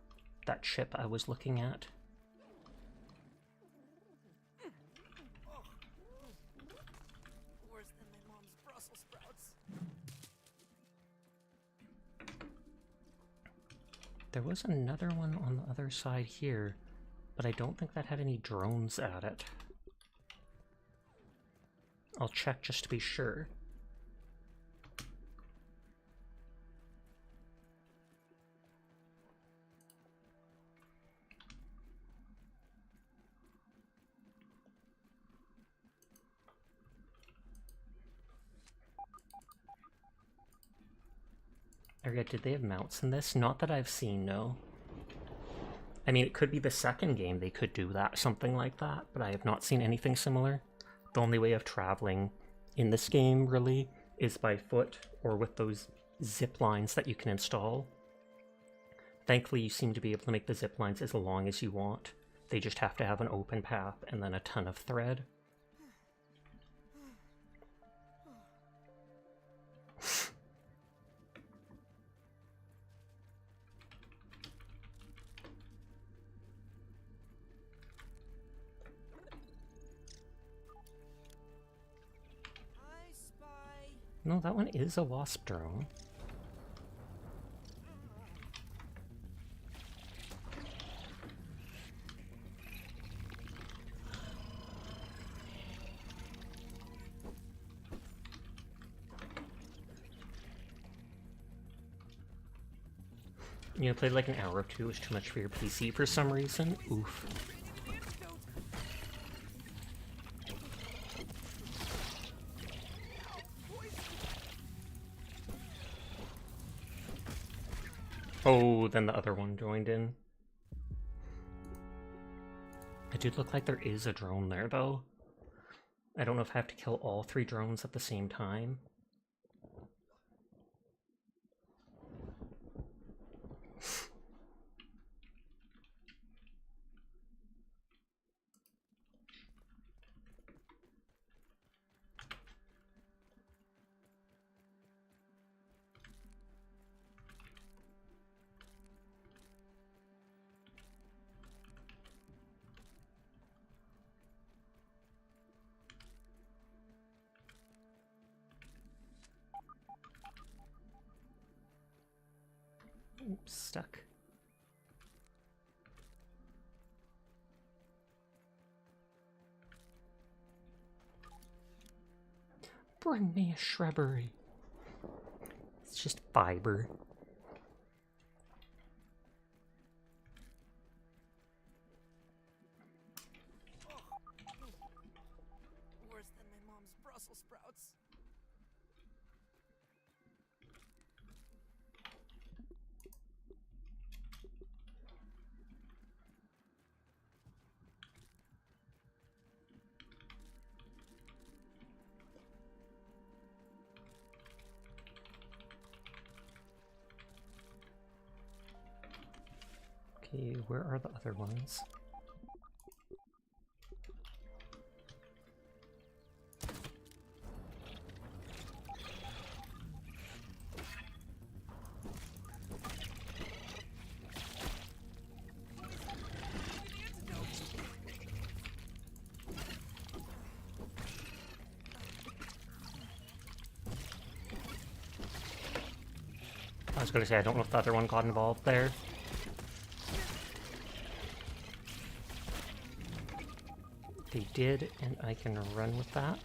that chip I was looking at. Worse than my mom's Brussels sprouts. There was another one on the other side here, but I don't think that had any drones at it. I'll check just to be sure. Or did they have mounts in this? Not that I've seen, no. I mean, it could be the second game they could do that, something like that, but I have not seen anything similar. The only way of traveling in this game, really, is by foot or with those zip lines that you can install. Thankfully, you seem to be able to make the zip lines as long as you want. They just have to have an open path and then a ton of thread. No, that one is a wasp drone. You know, played like an hour or two, was too much for your PC for some reason. Oof. Oh, then the other one joined in. It did look like there is a drone there, though. I don't know if I have to kill all 3 drones at the same time. Oops, stuck. Bring me a shrubbery. It's just fiber. Worse than my mom's Brussels sprouts. Okay, where are the other ones? I was gonna say, I don't know if the other one got involved there. They did, and I can run with that.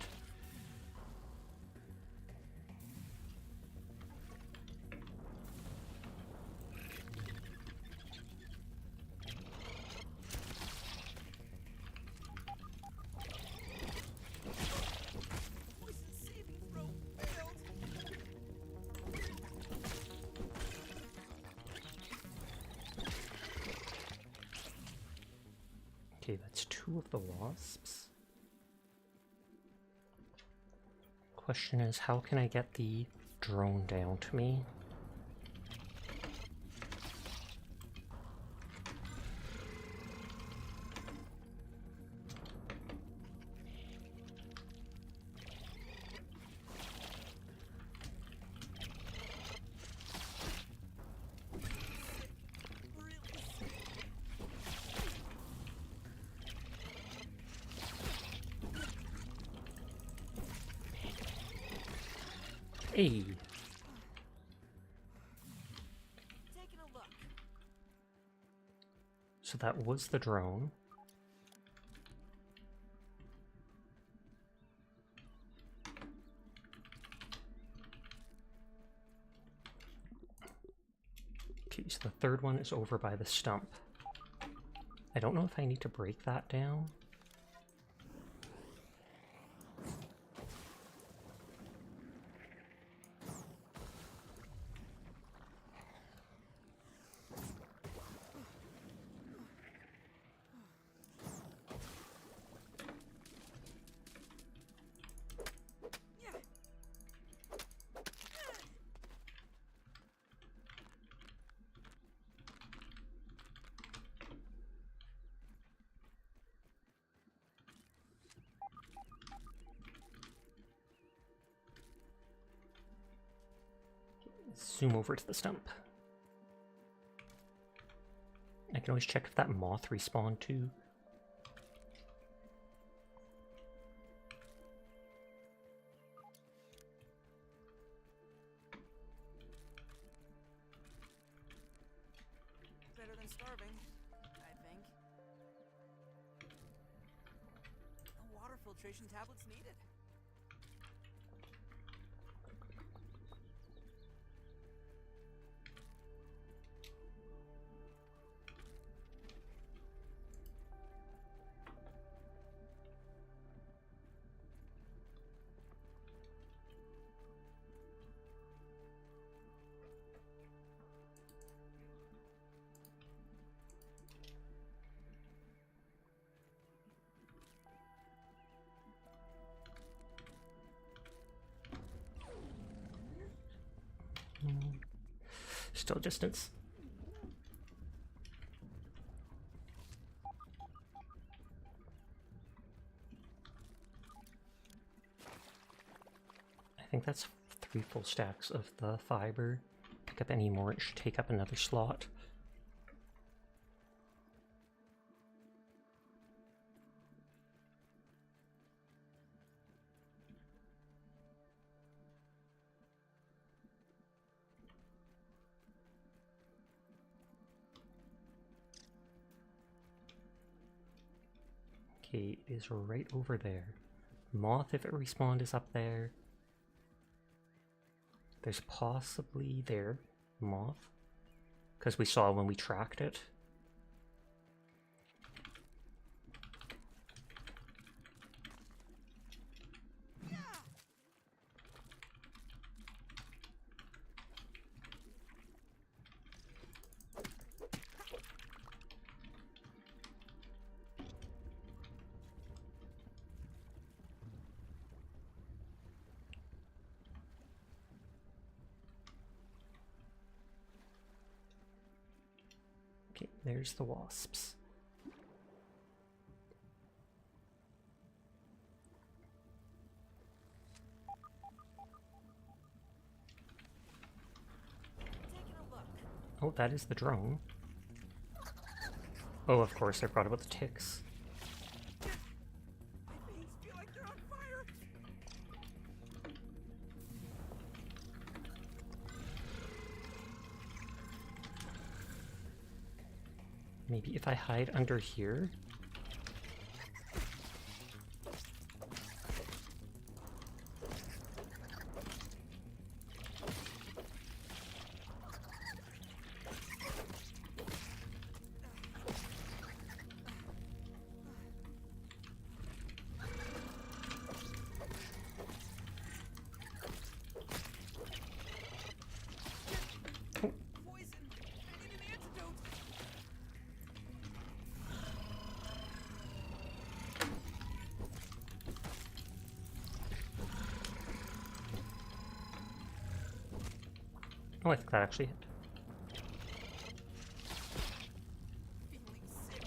2 of the wasps. Question is, how can I get the drone down to me? Hey! Taking a look. So that was the drone. Okay, so the third one is over by the stump. I don't know if I need to break that down. Zoom over to the stump. I can always check if that moth respawned too. Better than starving, I think. No water filtration tablets needed. Still distance. I think that's 3 full stacks of the fiber. Pick up any more, it should take up another slot. Okay, it is right over there. Moth, if it respawned, is up there. There's possibly there, moth, because we saw when we tracked it. Okay, there's the wasps. Taking a look. Oh, that is the drone. Oh, of course, I forgot about the ticks. My veins feel like they're on fire. Maybe if I hide under here? Poison. I need an antidote. Oh, I think that actually hit. Feeling sick.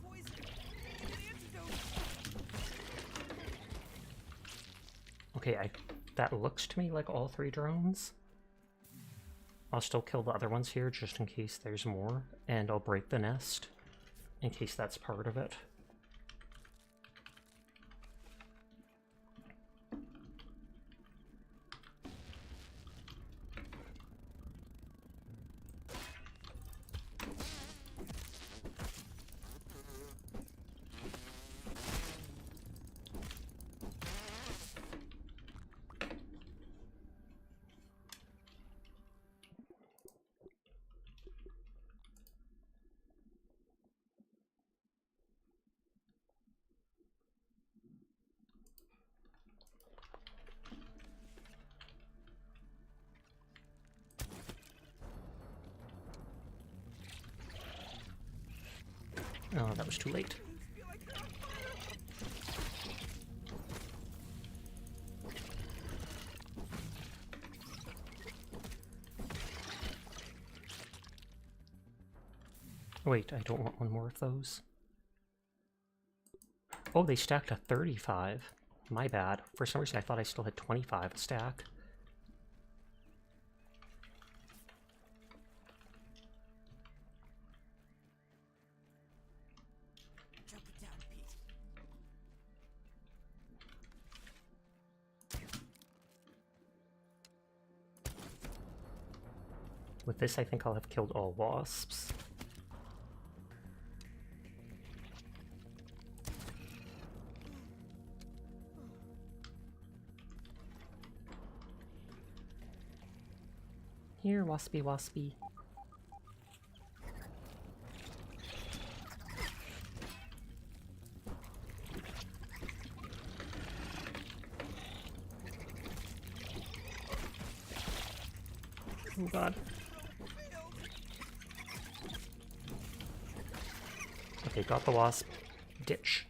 Really poison. An antidote. Okay, that looks to me like all 3 drones. I'll still kill the other ones here just in case there's more, and I'll break the nest in case that's part of it. Oh, that was too late. Feel like they're on fire. Wait, I don't want one more of those. Oh, they stacked a 35. My bad. For some reason I thought I still had 25 a stack. Jump it down, Pete. With this, I think I'll have killed all wasps. Here, waspy waspy. Oh god. Okay, got the wasp. Ditch.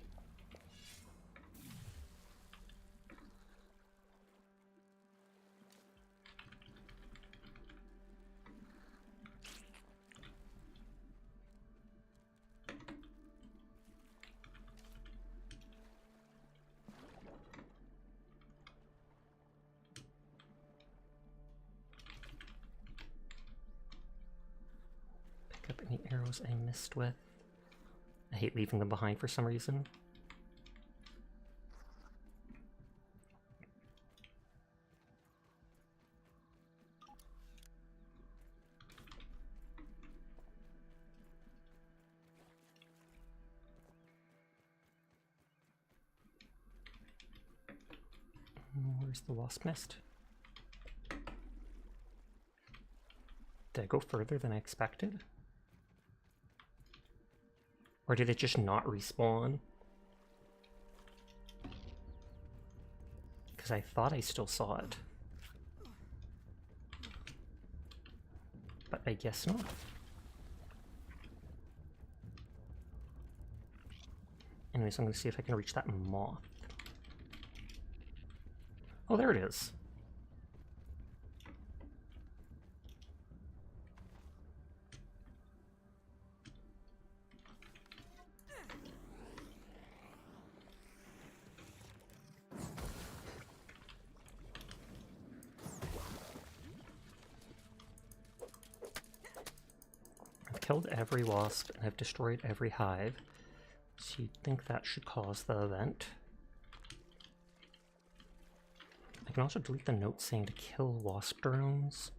Pick up any arrows I missed with. I hate leaving them behind for some reason. Where's the wasp nest? Did I go further than I expected? Or did it just not respawn? Because I thought I still saw it. But I guess not. Anyways, I'm going to see if I can reach that moth. Oh, there it is. I've killed every wasp and I've destroyed every hive. So you'd think that should cause the event. I can also delete the note saying to kill wasp drones.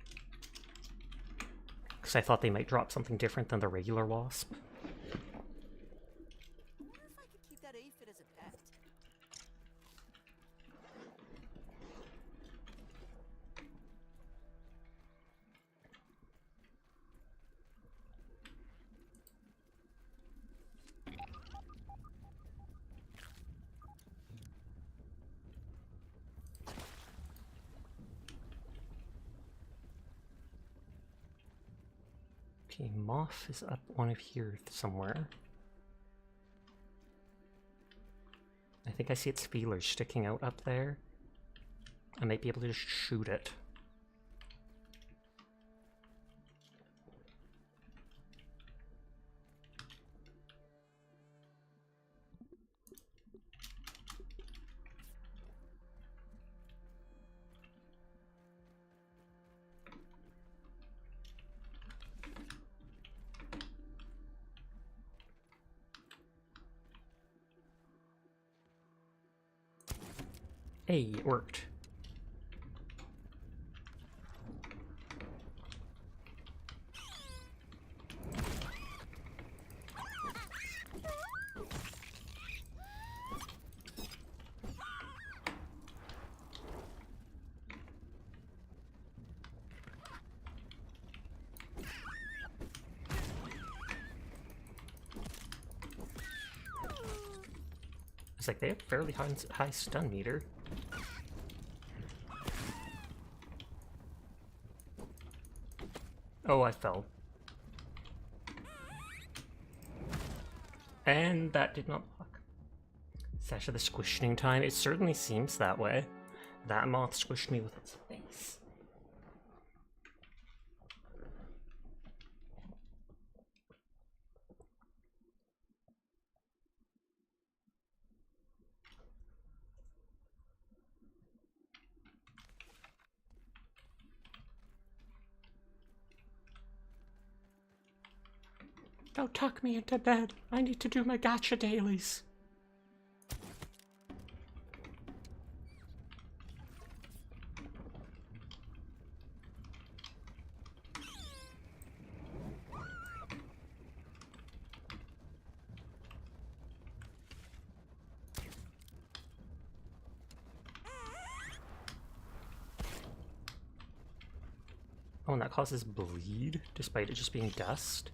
Because I thought they might drop something different than the regular wasp. I wonder if I could keep that aphid as a pet. Okay, moth is up one of here somewhere. I think I see its feelers sticking out up there. I might be able to just shoot it. Hey, it worked. It's like they have fairly high stun meter. Oh, I fell. And that did not block. Sasha the squishing time. It certainly seems that way. That moth squished me with its face. Don't tuck me into bed. I need to do my gacha dailies. Oh, and that causes bleed, despite it just being dust.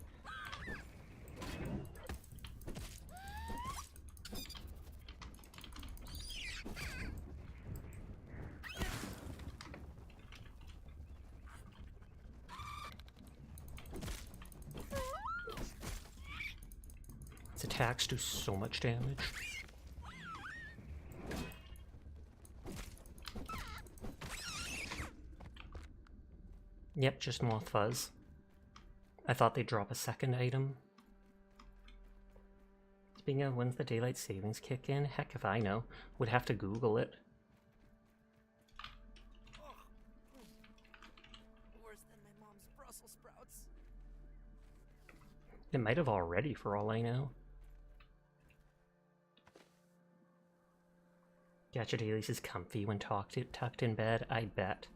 Its attacks do so much damage. Yep, just moth fuzz. I thought they'd drop a second item. Speaking of, when's the daylight savings kick in? Heck if I know. Would have to Google it. Worse than my mom's Brussels sprouts. It might have already, for all I know. Gacha Dailies is comfy when tucked in bed, I bet.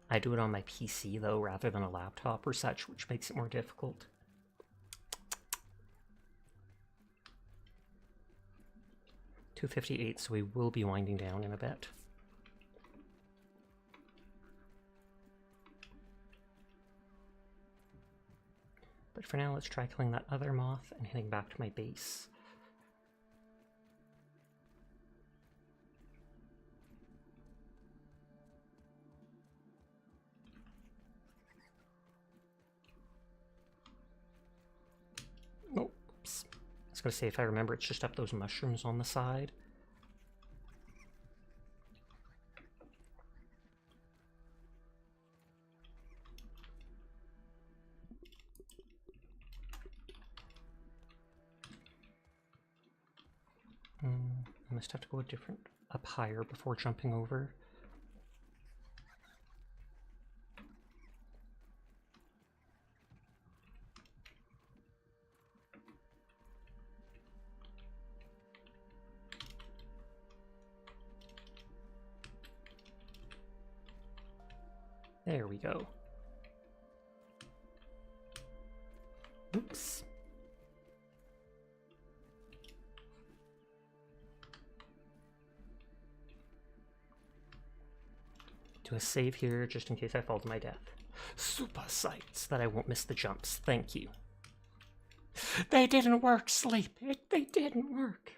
I do it on my PC, though, rather than a laptop or such, which makes it more difficult. $2.58, so we will be winding down in a bit. But for now, let's try killing that other moth and heading back to my base. Oh, oops. I was gonna say, if I remember, it's just up those mushrooms on the side. I must have to go up higher before jumping over. There we go. Oops. Do a save here, just in case I fall to my death. Super sights that I won't miss the jumps. Thank you. They didn't work, Sleep. They didn't work.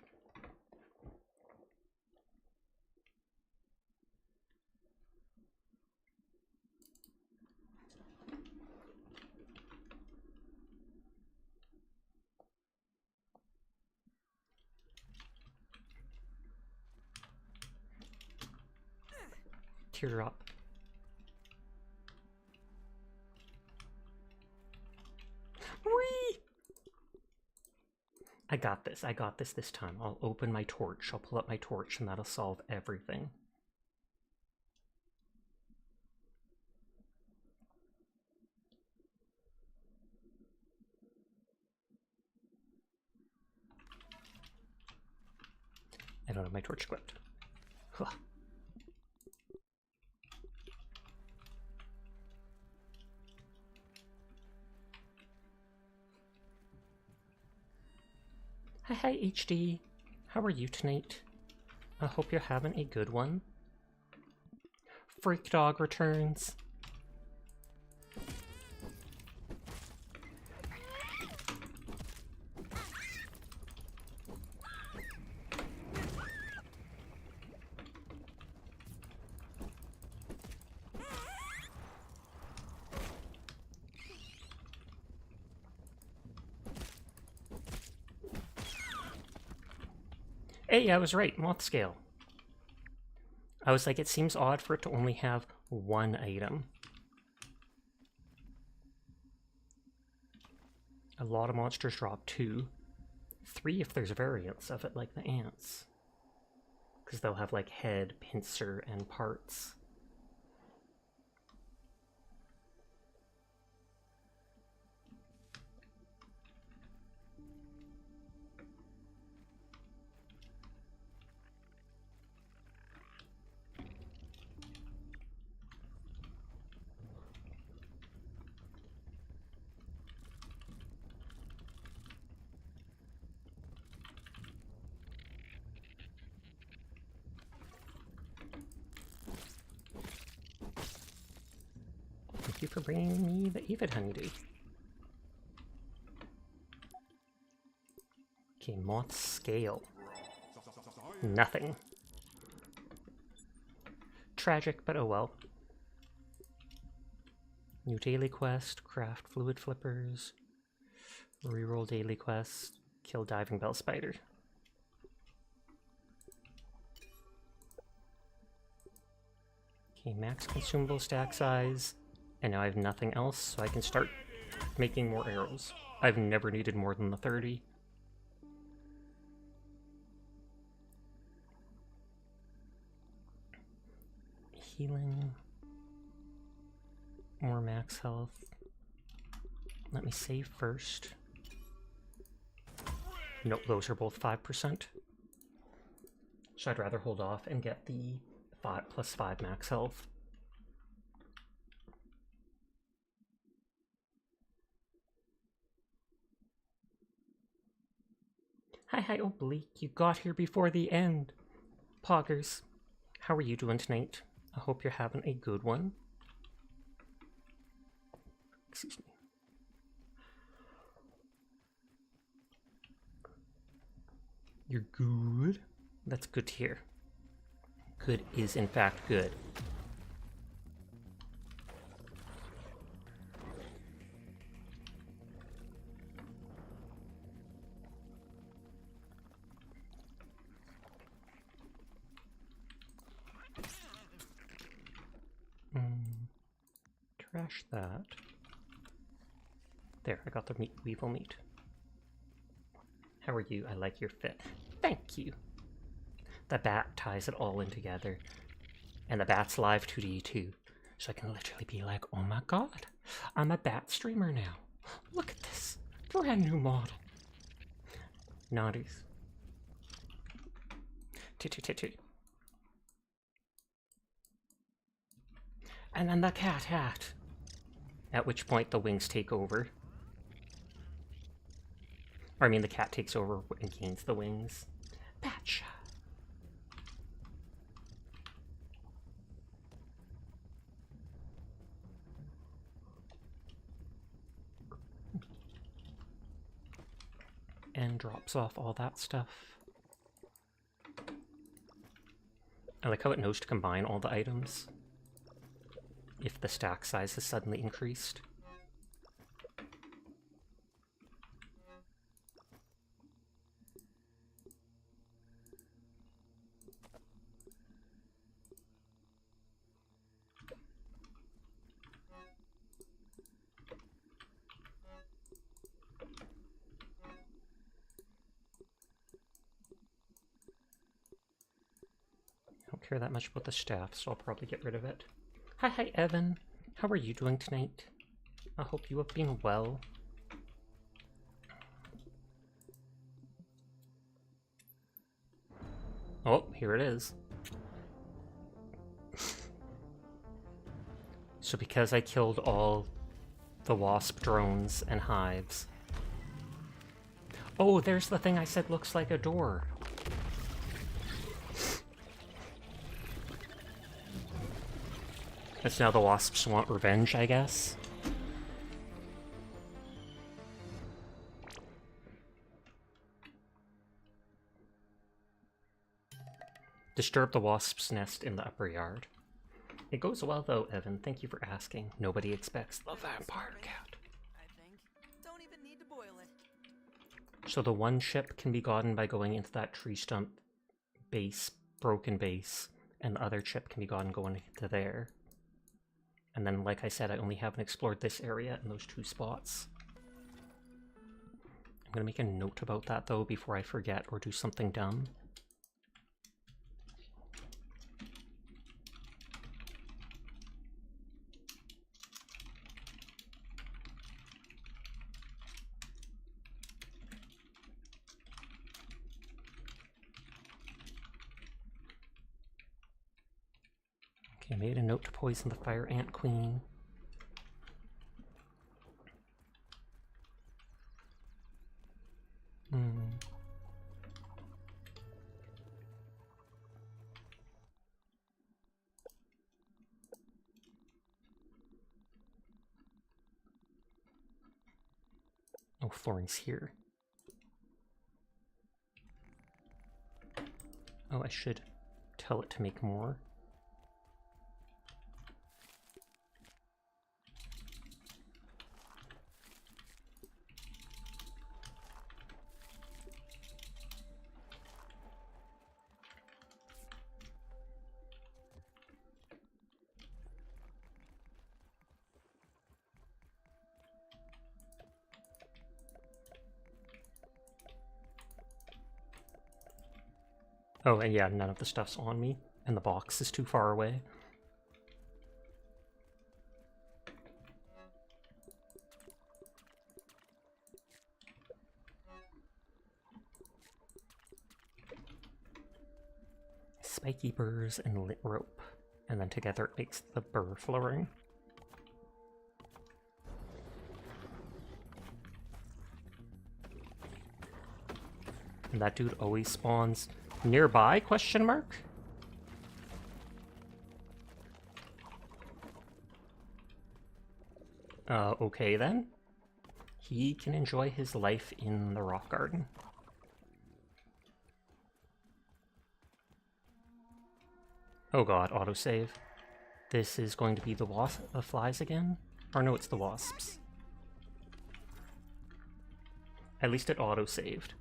teardrop. Whee! I got this this time. I'll open my torch, I'll pull up my torch, and that'll solve everything. I don't have my torch equipped. Huh. Hi HD, how are you tonight? I hope you're having a good one. Freak Dog returns. Hey, I was right, moth scale. I was like, it seems odd for it to only have one item. A lot of monsters drop 2. 3 if there's variants of it, like the ants. Because they'll have like head, pincer, and parts. Thank you for bringing me the aphid honeydew. Okay, moth scale. Nothing. Tragic, but oh well. New daily quest, craft fluid flippers. Reroll daily quest, kill diving bell spider. Okay, max consumable stack size. And now I have nothing else, so I can start making more arrows. I've never needed more than the 30. Healing. More max health. Let me save first. Nope, those are both 5%. So I'd rather hold off and get the 5+5 max health. Hi, Oblique. You got here before the end. Poggers, how are you doing tonight? I hope you're having a good one. Excuse me. You're good? That's good to hear. Good is, in fact, good. Trash that. There, I got the weevil meat. How are you? I like your fit. Thank you. The bat ties it all in together. And the bat's live 2D too. So I can literally be like, oh my god, I'm a bat streamer now. Look at this brand new model. Naughties. Titty. And then the cat hat. At which point the wings take over. Or I mean the cat takes over and gains the wings. Batcha. And drops off all that stuff. I like how it knows to combine all the items if the stack size has suddenly increased. don't care that much about the staff, so I'll probably get rid of it. Hi, Evan. How are you doing tonight? I hope you have been well. Oh, here it is. So because I killed all the wasp drones and hives... Oh, there's the thing I said looks like a door. It's now the wasps want revenge, I guess. Disturb the wasp's nest in the upper yard. It goes well though, Evan. Thank you for asking. Nobody expects the vampire cat. I think. Don't even need to boil it. So the one chip can be gotten by going into that tree stump base, broken base, and the other chip can be gotten going to there. And then, like I said, I only haven't explored this area in those 2 spots. I'm gonna make a note about that though before I forget or do something dumb. I made a note to poison the fire ant queen. Oh, Thorn's here. Oh, I should tell it to make more. Oh, and yeah, none of the stuff's on me, and the box is too far away. Spiky burrs and lit rope, and then together it makes the burr flooring. And that dude always spawns nearby, question mark? Okay then. He can enjoy his life in the rock garden. Oh god, autosave. This is going to be the flies again? Or no, it's the wasps. At least it autosaved.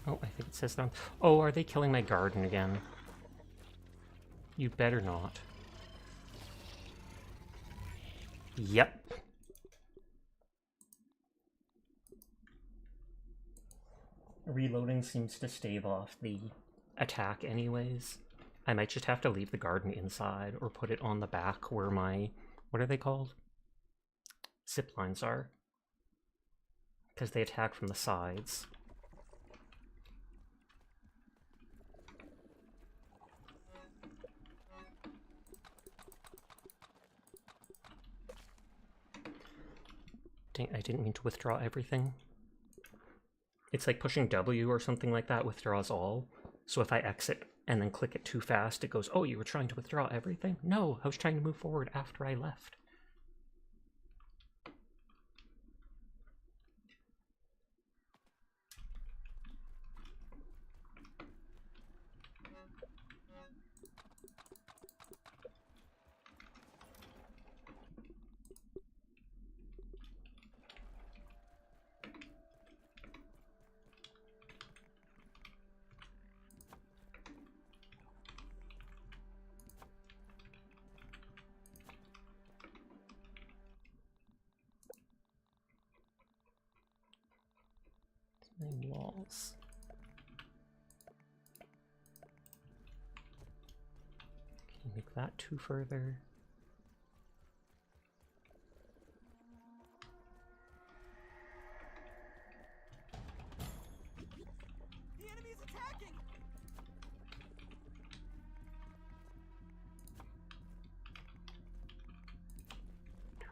Oh, I think it says that. Oh, are they killing my garden again? You better not. Yep. Reloading seems to stave off the attack anyways. I might just have to leave the garden inside or put it on the back where my... what are they called? Zip lines are. Because they attack from the sides. Dang, I didn't mean to withdraw everything. It's like pushing W or something like that withdraws all. So if I exit and then click it too fast, it goes, oh, you were trying to withdraw everything? No, I was trying to move forward after I left. Walls. Can you make that two further? The enemy is attacking.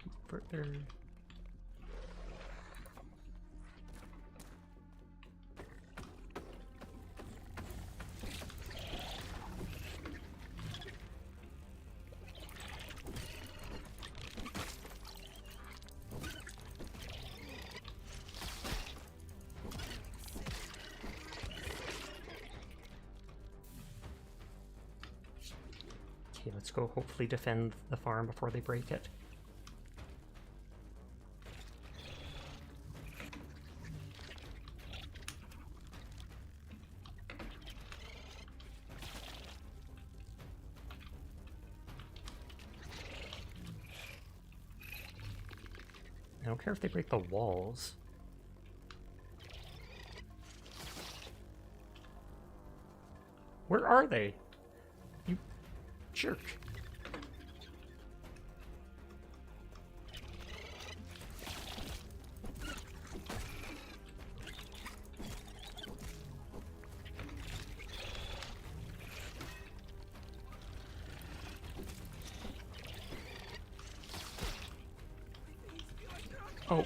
Two further. Okay, let's go hopefully defend the farm before they break it. I don't care if they break the walls. Where are they? You jerk. Oh,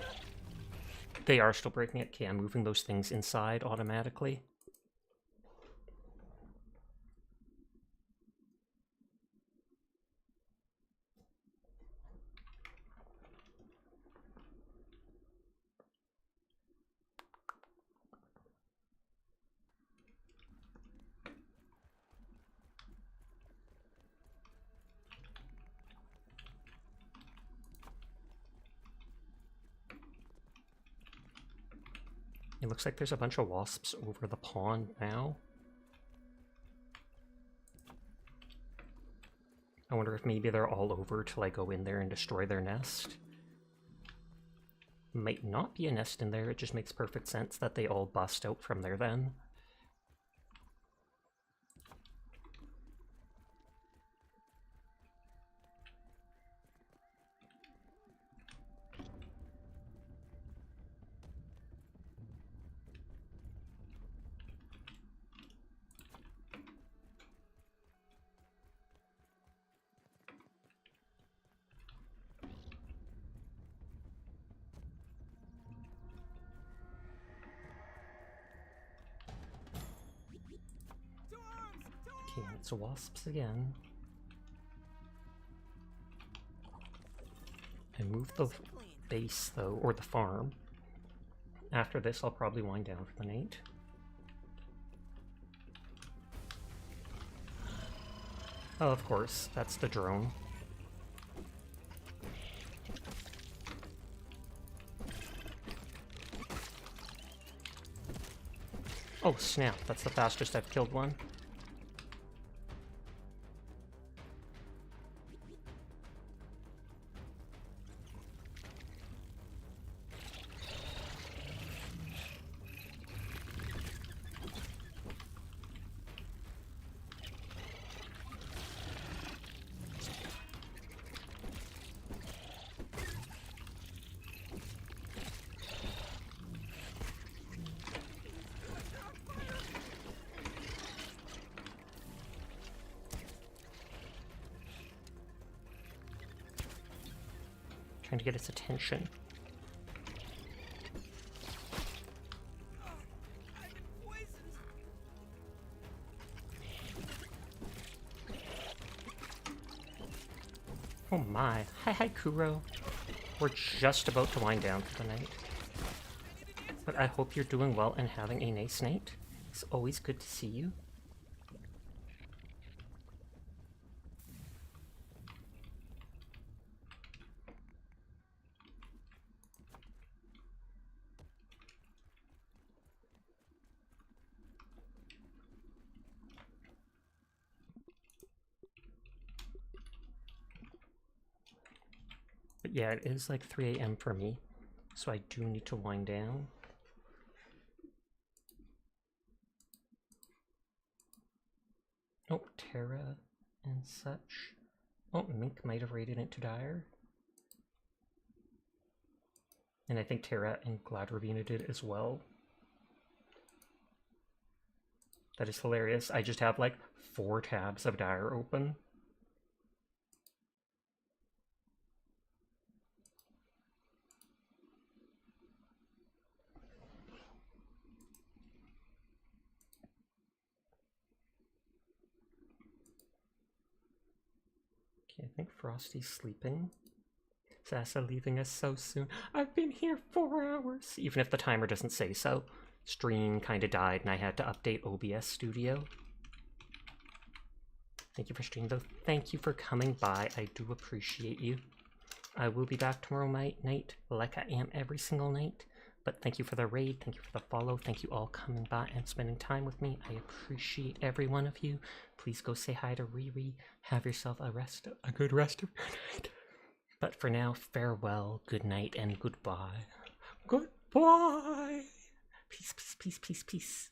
they are still breaking it. Okay, I'm moving those things inside automatically. It looks like there's a bunch of wasps over the pond now. I wonder if maybe they're all over till I go in there and destroy their nest. Might not be a nest in there, it just makes perfect sense that they all bust out from there then. Okay, it's wasps again. I moved the base though, or the farm. After this, I'll probably wind down for the night. Oh, of course, that's the drone. Oh snap, that's the fastest I've killed one. Trying to get its attention. I've been poisoned. my. Hi, Kuro. We're just about to wind down for the night. But I hope you're doing well and having a nice night. It's always good to see you. But yeah, it is like 3 a.m. for me, so I do need to wind down. Oh, Terra and such. Oh, Mink might have raided into Dire. And I think Terra and Glad Ravina did as well. That is hilarious. I just have like 4 tabs of Dire open. Okay, I think Frosty's sleeping. Sasa leaving us so soon. I've been here 4 hours. Even if the timer doesn't say so. Stream kind of died and I had to update OBS Studio. Thank you for streaming though. Thank you for coming by. I do appreciate you. I will be back tomorrow night like I am every single night. But thank you for the raid. Thank you for the follow. Thank you all coming by and spending time with me. I appreciate every one of you. Please go say hi to Riri. Have yourself a good rest of your night. But for now, farewell, good night, and goodbye. Goodbye! Peace, peace, peace, peace, peace.